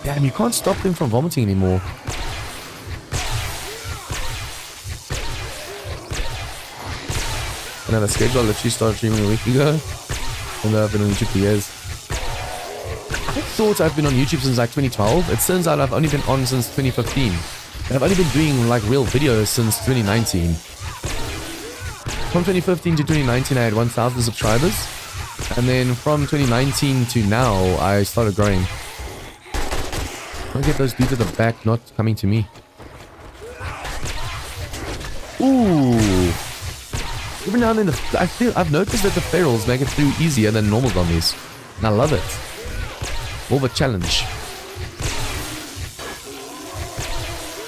Damn, you can't stop them from vomiting anymore. And I have a schedule. I literally started streaming a week ago. And I've been on YouTube for years. I thought I've been on YouTube since like 2012. It turns out I've only been on since 2015. And I've only been doing like real videos since 2019. From 2015 to 2019 I had 1,000 subscribers. And then from 2019 to now I started growing. I'll get those dudes at the back not coming to me. Ooh. Every now and then I've noticed that the ferals make it through easier than normal zombies. And I love it. More of a challenge.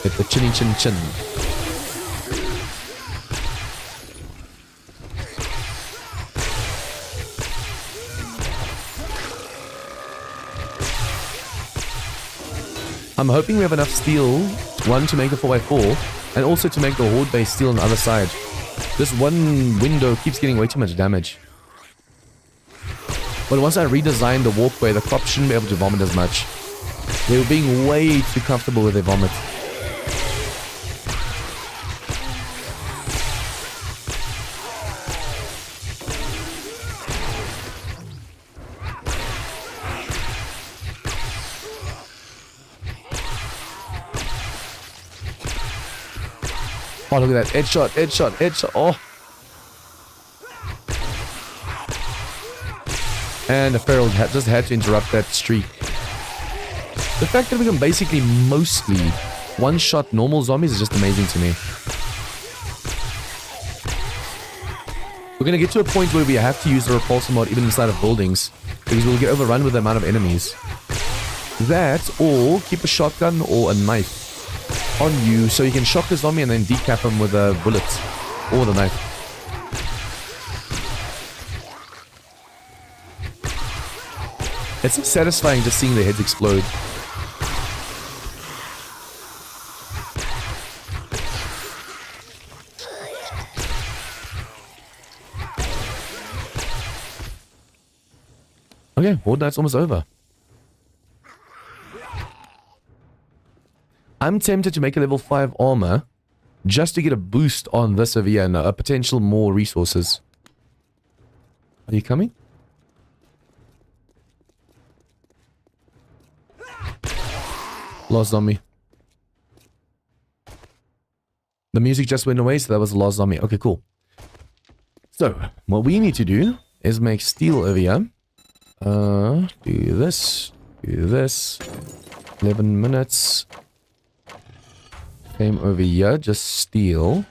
Get the chinny chin chin. I'm hoping we have enough steel, one to make the 4x4, and also to make the horde base steel on the other side. This one window keeps getting way too much damage. But once I redesigned the walkway, the cops shouldn't be able to vomit as much. They were being way too comfortable with their vomit. Oh, look at that. Headshot, headshot, headshot. Oh. And the feral just had to interrupt that streak. The fact that we can basically mostly one-shot normal zombies is just amazing to me. We're going to get to a point where we have to use the repulsor mod even inside of buildings, because we'll get overrun with the amount of enemies. That, or keep a shotgun or a knife on you so you can shock the zombie and then decap him with a bullet or the knife. It's so satisfying just seeing their heads explode. Okay, Horde Night's almost over. I'm tempted to make a level 5 armor just to get a boost on this over here and a potential more resources. Are you coming? Last zombie. The music just went away, so that was the last zombie. Okay, cool. So, what we need to do is make steel over here. Do this. Do this. 11 minutes. Same over here, just steel.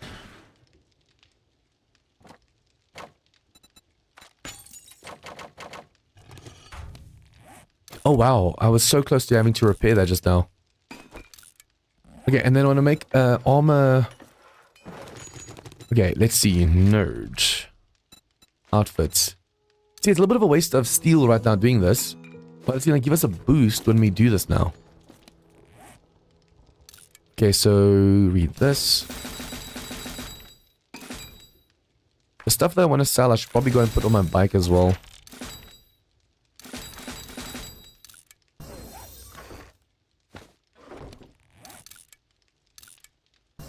Oh wow, I was so close to having to repair that just now. Okay, and then I want to make armor. Okay, let's see. Nerd. Outfits. See, it's a little bit of a waste of steel right now doing this, but it's going to give us a boost when we do this now. Okay, so read this. The stuff that I want to sell, I should probably go and put on my bike as well.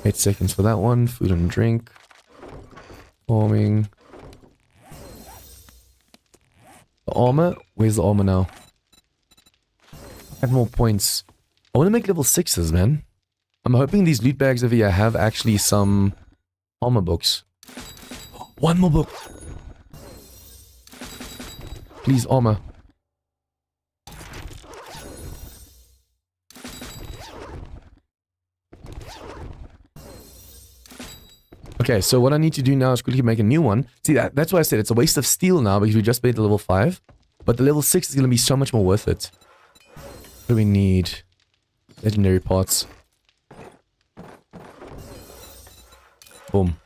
Eight seconds for that one. Food and drink. Farming. The armor? Where's the armor now? I have more points. I want to make level 6s, man. I'm hoping these loot bags over here have actually some armor books. One more book. Please, armor. Okay, so what I need to do now is quickly make a new one. See, that's why I said it's a waste of steel now because we just made the level 5. But the level 6 is going to be so much more worth it. What do we need? Legendary parts. Boom.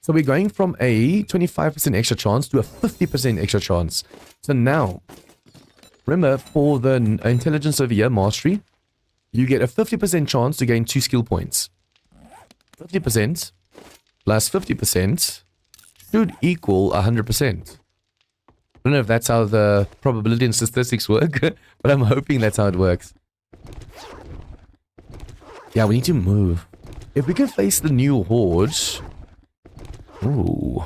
So we're going from a 25% extra chance to a 50% extra chance. So now, remember for the intelligence over here, mastery, you get a 50% chance to gain 2 skill points. 50% plus 50% should equal 100%. I don't know if that's how the probability and statistics work, but I'm hoping that's how it works. Yeah, we need to move. If we can face the new horde... Ooh.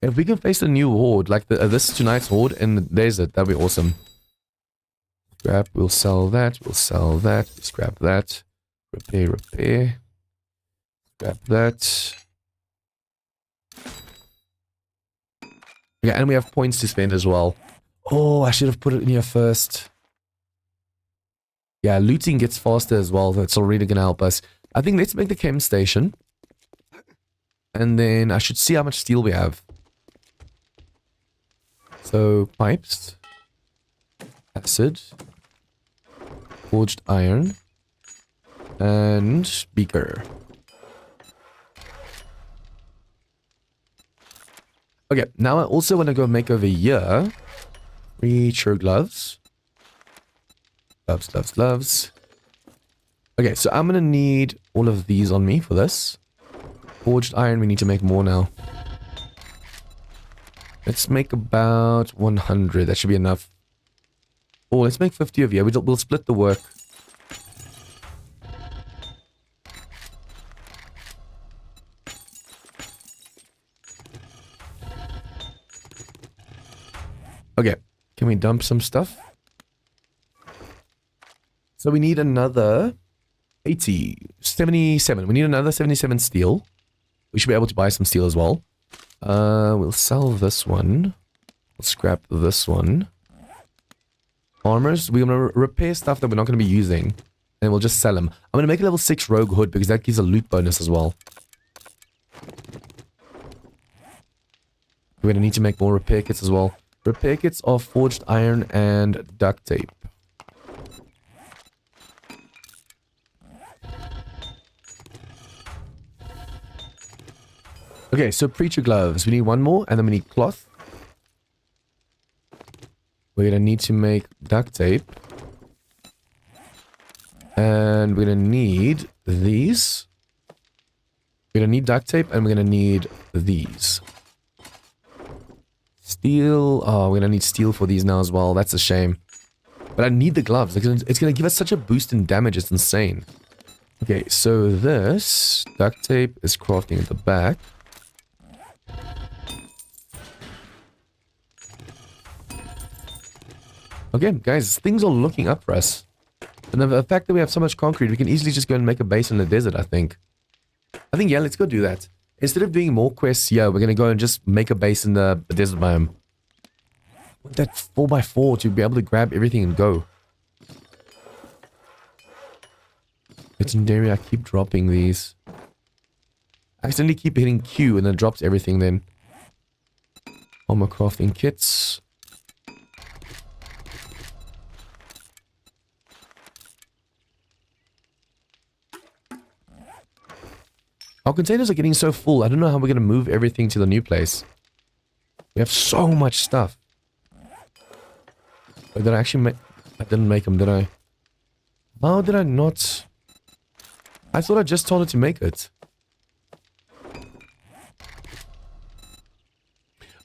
If we can face the new horde, like this tonight's horde in the desert, that'd be awesome. Scrap, we'll sell that, we'll sell that, scrap that. Repair, repair. Scrap that. Yeah, and we have points to spend as well. Oh, I should have put it in here first. Yeah, looting gets faster as well. That's already going to help us. I think let's make the chem station. And then I should see how much steel we have. So, pipes. Acid. Forged iron. And beaker. Okay, now I also want to go make over here. Reach your gloves. Gloves, gloves, gloves. Okay, so I'm going to need all of these on me for this. Forged iron, we need to make more now. Let's make about 100. That should be enough. Oh, let's make 50 of you. We'll split the work. Okay. Can we dump some stuff? So we need another 80, 77. We need another 77 steel. We should be able to buy some steel as well. We'll sell this one. We'll scrap this one. Armors. We're going to repair stuff that we're not going to be using. And we'll just sell them. I'm going to make a level 6 rogue hood because that gives a loot bonus as well. We're going to need to make more repair kits as well. Repair kits are forged iron and duct tape. Okay, so preacher gloves. We need one more, and then we need cloth. We're gonna need to make duct tape. And we're gonna need these. We're gonna need duct tape, and we're gonna need these. Steel. Oh, we're gonna need steel for these now as well. That's a shame. But I need the gloves. It's gonna give us such a boost in damage. It's insane. Okay, so this duct tape is crafting at the back. Okay, guys, things are looking up for us. And the fact that we have so much concrete, we can easily just go and make a base in the desert, I think. Yeah, let's go do that. Instead of doing more quests here, we're going to go and just make a base in the desert biome. With that 4x4 to be able to grab everything and go. Legendary, I keep dropping these. I accidentally keep hitting Q and it drops everything then. Armor crafting kits. Our containers are getting so full. I don't know how we're going to move everything to the new place. We have so much stuff. Oh, did I actually make... I didn't make them, did I? How did I not... I thought I just told it to make it.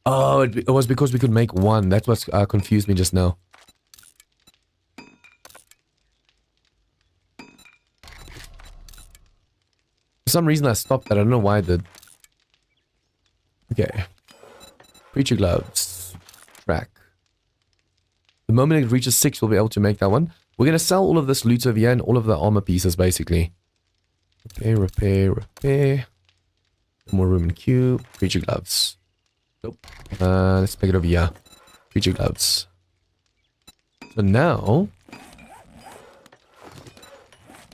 Oh, it was because we could make one. That was confused me just now. For some reason I stopped that. I don't know why I did. Okay. Preacher gloves. Track. The moment it reaches 6, we'll be able to make that one. We're going to sell all of this loot over here and all of the armor pieces, basically. Repair, repair, repair. More room in queue. Preacher gloves. Nope. Let's make it over here. Preacher gloves. So now...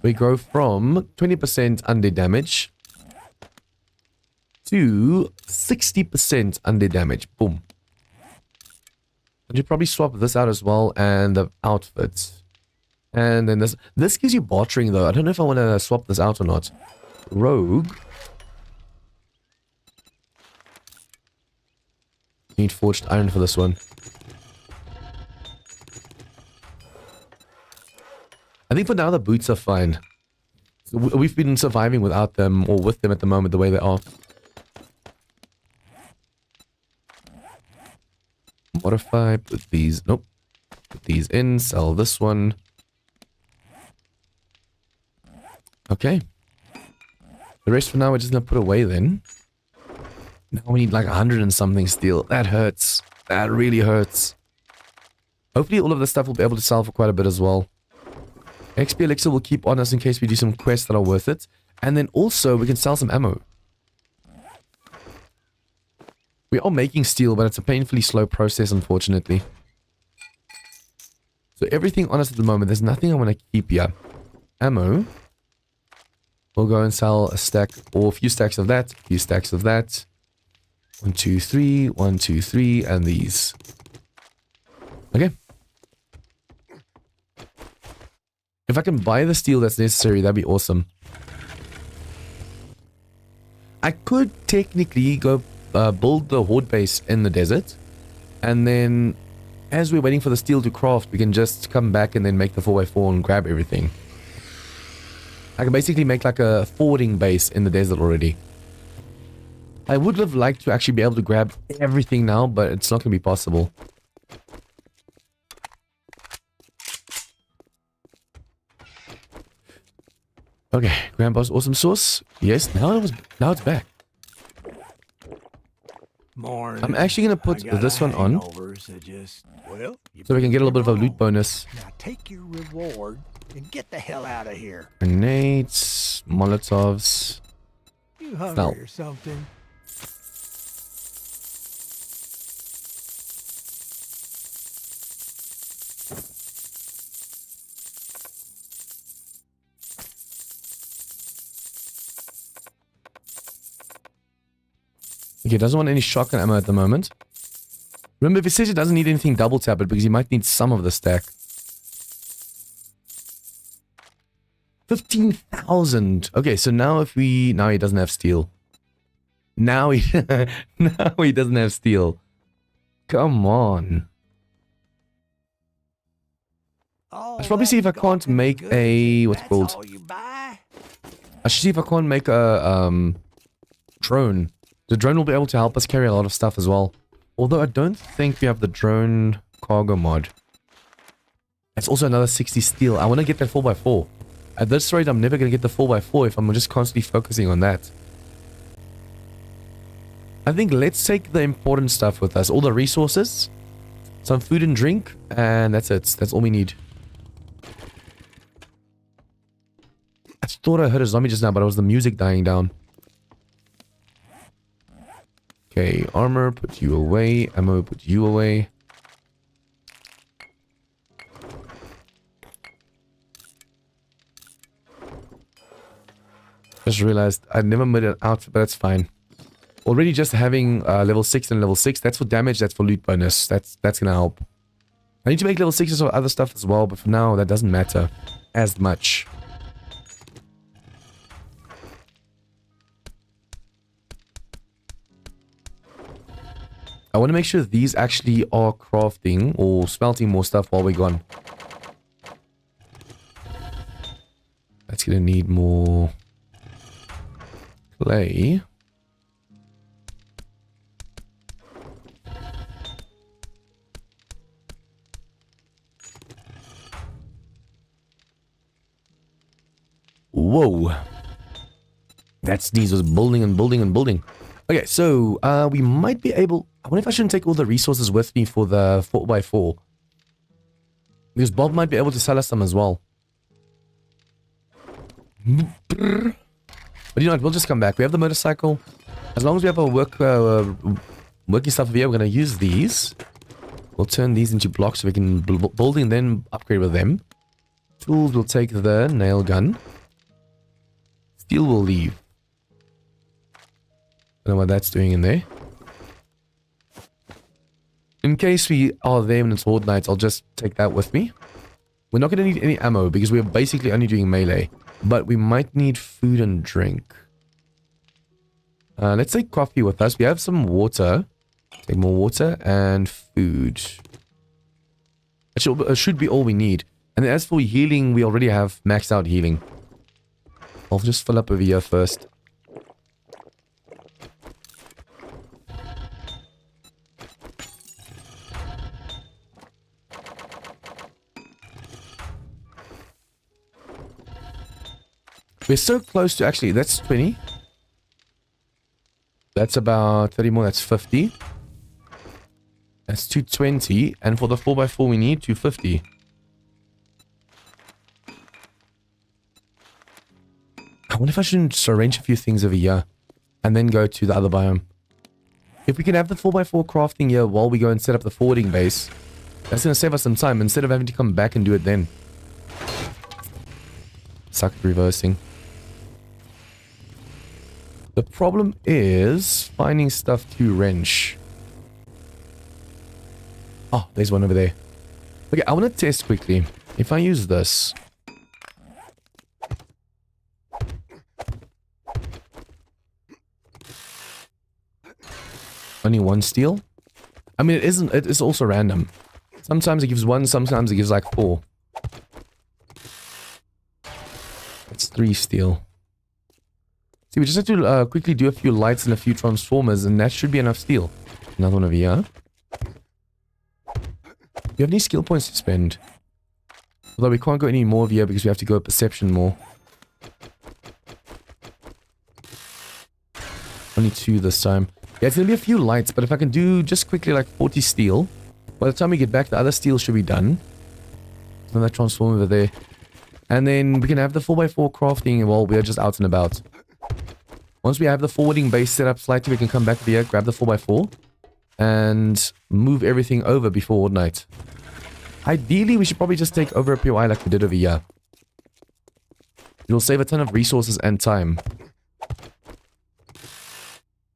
we go from 20% under damage to 60% under damage. Boom. I should probably swap this out as well and the outfits. And then this gives you bartering though. I don't know if I want to swap this out or not. Rogue. Need forged iron for this one. I think for now the boots are fine. So we've been surviving without them or with them at the moment the way they are. Modify, put these, nope. Put these in, sell this one. Okay. The rest for now we're just going to put away then. Now we need like 100 and something steel. That hurts. That really hurts. Hopefully all of this stuff we'll be able to sell for quite a bit as well. XP elixir will keep on us in case we do some quests that are worth it. And then also we can sell some ammo. We are making steel, but it's a painfully slow process, unfortunately. So everything on us at the moment, there's nothing I want to keep here. Ammo. We'll go and sell a stack or a few stacks of that. A few stacks of that. 1, 2, 3. 1, 2, 3. And these. Okay. If I can buy the steel that's necessary, that'd be awesome. I could technically go build the horde base in the desert. And then, as we're waiting for the steel to craft, we can just come back and then make the 4x4 and grab everything. I can basically make like a forwarding base in the desert already. I would have liked to actually be able to grab everything now, but it's not going to be possible. Okay, Grandpa's awesome sauce. Yes, now it's back. Morning. I'm actually going to put this one on Well, so we can get a little bit of a loot bonus. now take your reward and get the hell out of here. Grenades, Molotovs. You hungry No. or something? Okay, doesn't want any shotgun ammo at the moment. Remember, if it says it doesn't need anything, double tap it because you might need some of the stack. 15,000. Okay, so now if we... Now he doesn't have steel. Now he... now he doesn't have steel. Come on. Oh, I should probably see if I can't make a... What's it called? all you buy? I should see if I can't make a... drone. The drone will be able to help us carry a lot of stuff as well. Although I don't think we have the drone cargo mod. That's also another 60 steel. I want to get that 4x4. At this rate, I'm never going to get the 4x4 if I'm just constantly focusing on that. I think let's take the important stuff with us. All the resources, some food and drink, and that's it. That's all we need. I thought I heard a zombie just now, but it was the music dying down. Okay, armor, put you away. Ammo, put you away. Just realized I never made an outfit, but that's fine. Already just having level 6 and level 6, that's for damage, that's for loot bonus. That's gonna help. I need to make level 6s or other stuff as well, but for now, that doesn't matter as much. I want to make sure these actually are crafting or smelting more stuff while we're gone. That's gonna need more clay. Whoa. That sneeze was building and building and building. Okay, so we might be able... I wonder if I shouldn't take all the resources with me for the 4x4. Because Bob might be able to sell us some as well. But you know what, we'll just come back. We have the motorcycle. As long as we have our working stuff over here, we're going to use these. We'll turn these into blocks so we can build and then upgrade with them. Tools, we'll take the nail gun. Steel will leave. Don't know what that's doing in there. In case we are there when it's Horde nights, I'll just take that with me. We're not going to need any ammo because we're basically only doing melee. But we might need food and drink. Let's take coffee with us. We have some water. Take more water and food. It should be all we need. And as for healing, we already have maxed out healing. I'll just fill up over here first. We're so close to actually, that's 20. That's about 30 more, that's 50. That's 220. And for the 4x4 we need 250. I wonder if I shouldn't just arrange a few things over here. And then go to the other biome. If we can have the 4x4 crafting here while we go and set up the forwarding base. That's going to save us some time instead of having to come back and do it then. Suck reversing. The problem is finding stuff to wrench. Oh, there's one over there. Okay, I want to test quickly. If I use this. Only one steel? I mean, it is also random. Sometimes it gives 1, sometimes it gives like 4. It's 3 steel. See, we just have to quickly do a few lights and a few transformers, and that should be enough steel. Another one over here. Do you have any skill points to spend? Although we can't go any more over here because we have to go perception more. Only 2 this time. Yeah, it's going to be a few lights, but if I can do just quickly like 40 steel, by the time we get back, the other steel should be done. Another transformer over there. And then we can have the 4x4 crafting while we're just out and about. Once we have the forwarding base set up slightly, we can come back here, grab the 4x4, and move everything over before Horde night. Ideally, we should probably just take over a POI like we did over here. It'll save a ton of resources and time.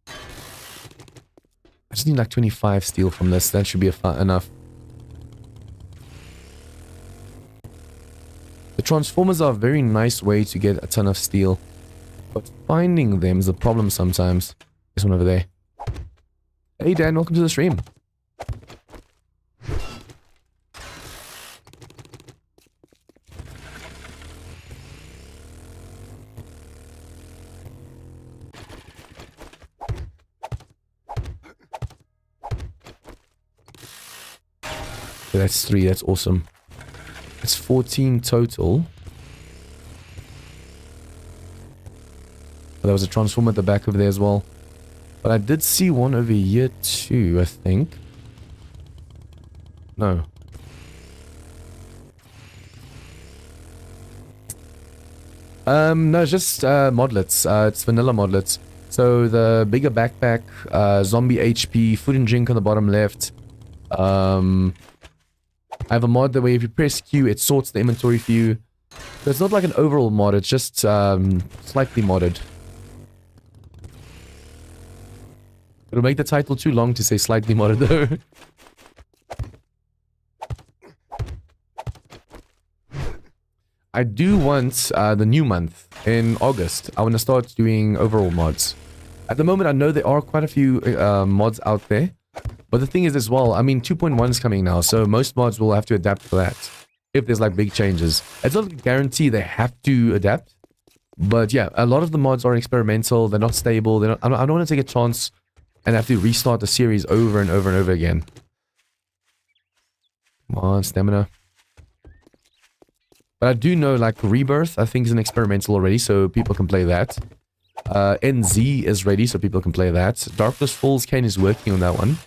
I just need like 25 steel from this. That should be enough. The transformers are a very nice way to get a ton of steel. But finding them is a problem sometimes. This one over there. Hey Dan, welcome to the stream. Okay, that's 3, that's awesome. That's 14 total. There was a transformer at the back over there as well. But I did see one over here too, I think. No. No, it's just modlets. It's vanilla modlets. So the bigger backpack, zombie HP, food and drink on the bottom left. I have a mod that way if you press Q, it sorts the inventory for you. So it's not like an overall mod, it's just slightly modded. It'll make the title too long to say slightly modded though. I do want the new month in August. I want to start doing overall mods. At the moment, I know there are quite a few mods out there. But the thing is as well, I mean 2.1 is coming now, so most mods will have to adapt for that. If there's like big changes. It's not a guarantee they have to adapt. But yeah, a lot of the mods are experimental, they're not stable, I don't want to take a chance and have to restart the series over and over and over again. Come on, stamina. But I do know like Rebirth, I think is an experimental already, so people can play that. NZ is ready, so people can play that. Darkness Falls, Kane is working on that one.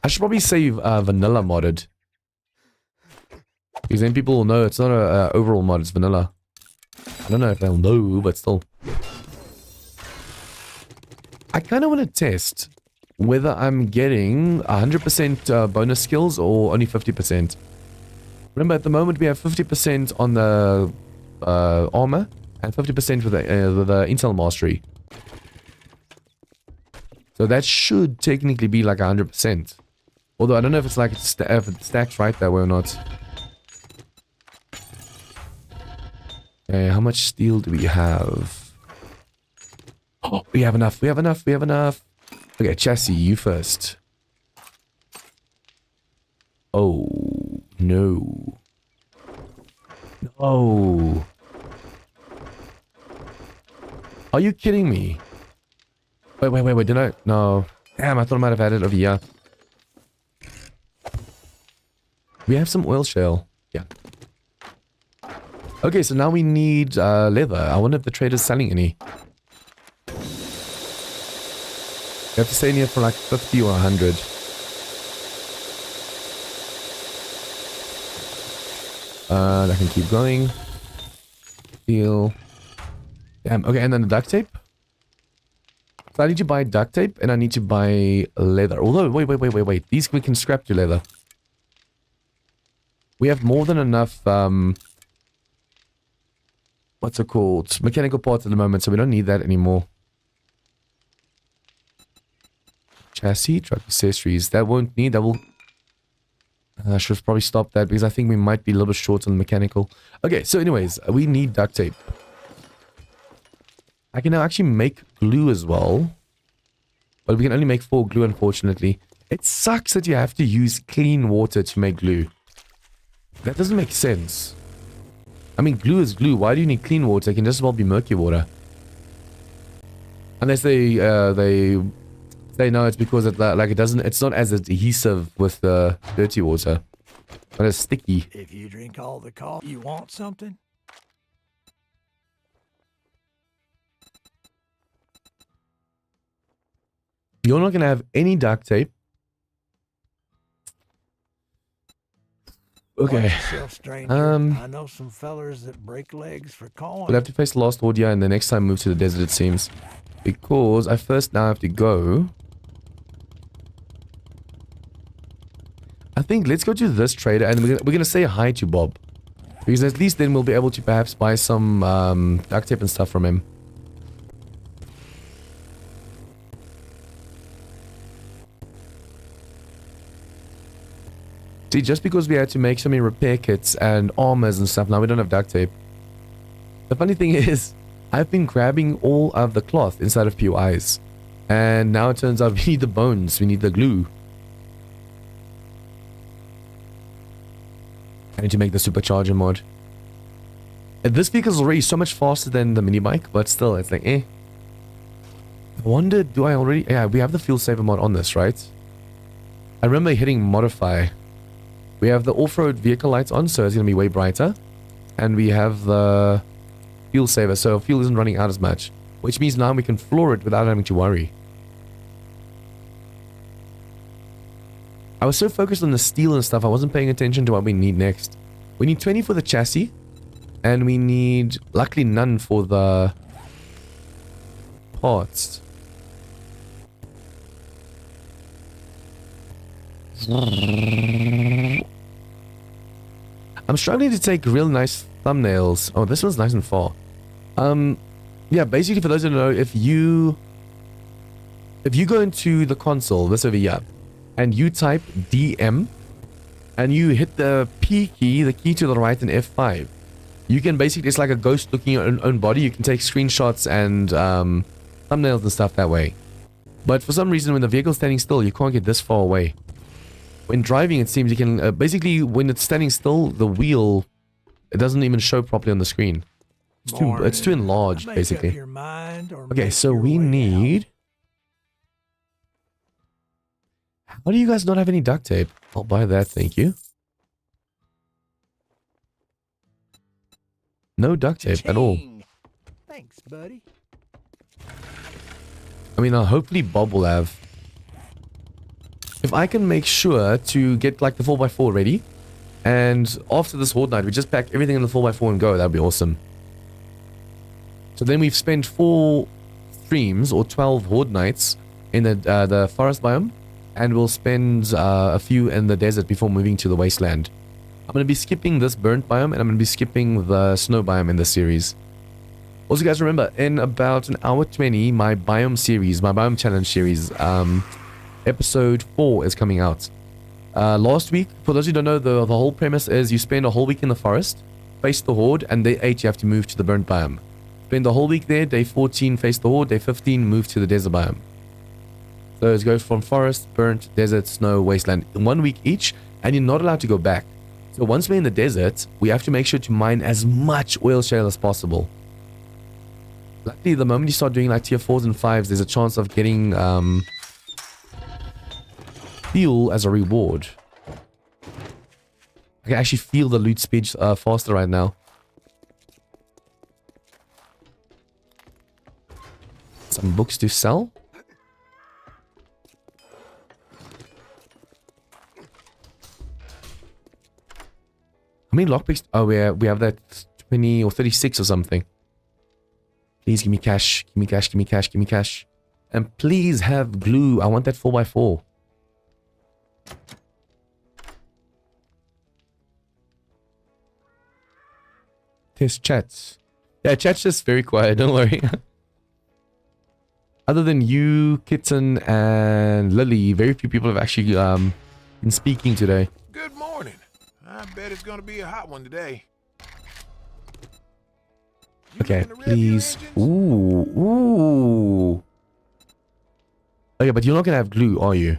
I should probably say vanilla modded. Because then people will know it's not a overall mod, it's vanilla. I don't know if they'll know, but still. I kind of want to test whether I'm getting 100% bonus skills or only 50%. Remember, at the moment we have 50% on the armor and 50% with the Intel Mastery. So that should technically be like 100%. Although I don't know if it's like if it stacks right that way or not. Okay, how much steel do we have? Oh, we have enough, we have enough, we have enough. Okay, chassis, you first. Oh, no. No. Are you kidding me? Wait, did I? No. Damn, I thought I might have had it over here. We have some oil shale. Yeah. Okay, so now we need leather. I wonder if the trader's selling any. You have to stay in here for like 50 or 100. I can keep going. Steel. Damn, okay, and then the duct tape. So I need to buy duct tape and I need to buy leather. Although, wait. These we can scrap to leather. We have more than enough, what's it called? Mechanical parts at the moment, so we don't need that anymore. Chassis, truck accessories. That won't need, that will... I should have probably stopped that because I think we might be a little bit short on the mechanical. Okay, so anyways, we need duct tape. I can now actually make glue as well. But we can only make 4 glue, unfortunately. It sucks that you have to use clean water to make glue. That doesn't make sense. I mean, glue is glue. Why do you need clean water? It can just as well be murky water. Unless they say no, it's because it like it doesn't. It's not as adhesive with the dirty water, but it's sticky. If you drink all the coffee, you want something? You're not gonna have any duct tape. Okay. Watch yourself, stranger. I know some fellers that break legs for calling. We'll have to face the last horde here and the next time move to the desert, it seems. Because I first now have to go. I think let's go to this trader and we're gonna say hi to Bob. Because at least then we'll be able to perhaps buy some duct tape and stuff from him. See, just because we had to make so many repair kits and armors and stuff, now we don't have duct tape. The funny thing is, I've been grabbing all of the cloth inside of POIs. And now it turns out we need the bones, we need the glue. I need to make the supercharger mod. And this vehicle is already so much faster than the mini bike, but still, it's like, eh. I wonder, do I already... Yeah, we have the fuel saver mod on this, right? I remember hitting modify. We have the off-road vehicle lights on, so it's going to be way brighter. And we have the fuel saver, so fuel isn't running out as much. Which means now we can floor it without having to worry. I was so focused on the steel and stuff, I wasn't paying attention to what we need next. We need 20 for the chassis. And we need, luckily, none for the parts. I'm struggling to take real nice thumbnails. Oh, this one's nice and far. Yeah, basically for those who don't know, if you go into the console, this over here, and you type DM, and you hit the P key, the key to the right, and F5, you can basically, it's like a ghost looking at your own body. You can take screenshots and thumbnails and stuff that way. But for some reason, when the vehicle's standing still, you can't get this far away. When driving, it seems you can, basically, when it's standing still, the wheel, it doesn't even show properly on the screen. It's too enlarged, basically. Okay, so we need... How do you guys not have any duct tape? I'll buy that, thank you. No duct tape at all. Thanks, buddy. I mean, hopefully Bob will have... If I can make sure to get like the 4x4 ready, and after this horde night, we just pack everything in the 4x4 and go, that'd be awesome. So then we've spent 4 streams or 12 horde nights in the forest biome, and we'll spend a few in the desert before moving to the wasteland. I'm going to be skipping this burnt biome, and I'm going to be skipping the snow biome in this series. Also, guys, remember, in about an hour 20, my biome series, my biome challenge series, episode 4 is coming out. Last week, for those who don't know, the whole premise is you spend a whole week in the forest, face the horde, and day 8 you have to move to the burnt biome. Spend the whole week there, day 14 face the horde, day 15 move to the desert biome. So it goes from forest, burnt, desert, snow, wasteland in 1 week each, and you're not allowed to go back. So once we're in the desert, we have to make sure to mine as much oil shale as possible. Luckily, the moment you start doing like tier 4s and 5s, there's a chance of getting fuel as a reward. I can actually feel the loot speed faster right now. Some books to sell. How many lockpicks? Oh, we have that 20 or 36 or something. Please give me cash. Give me cash. Give me cash. Give me cash. And please have glue. I want that 4x4. Test chats. Yeah, chat's just very quiet. Don't worry. Other than you, Kitten, and Lily, very few people have actually been speaking today. Good morning. I bet it's gonna be a hot one today. Okay, please. Ooh, ooh. Okay, but you're not gonna have glue, are you?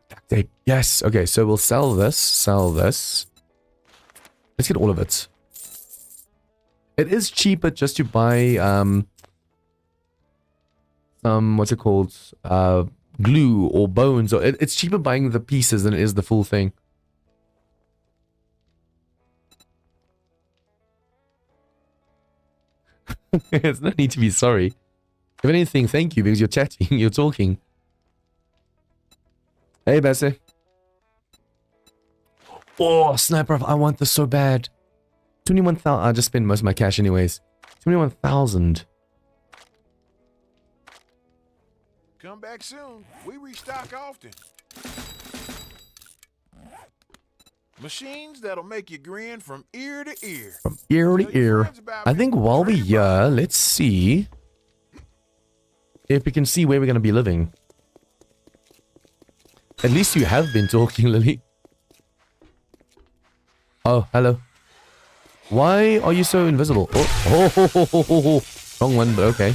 Duct tape. Yes. Okay, so we'll sell this. Sell this. Let's get all of it. It is cheaper just to buy some, what's it called? Glue or bones. Or it's cheaper buying the pieces than it is the full thing. There's no need to be sorry. If anything, thank you because you're chatting, you're talking. Hey, Bessie. Oh, sniper! I want this so bad. 21,000. I just spent most of my cash anyways. 21,000. Come back soon. We restock often. Machines that'll make you grin from ear to ear. From ear to ear. I think while we're here, let's see if we can see where we're going to be living. At least you have been talking, Lily. Oh, hello. Why are you so invisible? Oh, wrong one, but okay.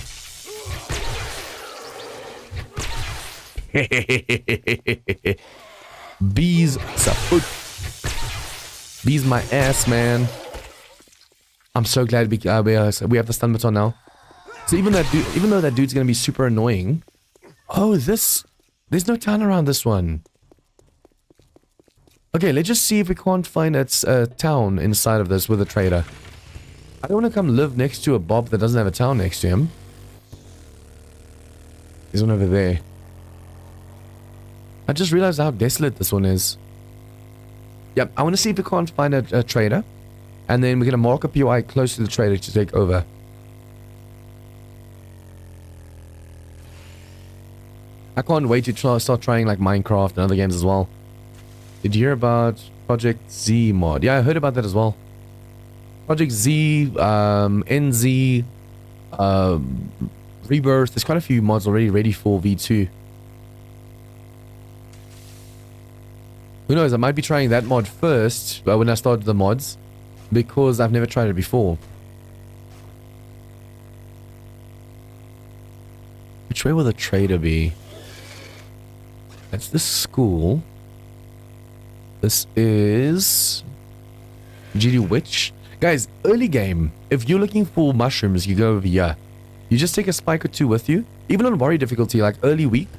Bees, support. Bees my ass, man. I'm so glad we have the stun baton now. So even though that dude's gonna be super annoying. Oh, there's no town around this one. Okay, let's just see if we can't find a town inside of this with a trader. I don't want to come live next to a Bob that doesn't have a town next to him. There's one over there. I just realized how desolate this one is. Yep, I want to see if we can't find a trader. And then we're going to mark a POI close to the trader to take over. I can't wait to start trying like Minecraft and other games as well. Did you hear about Project Z mod? Yeah, I heard about that as well. Project Z, NZ, Rebirth. There's quite a few mods already ready for V2. Who knows, I might be trying that mod first when I start the mods. Because I've never tried it before. Which way will the trader be? That's the school. This is GD Witch. Guys, early game. If you're looking for mushrooms, you go over here. You just take a spike or two with you. Even on warrior difficulty, like early week,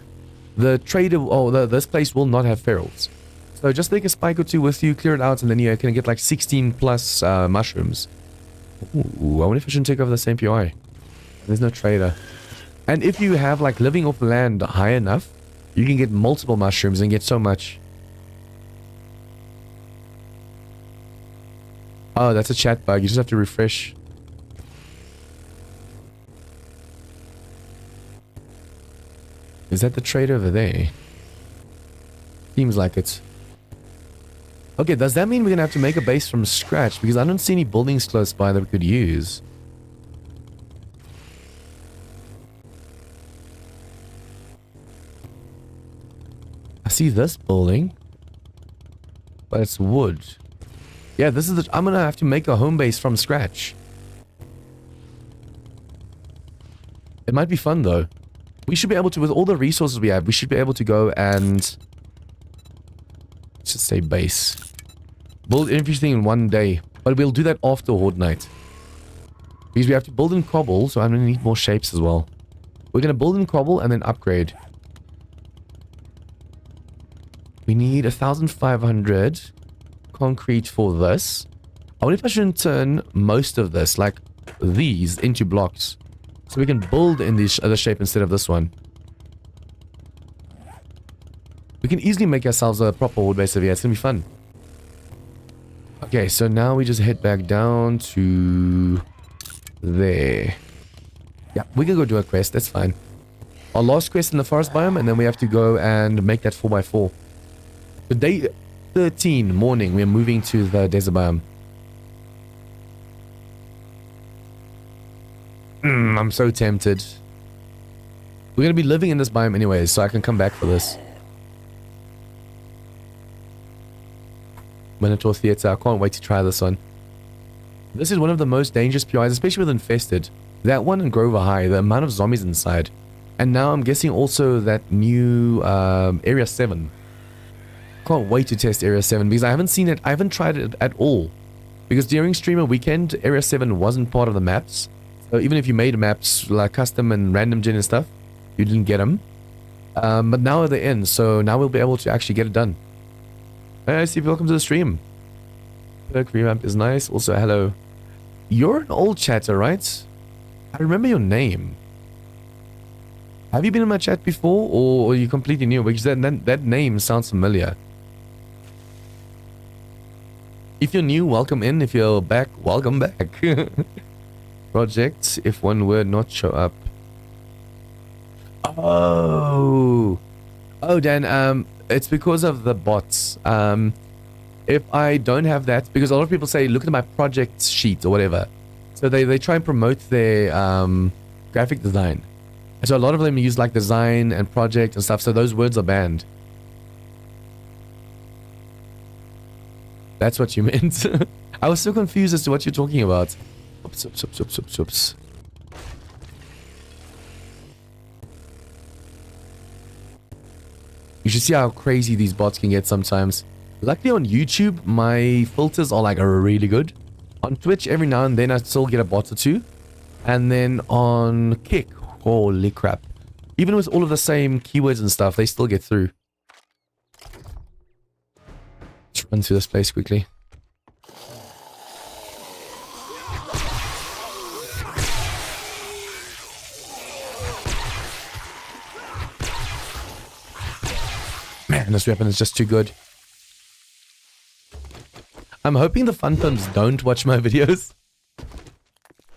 the trader or this place will not have ferals. So just take a spike or two with you, clear it out, and then you can get like 16 plus mushrooms. Ooh, I wonder if I shouldn't take over the same POI. There's no trader. And if you have like living off land high enough, you can get multiple mushrooms and get so much. Oh, that's a chat bug. You just have to refresh. Is that the trader over there? Seems like it. Okay, does that mean we're gonna have to make a base from scratch? Because I don't see any buildings close by that we could use. I see this building. But it's wood. Yeah, this is the... I'm gonna have to make a home base from scratch. It might be fun though. We should be able to, with all the resources we have, we should be able to go and... let's just say base. Build everything in one day. But we'll do that after Horde Night. Because we have to build in cobble, so I'm going to need more shapes as well. We're going to build in cobble and then upgrade. We need 1,500 concrete for this. I wonder if I shouldn't turn most of this, like these, into blocks. So we can build in this other shape instead of this one. We can easily make ourselves a proper horde base over here. It's going to be fun. Okay, so now we just head back down to there. Yeah, we can go do a quest. That's fine. Our last quest in the forest biome, and then we have to go and make that 4x4. So day 13 morning, we're moving to the desert biome. I'm so tempted. We're going to be living in this biome anyways, so I can come back for this. Minotaur Theatre, I can't wait to try this one. This is one of the most dangerous PIs, especially with Infested. That one and Grover High, the amount of zombies inside. And now I'm guessing also that new Area 7. Can't wait to test Area 7 because I haven't seen it, I haven't tried it at all. Because during streamer weekend, Area 7 wasn't part of the maps. So even if you made maps like custom and random gen and stuff, you didn't get them. But now they're in, so now we'll be able to actually get it done. Hey Steve, welcome to the stream. Perk revamp is nice. Also, hello. You're an old chatter, right? I remember your name. Have you been in my chat before, or are you completely new? Because that name sounds familiar. If you're new, welcome in. If you're back, welcome back. Project, if one word not show up. Oh, Dan, it's because of the bots. If I don't have that, because a lot of people say, look at my project sheet or whatever. So they try and promote their graphic design. And so a lot of them use like design and project and stuff. So those words are banned. That's what you meant. I was so confused as to what you're talking about. Oops, oops, oops, oops, oops, oops. You should see how crazy these bots can get sometimes. Luckily on YouTube, my filters are like really good. On Twitch, every now and then I still get a bot or two. And then on Kick, holy crap. Even with all of the same keywords and stuff, they still get through. Let's run through this place quickly. Man, this weapon is just too good. I'm hoping the fun films don't watch my videos.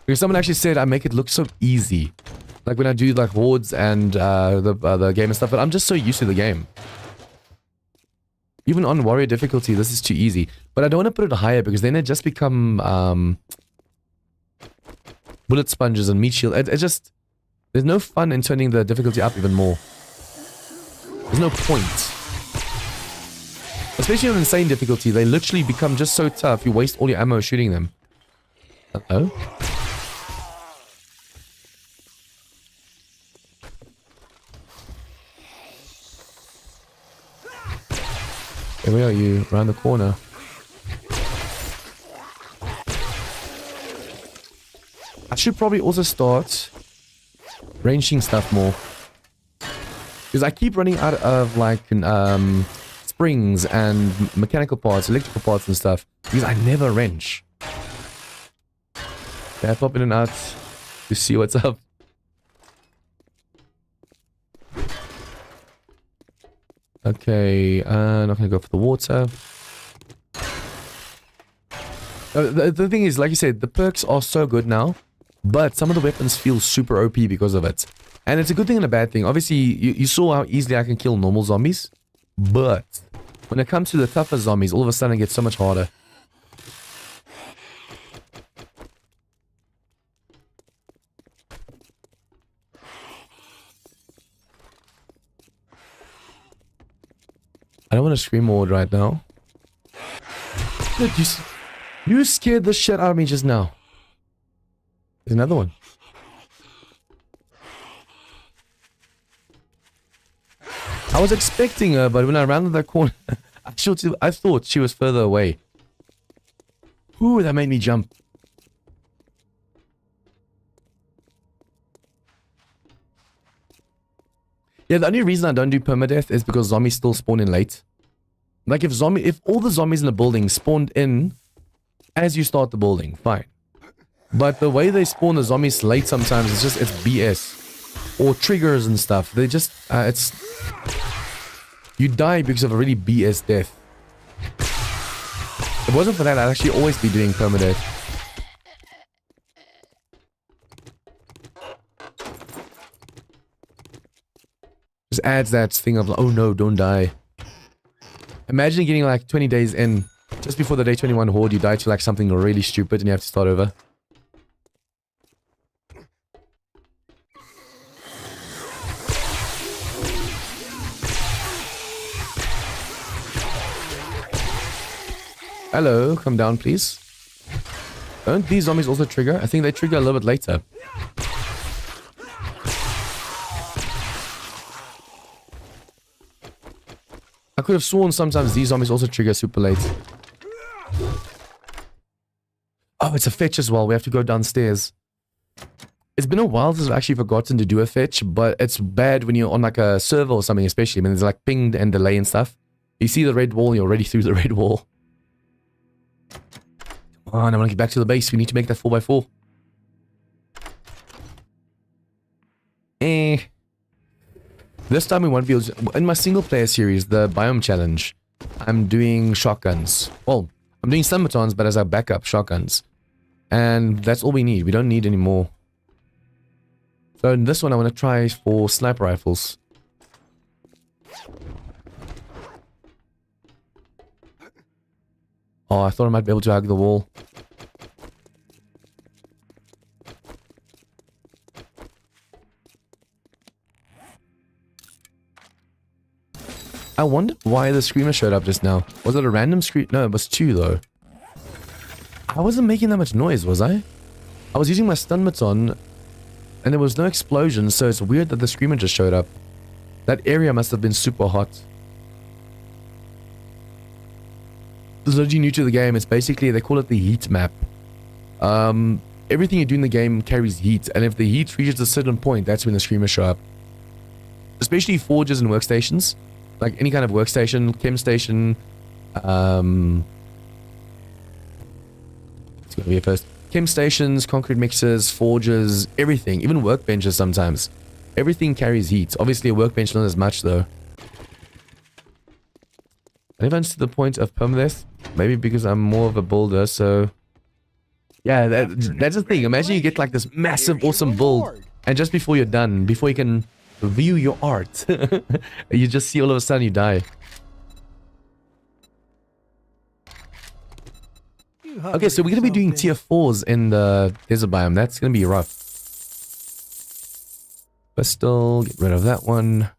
Because someone actually said I make it look so easy. Like when I do like Hordes and the game and stuff, but I'm just so used to the game. Even on warrior difficulty, this is too easy. But I don't want to put it higher because then it just become bullet sponges and meat shield. It just, there's no fun in turning the difficulty up even more. There's no point. Especially on insane difficulty, they literally become just so tough, you waste all your ammo shooting them. Uh-oh. Hey, where are you? Around the corner. I should probably also start ranging stuff more. Because I keep running out of like springs and mechanical parts, electrical parts and stuff. Because I never wrench. Okay, I pop in and out to see what's up. Okay, not gonna go for the water. The thing is, like you said, the perks are so good now, but some of the weapons feel super OP because of it. And it's a good thing and a bad thing. Obviously, you saw how easily I can kill normal zombies, but when it comes to the tougher zombies, all of a sudden it gets so much harder. I don't want to scream Horde right now. Dude, you scared the shit out of me just now. There's another one. I was expecting her, but when I rounded that corner, I thought she was further away. Ooh, that made me jump. Yeah, the only reason I don't do permadeath is because zombies still spawn in late. Like if all the zombies in the building spawned in as you start the building, fine. But the way they spawn the zombies late sometimes, it's BS. Or triggers and stuff. They just, you die because of a really BS death. If it wasn't for that, I'd actually always be doing permadeath. Just adds that thing of, oh no, don't die. Imagine getting like 20 days in, just before the day 21 Horde, you die to like something really stupid and you have to start over. Hello, come down please. Don't these zombies also trigger? I think they trigger a little bit later. I could have sworn sometimes these zombies also trigger super late. it's a fetch as well. We have to go downstairs. It's been a while since I've actually forgotten to do a fetch, but it's bad when you're on like a server or something, especially when there's like ping and delay and stuff. You see the red wall, you're already through the red wall. Come on, I want to get back to the base. We need to make that 4x4. This time we won't be able to... In my single player series, the Biome challenge, I'm doing shotguns. Well, I'm doing stun batons, but as our backup, shotguns. And that's all we need. We don't need any more. So in this one, I want to try for sniper rifles. Oh, I thought I might be able to hug the wall. I wonder why the screamer showed up just now. Was it a random scream? No, it was 2 though. I wasn't making that much noise, was I? I was using my stun baton and there was no explosion, so it's weird that the screamer just showed up. That area must have been super hot. This is new to the game. It's basically, they call it the heat map. Everything you do in the game carries heat, and if the heat reaches a certain point, that's when the screamers show up. Especially forges and workstations. Like any kind of workstation, chem station, it's gonna be a first. Chem stations, concrete mixers, forges, everything, even workbenches sometimes. Everything carries heat. Obviously a workbench not as much though. And even to the point of permadeath, maybe because I'm more of a builder, so... Yeah, that's the thing. Imagine you get like this massive, awesome build, and just before you're done, before you can view your art, you just see all of a sudden you die. Okay, so we're going to be doing tier 4s in the desert biome. That's going to be rough. Pistol, get rid of that one.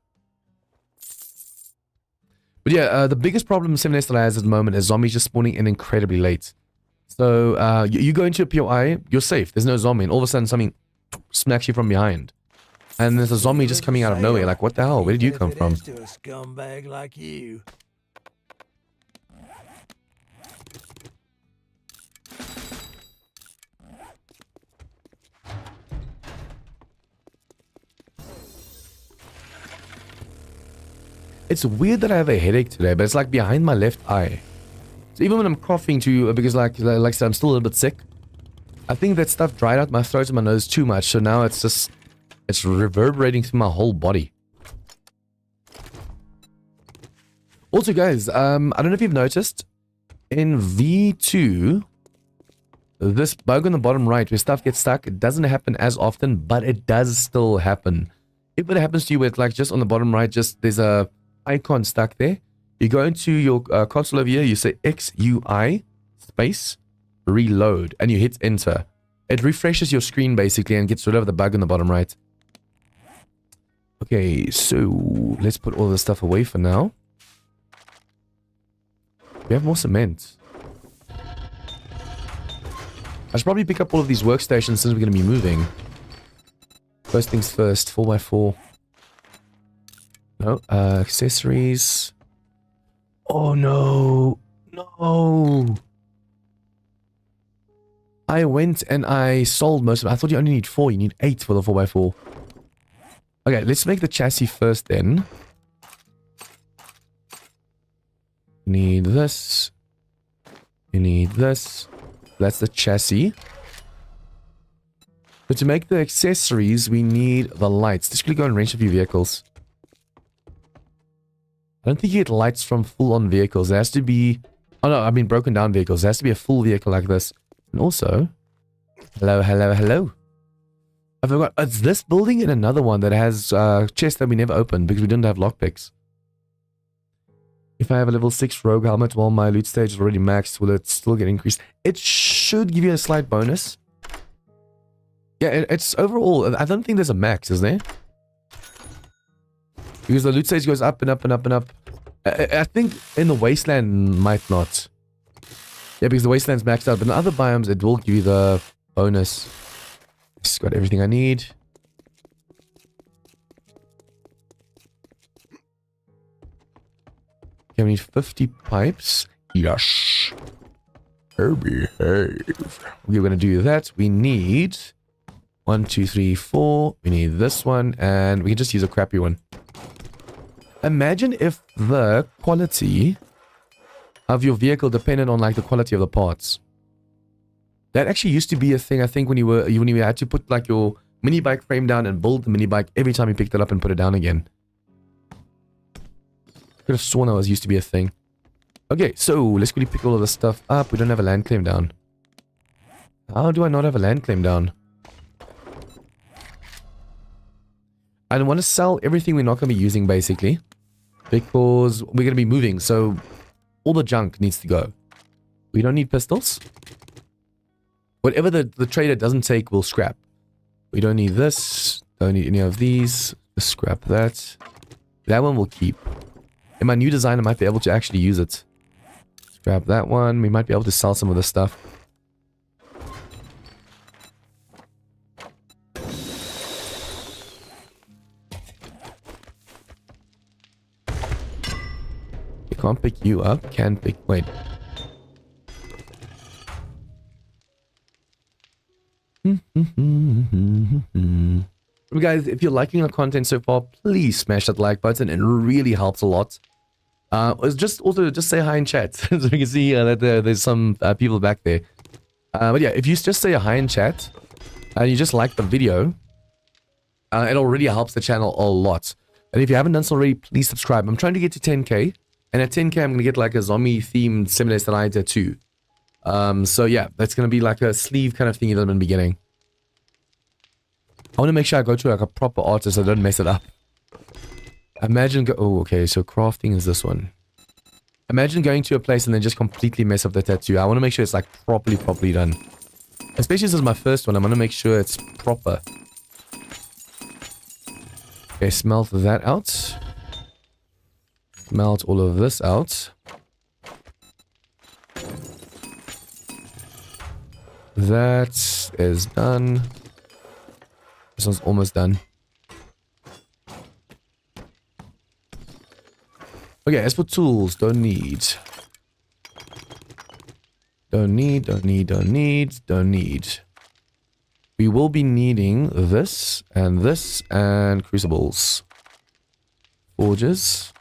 But yeah, the biggest problem 7S that I has at the moment is zombies just spawning in incredibly late. So you go into a POI, you're safe. There's no zombie, and all of a sudden something smacks you from behind. And there's a zombie just coming out of nowhere. Like, what the hell? Where did you come from? To a scumbag like you. It's weird that I have a headache today, but it's like behind my left eye. So even when I'm coughing too, because like I said, I'm still a little bit sick. I think that stuff dried out my throat and my nose too much, so now it's just... It's reverberating through my whole body. Also, guys, I don't know if you've noticed, in V2, this bug on the bottom right where stuff gets stuck, it doesn't happen as often, but it does still happen. If it happens to you with, like, just on the bottom right, just there's a icon stuck there, you go into your console over here, you say XUI space reload, and you hit enter. It refreshes your screen, basically, and gets rid of the bug on the bottom right. Okay, so let's put all this stuff away for now. We have more cement. I should probably pick up all of these workstations since we're going to be moving. First things first, 4x4. No, accessories. Oh no, no. I went and I sold most of it. I thought you only need 4, you need 8 for the 4x4. Okay, let's make the chassis first then. You need this. You need this. That's the chassis. But to make the accessories, we need the lights. Let's quickly go and wrench a few vehicles. I don't think you get lights from full-on vehicles. There has to be... Oh no, I mean broken down vehicles. There has to be a full vehicle like this. And also... Hello, hello, hello. I forgot. It's this building and another one that has chests that we never opened because we didn't have lockpicks. If I have a level 6 rogue helmet while my loot stage is already maxed, will it still get increased? It should give you a slight bonus. Yeah, it's overall... I don't think there's a max, is there? Because the loot stage goes up and up and up and up. I think in the wasteland might not. Yeah, because the wasteland's maxed out. But in other biomes, it will give you the bonus. Just got everything I need. Okay, we need 50 pipes. Yes. behave. Okay, we're gonna do that. We need 1, 2, 3, 4. We need this one, and we can just use a crappy one. Imagine if the quality of your vehicle depended on like the quality of the parts. That actually used to be a thing, I think, when you had to put like your mini bike frame down and build the mini bike every time you picked it up and put it down again. Could have sworn that was used to be a thing. Okay, so let's quickly pick all of this stuff up. We don't have a land claim down. How do I not have a land claim down? I want to sell everything we're not going to be using, basically. Because we're going to be moving, so all the junk needs to go. We don't need pistols. Whatever the trader doesn't take, we'll scrap. We don't need this. Don't need any of these. Just scrap that. That one we'll keep. In my new design, I might be able to actually use it. Scrap that one. We might be able to sell some of this stuff. Can't pick you up. Can pick... Wait. Guys, if you're liking our content so far, please smash that like button. It really helps a lot. Just say hi in chat. So we can see that there's some people back there. But yeah, if you just say a hi in chat and you just like the video, it already helps the channel a lot. And if you haven't done so already, please subscribe. I'm trying to get to 10k. And at 10k, I'm going to get like a zombie-themed Simulator Lighter too. So yeah, that's going to be like a sleeve kind of thing in the beginning. I want to make sure I go to like a proper artist so I don't mess it up. Imagine oh, okay, so crafting is this one. Imagine going to a place and then just completely mess up the tattoo. I want to make sure it's like properly done. Especially this is my first one, I'm going to make sure it's proper. Okay, smelt that out. Melt all of this out. That is done. This one's almost done. Okay, as for tools, don't need. Don't need. We will be needing this and crucibles. Forges.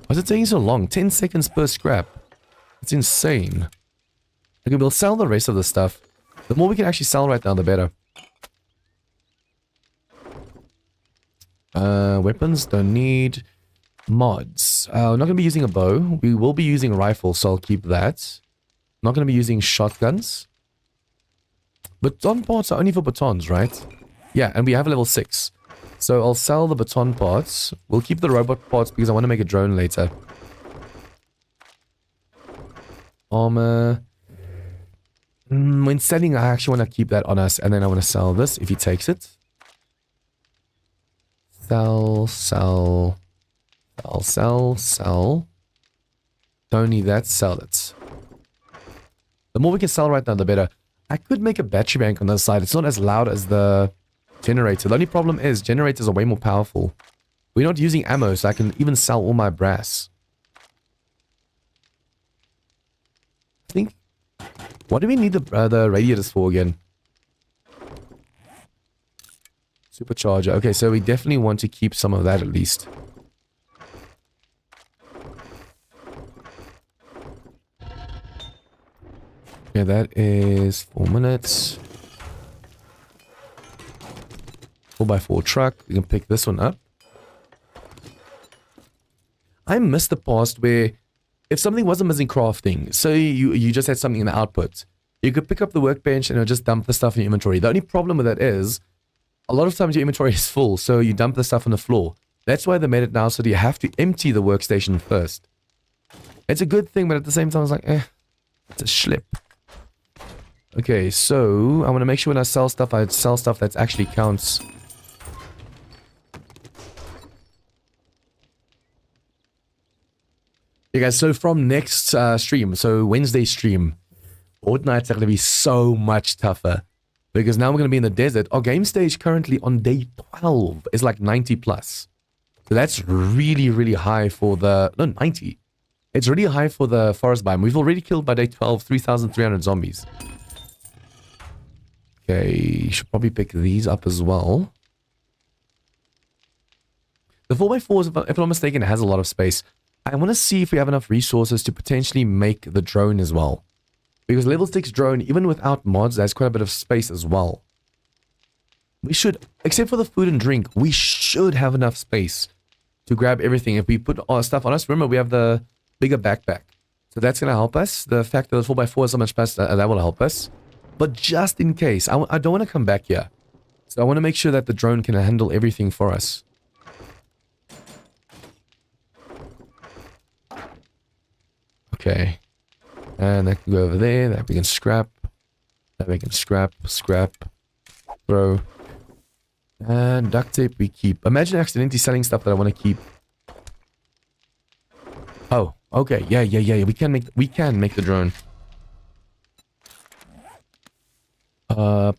Why is it taking so long? 10 seconds per scrap. It's insane. Okay, we'll sell the rest of the stuff. The more we can actually sell right now, the better. Weapons, don't need. Mods. We're not going to be using a bow. We will be using a rifle, so I'll keep that. Not going to be using shotguns. Baton parts are only for batons, right? Yeah, and we have a level 6. So I'll sell the baton parts. We'll keep the robot parts because I want to make a drone later. Armor. When selling, I actually want to keep that on us. And then I want to sell this if he takes it. Sell. Don't need that. Sell it. The more we can sell right now, the better. I could make a battery bank on the side. It's not as loud as the generator. The only problem is generators are way more powerful. We're not using ammo, so I can even sell all my brass. I think... What do we need the radiators for again? Supercharger. Okay, so we definitely want to keep some of that at least. Okay, that is 4 minutes. 4x4 truck. We can pick this one up. I miss the past where if something wasn't missing crafting, so you just had something in the output, you could pick up the workbench and it'll just dump the stuff in your inventory. The only problem with that is a lot of times your inventory is full, so you dump the stuff on the floor. That's why they made it now so that you have to empty the workstation first. It's a good thing, but at the same time it's like, it's a schlep. Okay, so I want to make sure when I sell stuff that actually counts. Okay guys, so from next stream, so Wednesday stream, Horde nights are going to be so much tougher. Because now we're going to be in the desert. Our game stage currently on day 12 is like 90 plus. So that's really, really high for the... No, 90. It's really high for the forest biome. We've already killed by day 12 3,300 zombies. Okay, you should probably pick these up as well. The 4x4, if I'm not mistaken, has a lot of space. I want to see if we have enough resources to potentially make the drone as well. Because level 6 drone, even without mods, has quite a bit of space as well. We should, except for the food and drink, we should have enough space to grab everything. If we put our stuff on us, remember we have the bigger backpack. So that's going to help us. The fact that the 4x4 is so much faster, that will help us. But just in case, I don't want to come back here. So I want to make sure that the drone can handle everything for us. Okay. And that can go over there. That we can scrap. That we can scrap. Throw. And duct tape we keep. Imagine accidentally selling stuff that I want to keep. Oh, okay. Yeah. We can make the drone.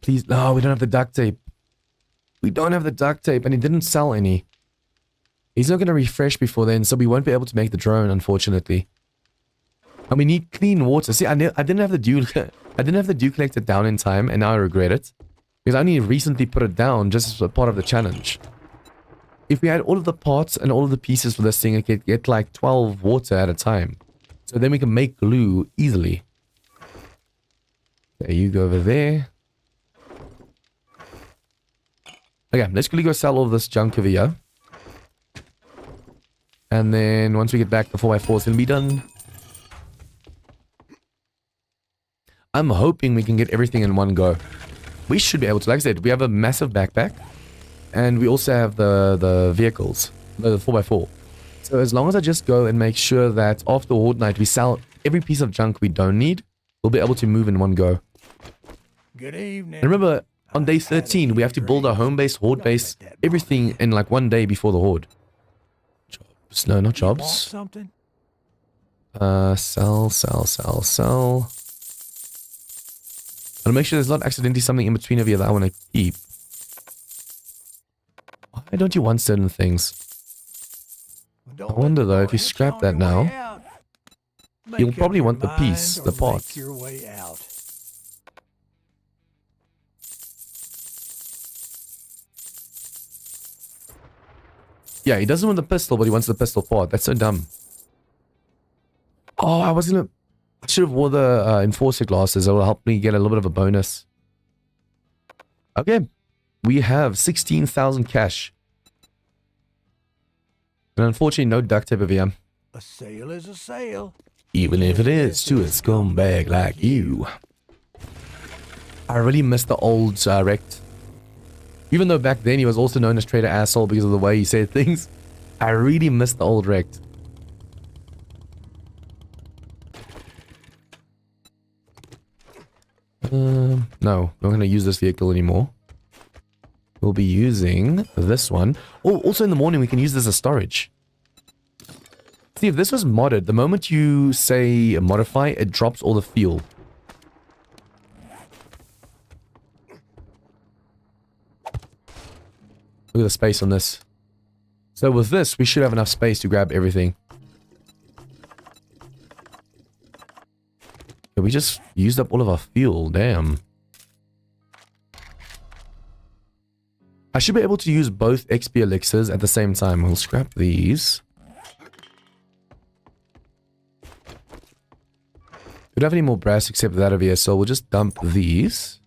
Please. No, we don't have the duct tape. We don't have the duct tape, and he didn't sell any. He's not going to refresh before then, so we won't be able to make the drone, unfortunately. And we need clean water. See, I didn't have the dew collector down in time, and now I regret it. Because I only recently put it down just as a part of the challenge. If we had all of the parts and all of the pieces for this thing, it could get like 12 water at a time. So then we can make glue easily. Okay, you go over there. Okay, let's quickly go sell all of this junk over here. And then once we get back, the 4x4 is going to be done. I'm hoping we can get everything in one go. We should be able to. Like I said, we have a massive backpack. And we also have the vehicles. The 4x4. So as long as I just go and make sure that after Horde Night, we sell every piece of junk we don't need, we'll be able to move in one go. Good evening. And remember, on day 13, we have to build our home base, Horde base, everything in like one day before the Horde. Jobs. No, not jobs. Something? Sell. I'll make sure there's not accidentally something in between of you that I want to keep. Why don't you want certain things? I wonder though, if you scrap that now, you'll probably want the piece, the part. Yeah, he doesn't want the pistol, but he wants the pistol part. That's so dumb. Oh, I should have wore the enforcer glasses. It will help me get a little bit of a bonus. Okay. We have 16,000 cash. And unfortunately, no duct tape over here. A sale is a sale. Even if it is to a scumbag like you. I really miss the old Rect. Even though back then he was also known as Trader Asshole because of the way he said things. I really miss the old Rect. No, not going to use this vehicle anymore. We'll be using this one. Oh, also in the morning we can use this as storage. See, if this was modded, the moment you say modify, it drops all the fuel. Look at the space on this. So with this, we should have enough space to grab everything. Yeah, we just used up all of our fuel, damn. I should be able to use both XP elixirs at the same time. We'll scrap these. We don't have any more brass except that over here, so we'll just dump these.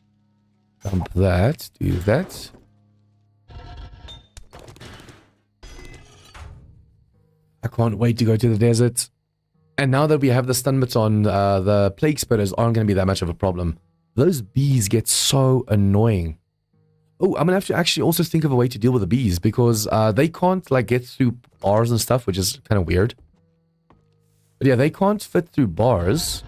Dump that, do that. I can't wait to go to the desert. And now that we have the stun baton, the plague spitters aren't going to be that much of a problem. Those bees get so annoying. Oh, I'm going to have to actually also think of a way to deal with the bees, because they can't like get through bars and stuff, which is kind of weird. But yeah, they can't fit through bars.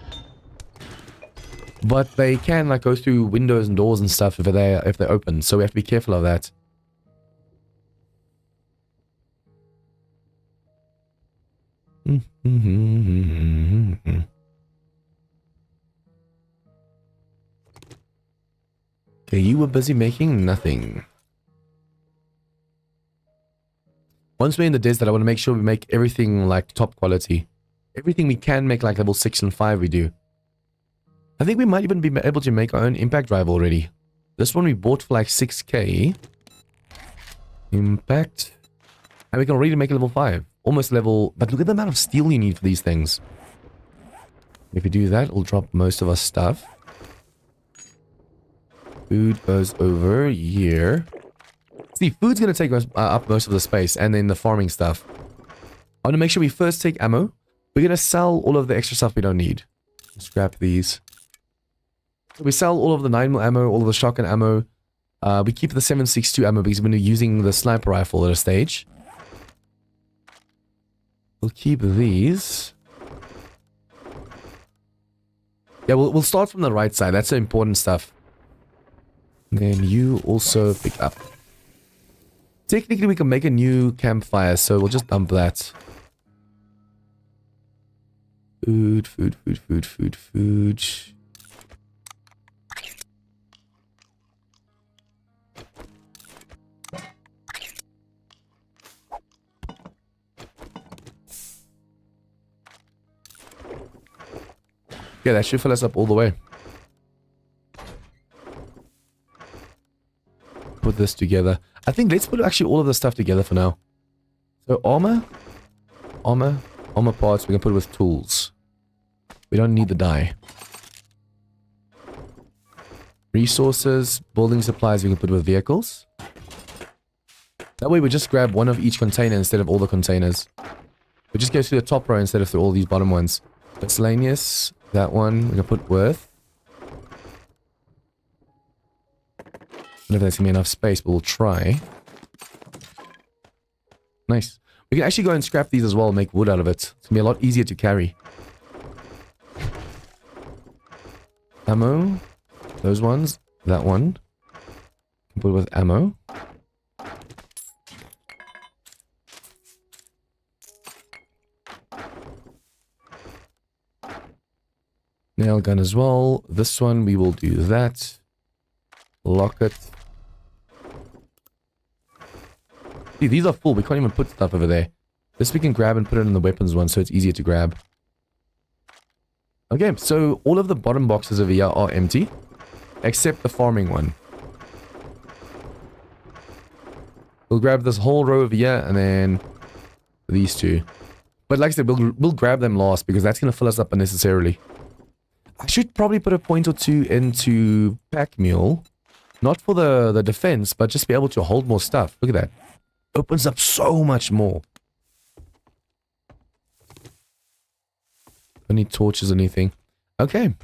But they can like go through windows and doors and stuff if they're open, so we have to be careful of that. Okay, you were busy making nothing. Once we're in the desert, I want to make sure we make everything like top quality. Everything we can make like level 6 and 5 we do. I think we might even be able to make our own impact drive already. This one we bought for like 6k. Impact. And we can already make it level 5. Almost level... But look at the amount of steel you need for these things. If we do that, it'll drop most of our stuff. Food goes over here. See, food's going to take up most of the space. And then the farming stuff. I want to make sure we first take ammo. We're going to sell all of the extra stuff we don't need. Scrap these. So we sell all of the 9mm ammo, all of the shotgun ammo. We keep the 7.62 ammo because we're using the sniper rifle at a stage. We'll keep these. Yeah, we'll start from the right side. That's the important stuff. And then you also pick up. Technically, we can make a new campfire, so we'll just dump that. Food, food, food, food, food, food. Yeah, that should fill us up all the way. Put this together. I think let's put actually all of the stuff together for now. So armor parts we can put with tools. We don't need the die. Resources, building supplies we can put with vehicles. That way we just grab one of each container instead of all the containers. We just go through the top row instead of through all these bottom ones. Miscellaneous, that one we can put with. I don't know if that's going to be enough space, but we'll try. Nice. We can actually go and scrap these as well and make wood out of it. It's going to be a lot easier to carry. Ammo. Those ones. That one. Put it with ammo. Nail gun as well. This one we will do that. Lock it. See, these are full. We can't even put stuff over there. This we can grab and put it in the weapons one so it's easier to grab. Okay, so all of the bottom boxes over here are empty. Except the farming one. We'll grab this whole row over here and then these two. But like I said, we'll grab them last because that's going to fill us up unnecessarily. I should probably put a point or two into pack mule. Not for the defense, but just be able to hold more stuff. Look at that. Opens up so much more. Don't need torches or anything. Okay.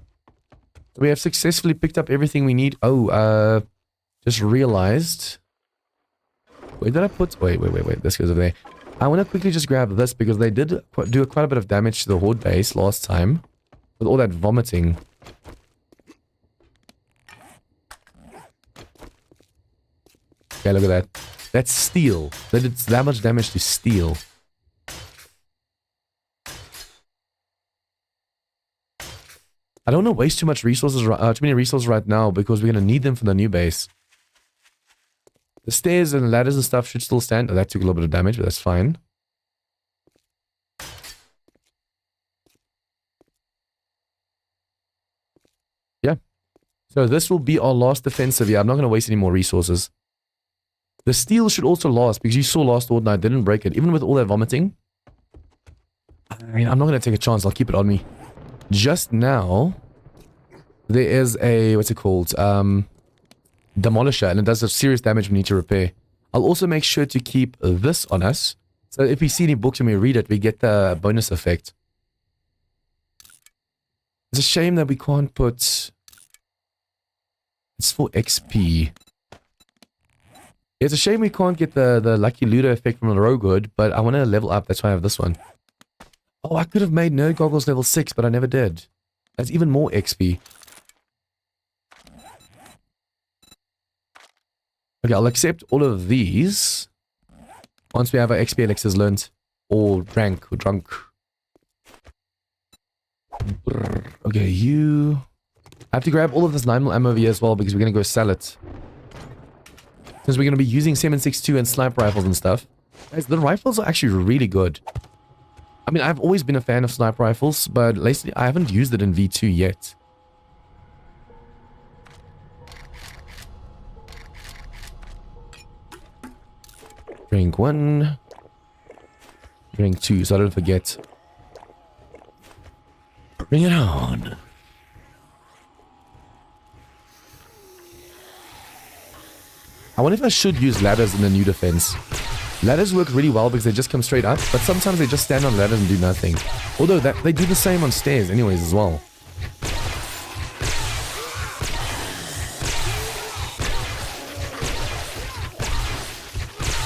We have successfully picked up everything we need. Oh, just realized. Where did I put... Wait. This goes over there. I want to quickly just grab this because they did do quite a bit of damage to the Horde base last time. With all that vomiting. Okay, look at that. That's steel. They did that much damage to steel. I don't want to waste too much resources, too many resources right now because we're going to need them for the new base. The stairs and ladders and stuff should still stand. Oh, that took a little bit of damage, but that's fine. Yeah. So this will be our last defensive. Yeah, I'm not going to waste any more resources. The steel should also last because you saw last Horde Night didn't break it. Even with all that vomiting. I mean, I'm not going to take a chance. I'll keep it on me. Just now, there is a, what's it called? Demolisher, and it does serious damage we need to repair. I'll also make sure to keep this on us. So if we see any books and we read it, we get the bonus effect. It's a shame that we can't put... It's for XP. It's a shame we can't get the Lucky Looter effect from the Rogue Hood, but I want to level up. That's why I have this one. Oh, I could have made Nerd Goggles level 6, but I never did. That's even more XP. Okay, I'll accept all of these. Once we have our XP elixirs learned. Or drank, or drunk. Okay, you... I have to grab all of this 9mm ammo over here as well, because we're going to go sell it. Since we're going to be using 7.62 and sniper rifles and stuff. Guys, the rifles are actually really good. I mean, I've always been a fan of sniper rifles, but lately I haven't used it in V2 yet. Drink 1. Drink 2, so I don't forget. Bring it on. I wonder if I should use ladders in the new defense. Ladders work really well because they just come straight up, but sometimes they just stand on ladders and do nothing. Although they do the same on stairs anyways as well.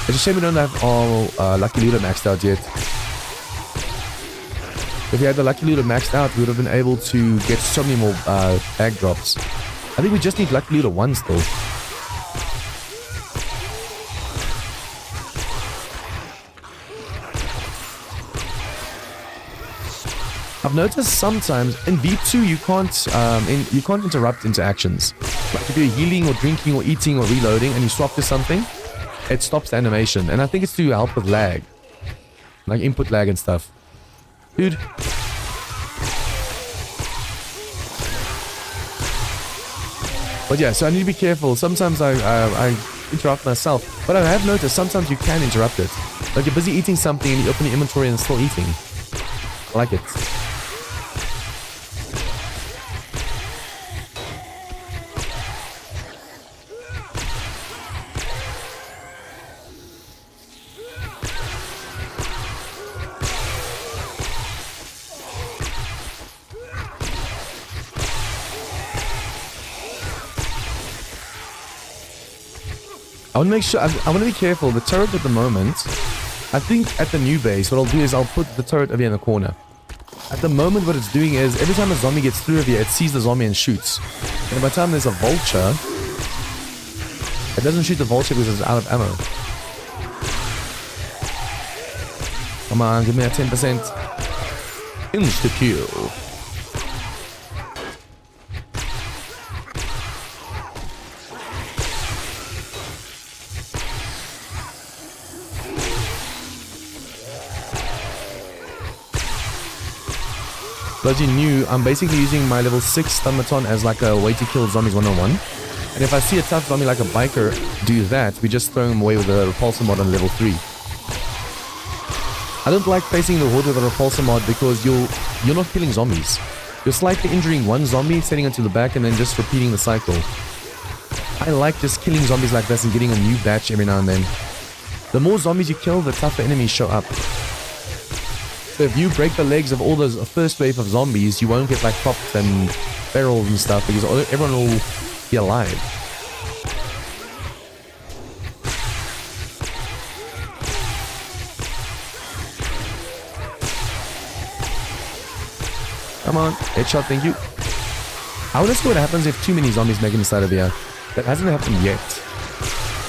It's a shame we don't have all Lucky Looter maxed out yet. If we had the Lucky Looter maxed out, we would have been able to get so many more bag drops. I think we just need Lucky Looter 1 still. I've noticed sometimes in V2 you can't interrupt interactions. Like if you're healing or drinking or eating or reloading and you swap to something, it stops the animation. And I think it's to help with lag. Like input lag and stuff. Dude. But yeah, so I need to be careful. Sometimes I interrupt myself. But I have noticed sometimes you can interrupt it. Like you're busy eating something and you open your inventory and it's still eating. I like it. I want to make sure, I want to be careful. The turret at the moment, I think at the new base, what I'll do is I'll put the turret over here in the corner. At the moment, what it's doing is, every time a zombie gets through over here, it sees the zombie and shoots. And by the time there's a vulture, it doesn't shoot the vulture because it's out of ammo. Come on, give me a 10%. Insta-kill. As you knew, I'm basically using my level 6 stun baton as like a way to kill zombies one-on-one. And if I see a tough zombie like a biker do that, we just throw him away with a repulsor mod on level 3. I don't like facing the horde with a repulsor mod because you're not killing zombies. You're slightly injuring one zombie, sending it to the back, and then just repeating the cycle. I like just killing zombies like this and getting a new batch every now and then. The more zombies you kill, the tougher enemies show up. So if you break the legs of all those first wave of zombies, you won't get like props and barrels and stuff because everyone will be alive. Come on, headshot, thank you. I want to see what happens if too many zombies make it inside of here. That hasn't happened yet.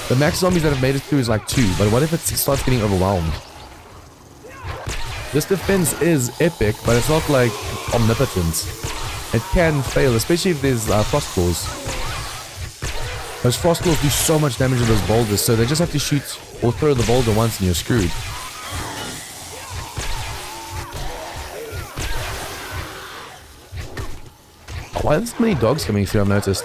The max zombies that have made it through is like 2, but what if it starts getting overwhelmed? This defense is epic, but it's not like omnipotent. It can fail, especially if there's frost claws. Those frost claws do so much damage to those boulders, so they just have to shoot or throw the boulder once and you're screwed. Why are there so many dogs coming through, I've noticed.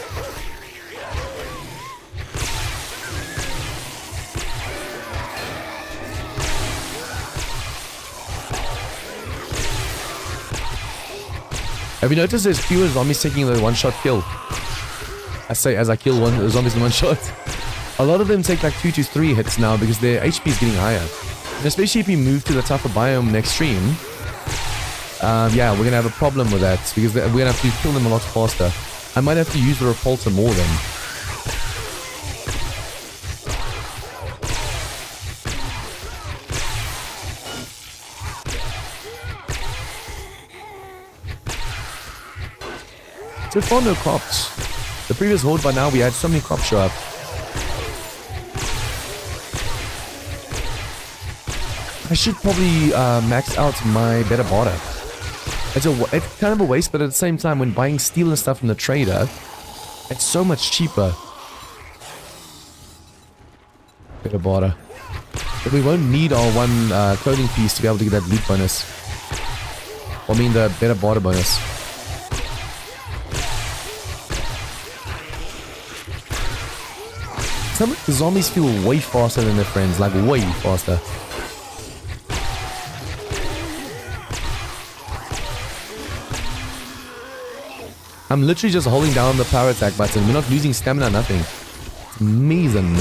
Have you noticed there's fewer zombies taking the one-shot kill? I say as I kill one zombies in one shot. A lot of them take like 2 to 3 hits now because their HP is getting higher. And especially if you move to the tougher biome next stream, yeah, we're gonna have a problem with that because we're gonna have to kill them a lot faster. I might have to use the repulsor more then. So far, no crops. The previous horde by now we had so many crops show up. I should probably max out my better barter. It's kind of a waste, but at the same time, when buying steel and stuff from the trader, it's so much cheaper. Better barter. But we won't need our one clothing piece to be able to get that loot bonus. I mean the better barter bonus. Some of the zombies feel way faster than their friends, like way faster. I'm literally just holding down the power attack button. We're not losing stamina, nothing. It's amazing.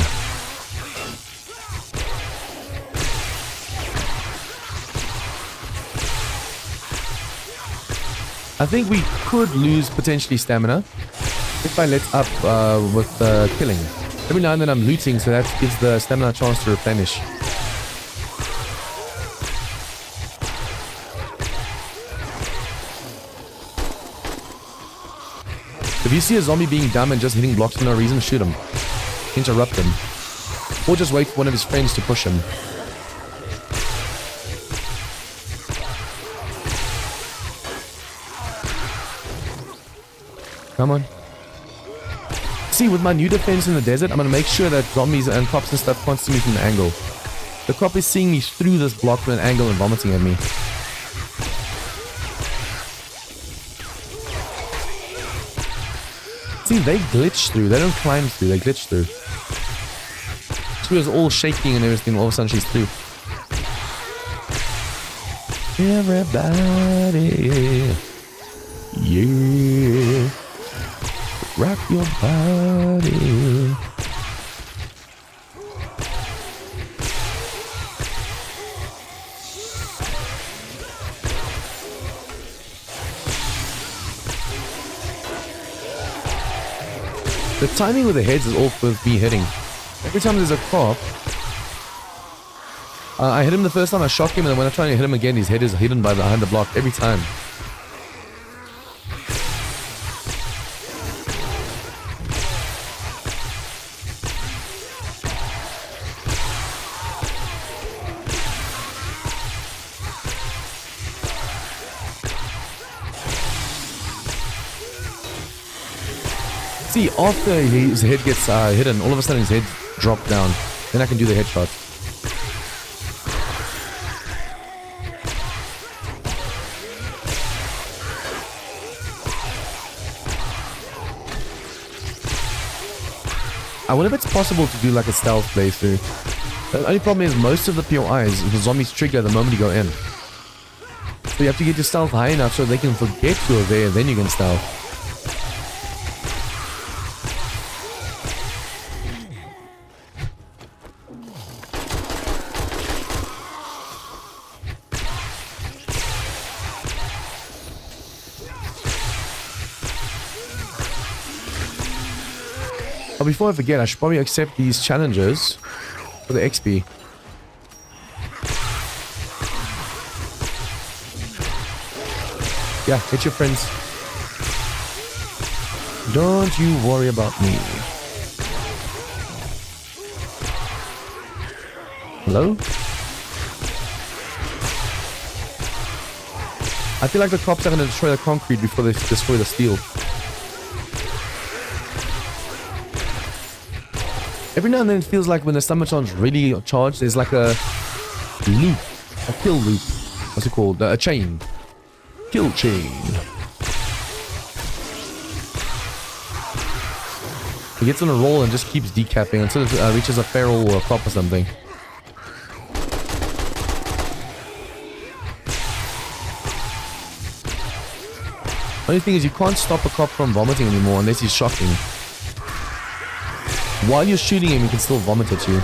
I think we could lose potentially stamina if I let up with killing. Every now and then I'm looting, so that gives the stamina a chance to replenish. If you see a zombie being dumb and just hitting blocks for no reason, shoot him. Interrupt him. Or just wait for one of his friends to push him. Come on. See, with my new defense in the desert, I'm going to make sure that zombies and crops and stuff can't see me from an angle. The crop is seeing me through this block from an angle and vomiting at me. See, they glitch through. They don't climb through. They glitch through. She was all shaking and everything. All of a sudden, she's through. Everybody. Yeah. Rock your body. The timing with the heads is off with me hitting. Every time there's a crop, I hit him the first time, I shock him, and then when I try to hit him again, his head is hidden behind the block every time. See, after his head gets hidden, all of a sudden his head dropped down. Then I can do the headshot. I wonder if it's possible to do like a stealth playthrough. The only problem is most of the POIs, the zombies trigger the moment you go in. So you have to get your stealth high enough so they can forget you're there, then you can stealth. Oh, before I forget, I should probably accept these challenges for the XP. Yeah, hit your friends. Don't you worry about me. Hello? I feel like the cops are going to destroy the concrete before they destroy the steel. Every now and then it feels like when the stomachon's really charged, there's like a loop, a kill loop. What's it called? A chain. Kill chain. He gets on a roll and just keeps decapping until it reaches a feral or a crop or something. Only thing is you can't stop a crop from vomiting anymore unless he's shocking. While you're shooting him, he can still vomit at you.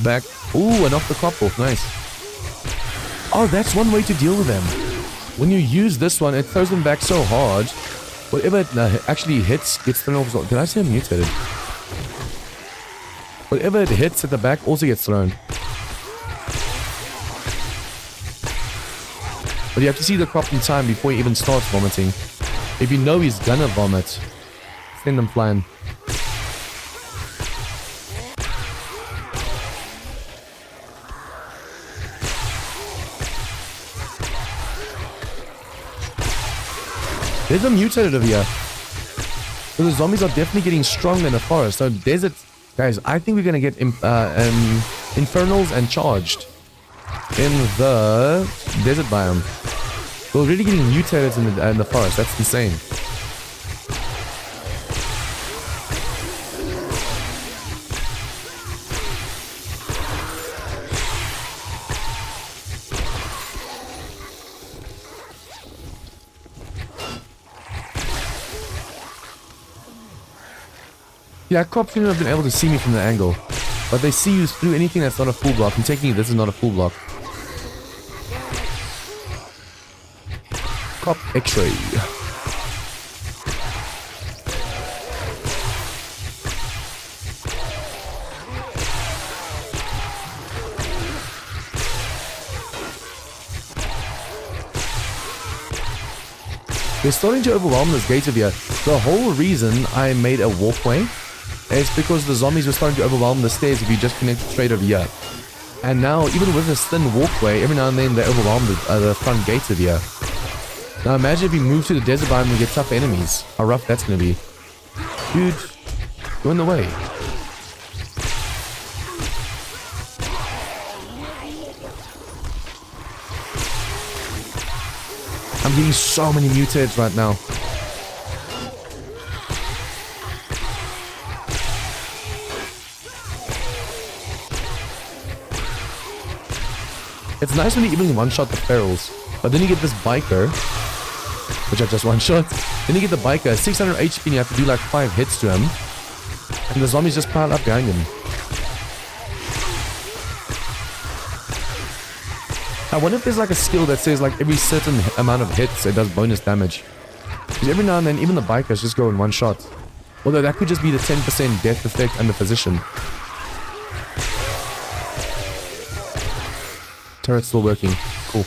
Back. Ooh, I knocked the crop off. Nice. Oh, that's one way to deal with them. When you use this one, it throws them back so hard. Whatever it actually hits gets thrown off. Did I say I'm mutated? Whatever it hits at the back also gets thrown. But you have to see the crop in time before he even starts vomiting. If you know he's gonna vomit, send them flying. There's a mutated over here. So the zombies are definitely getting stronger in the forest. So desert, guys, I think we're going to get infernals and charged in the desert biome. We're already getting mutated in the forest. That's insane. Yeah, cops shouldn't have been able to see me from the angle. But they see you through anything that's not a full block. I'm taking it this is not a full block. Cop X-ray. They're starting to overwhelm this gate over here. The whole reason I made a walkway is because the zombies were starting to overwhelm the stairs if you just connect straight over here. And now, even with this thin walkway, every now and then they overwhelm the front gates over here. Now imagine if you move to the desert biome and get tough enemies. How rough that's going to be. Dude, go in the way. I'm getting so many mutates right now. It's nice when you even one-shot the ferals, but then you get this biker, which I just one-shot. Then you get the biker, 600 HP, and you have to do like 5 hits to him, and the zombies just pile up behind him. I wonder if there's like a skill that says like every certain amount of hits it does bonus damage. Because every now and then even the bikers just go in one shot. Although that could just be the 10% death effect under physician. Turret's still working. Cool.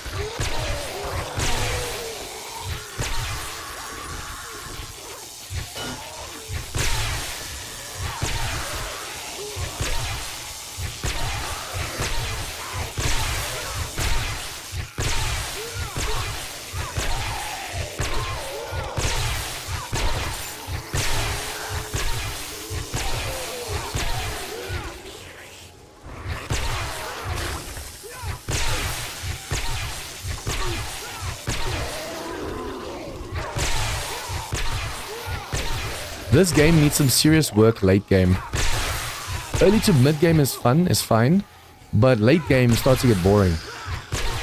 This game needs some serious work late game. Early to mid game is fine, but late game starts to get boring.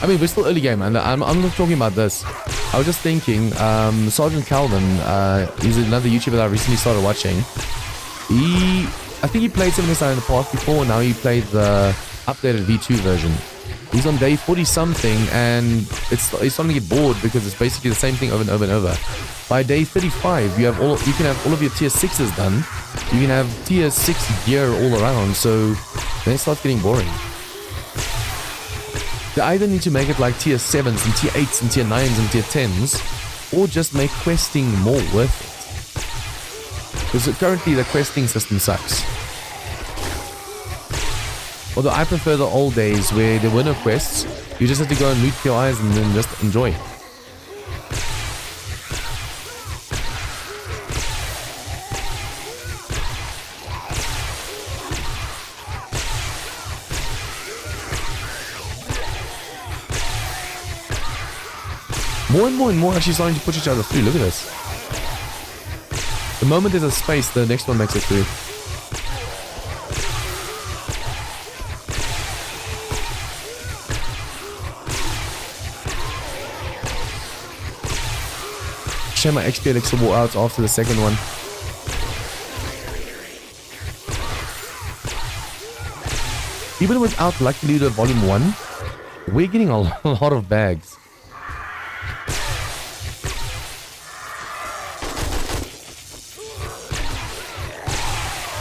I mean, we're still early game, and I'm not talking about this. I was just thinking, Sergeant Calvin, he's another YouTuber that I recently started watching. I think he played 7 in the past before, now he played the updated V2 version. He's on day 40 something, and he's starting to get bored because it's basically the same thing over and over and over. By day 35, you can have all of your tier 6s done. You can have tier 6 gear all around, so then it starts getting boring. They either need to make it like tier 7s and tier 8s and tier 9s and tier 10s, or just make questing more worth it. Because currently the questing system sucks. Although I prefer the old days where there were no quests, you just had to go and loot POIs and then just enjoy. More and more actually starting to push each other through. Look at this. The moment there's a space, the next one makes it through. Share my XP elixir wore out after the second one. Even without Lucky Looter Volume 1, we're getting a lot of bags.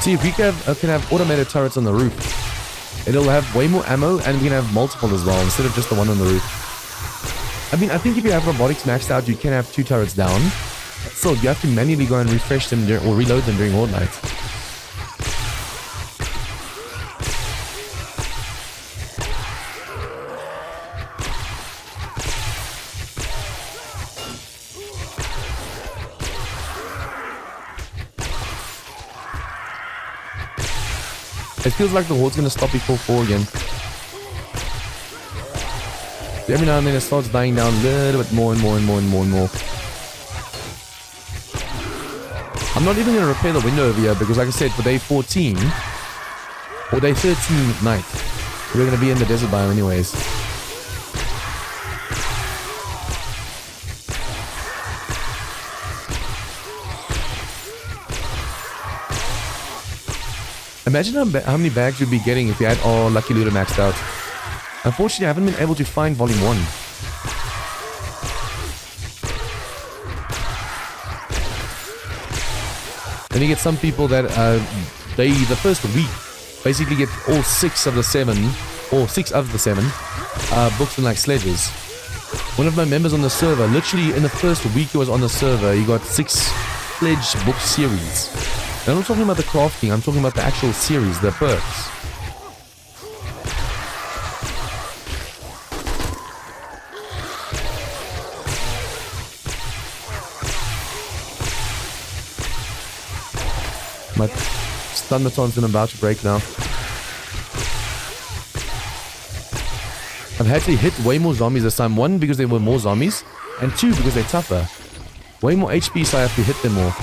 See, if we can have automated turrets on the roof, it'll have way more ammo, and we can have multiple as well, instead of just the one on the roof. I mean, I think if you have robotics maxed out, you can have 2 turrets down. But still, you have to manually go and refresh them or reload them during Horde Night. It feels like the Horde's gonna stop before 4 again. Every now and then it starts dying down a little bit more and more and more and more and more. I'm not even gonna repair the window over here because, like I said, for day 14 or day 13 at night, we're gonna be in the desert biome anyways. Imagine how many bags you'd be getting if you had all Lucky Looter maxed out. Unfortunately, I haven't been able to find Volume 1. Then you get some people that the first week basically get all 6 of the 7 books in like sledges. One of my members on the server, literally in the first week he was on the server, he got 6 sledge book series. And I'm not talking about the crafting, I'm talking about the actual series, the perks. My stun baton's about to break now. I've had to hit way more zombies this time. 1, because there were more zombies. And 2, because they're tougher. Way more HP, so I have to hit them more.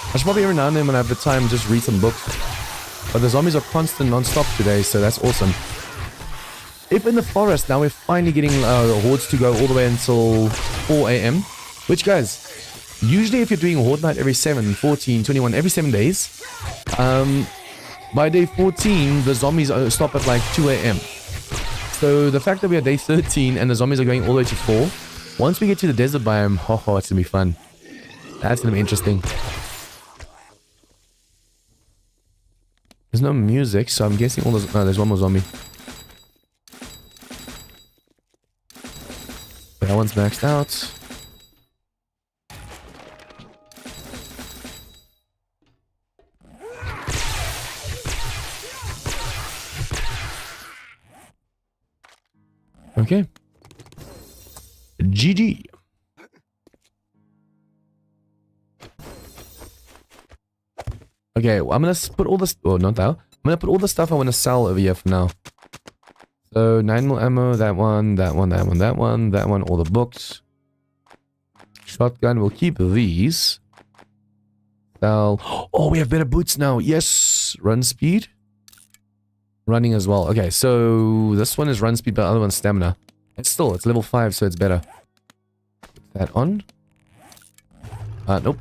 I should probably every now and then when I have the time just read some books. But the zombies are constant non-stop today, so that's awesome. If in the forest, now we're finally getting the hordes to go all the way until 4 AM. Which, guys, usually if you're doing a horde night every 7, 14, 21, every 7 days, by day 14, the zombies stop at like 2 AM. So the fact that we are day 13 and the zombies are going all the way to 4, once we get to the desert biome, oh, it's gonna be fun. That's gonna be interesting. There's no music, so I'm guessing all those... No, there's one more zombie. That one's maxed out. Okay. GG. Okay, well, I'm gonna put all this... Oh, not that. I'm gonna put all the stuff I want to sell over here for now. So, 9mm ammo, that one, that one, that one, that one, that one, all the books. Shotgun, we'll keep these. Sell... Oh, we have better boots now. Yes! Run speed. Running as well. Okay, so this one is run speed, but the other one's stamina. It's level 5, so it's better. Put that on. Nope.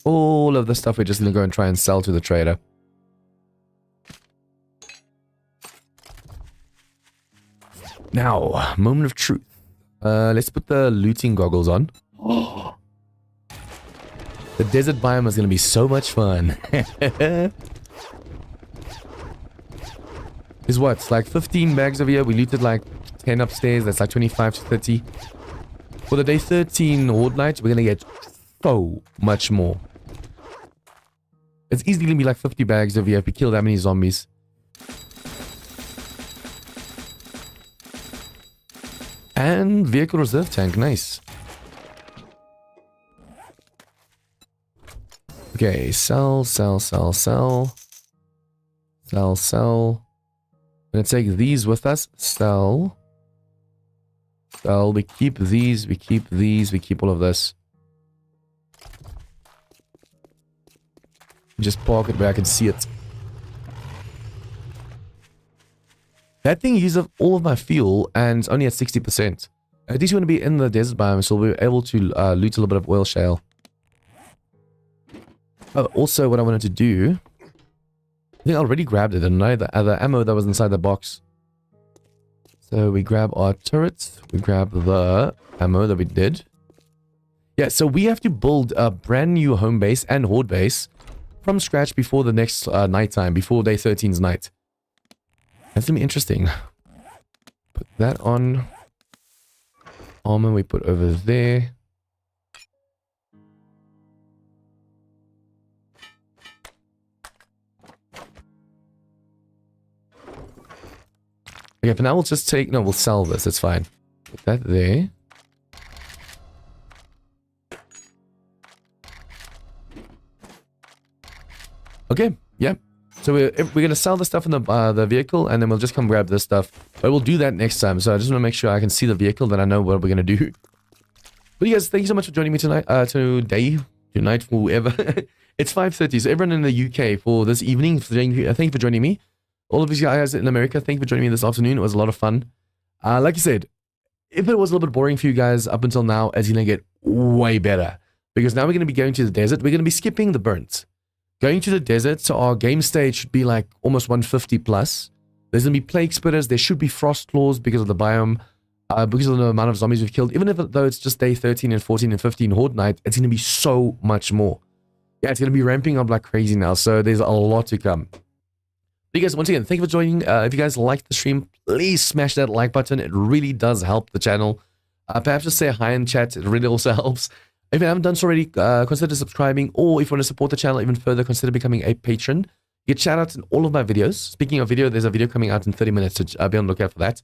All of the stuff we're just going to go and try and sell to the trader. Now, moment of truth. Let's put the looting goggles on. Oh. The desert biome is going to be so much fun. Is what? It's like 15 bags over here. We looted like 10 upstairs. That's like 25 to 30. For the day 13 horde night, we're going to get so much more. It's easily going to be like 50 bags over here if we kill that many zombies. And vehicle reserve tank, nice. Okay, sell. Sell. I'm gonna take these with us. Sell. We keep these, we keep these, we keep all of this. Just park it where I can see it. That thing uses up all of my fuel and it's only at 60%. At least you want to be in the desert biome, so we'll be able to loot a little bit of oil shale. Oh, also what I wanted to do... I think I already grabbed it, didn't I? The other ammo that was inside the box. So we grab our turrets. We grab the ammo that we did. Yeah, so we have to build a brand new home base and horde base from scratch before the next nighttime, before day 13's night. That's gonna be interesting. Put that on. Armor we put over there. Okay, for now we'll just take... No, we'll sell this. It's fine. Put that there. Okay, yeah. So we're going to sell the stuff in the vehicle, and then we'll just come grab this stuff. But we'll do that next time. So I just want to make sure I can see the vehicle, then I know what we're going to do. But you guys, thank you so much for joining me tonight. Tonight, whoever. It's 5:30, so everyone in the UK for this evening, thank you for joining me. All of you guys in America, thank you for joining me this afternoon. It was a lot of fun. Like you said, if it was a little bit boring for you guys up until now, it's going to get way better. Because now we're going to be going to the desert. We're going to be skipping the burnt. Going to the desert, so our game stage should be like almost 150 plus. There's going to be plague spitters. There should be frost claws because of the biome. Because of the amount of zombies we've killed. Even if though it's just day 13 and 14 and 15 Horde night, it's going to be so much more. Yeah, it's going to be ramping up like crazy now. So there's a lot to come. But you guys, once again, thank you for joining. If you guys liked the stream, please smash that like button. It really does help the channel. Perhaps just say hi in chat. It really also helps. If you haven't done so already, consider subscribing. Or if you want to support the channel even further, consider becoming a patron. You get shout-outs in all of my videos. Speaking of video, there's a video coming out in 30 minutes, so be on the lookout for that.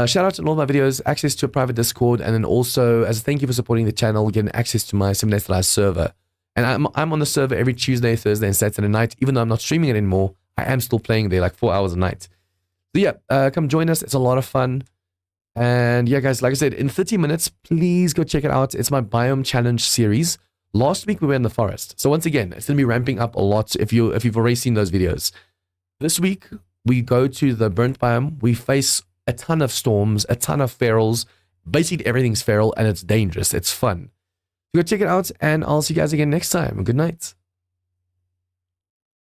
Shout-outs in all my videos, access to a private Discord, and then also, as a thank you for supporting the channel, getting access to my 7 Days to Live server. And I'm on the server every Tuesday, Thursday, and Saturday night. Even though I'm not streaming it anymore, I am still playing there like 4 hours a night. So yeah, come join us. It's a lot of fun. And yeah, guys, like I said, in 30 minutes, please go check it out. It's my Biome Challenge series. Last week, we were in the forest. So once again, it's going to be ramping up a lot if you've already seen those videos. This week, we go to the burnt biome. We face a ton of storms, a ton of ferals. Basically, everything's feral, and it's dangerous. It's fun. Go check it out, and I'll see you guys again next time. Good night.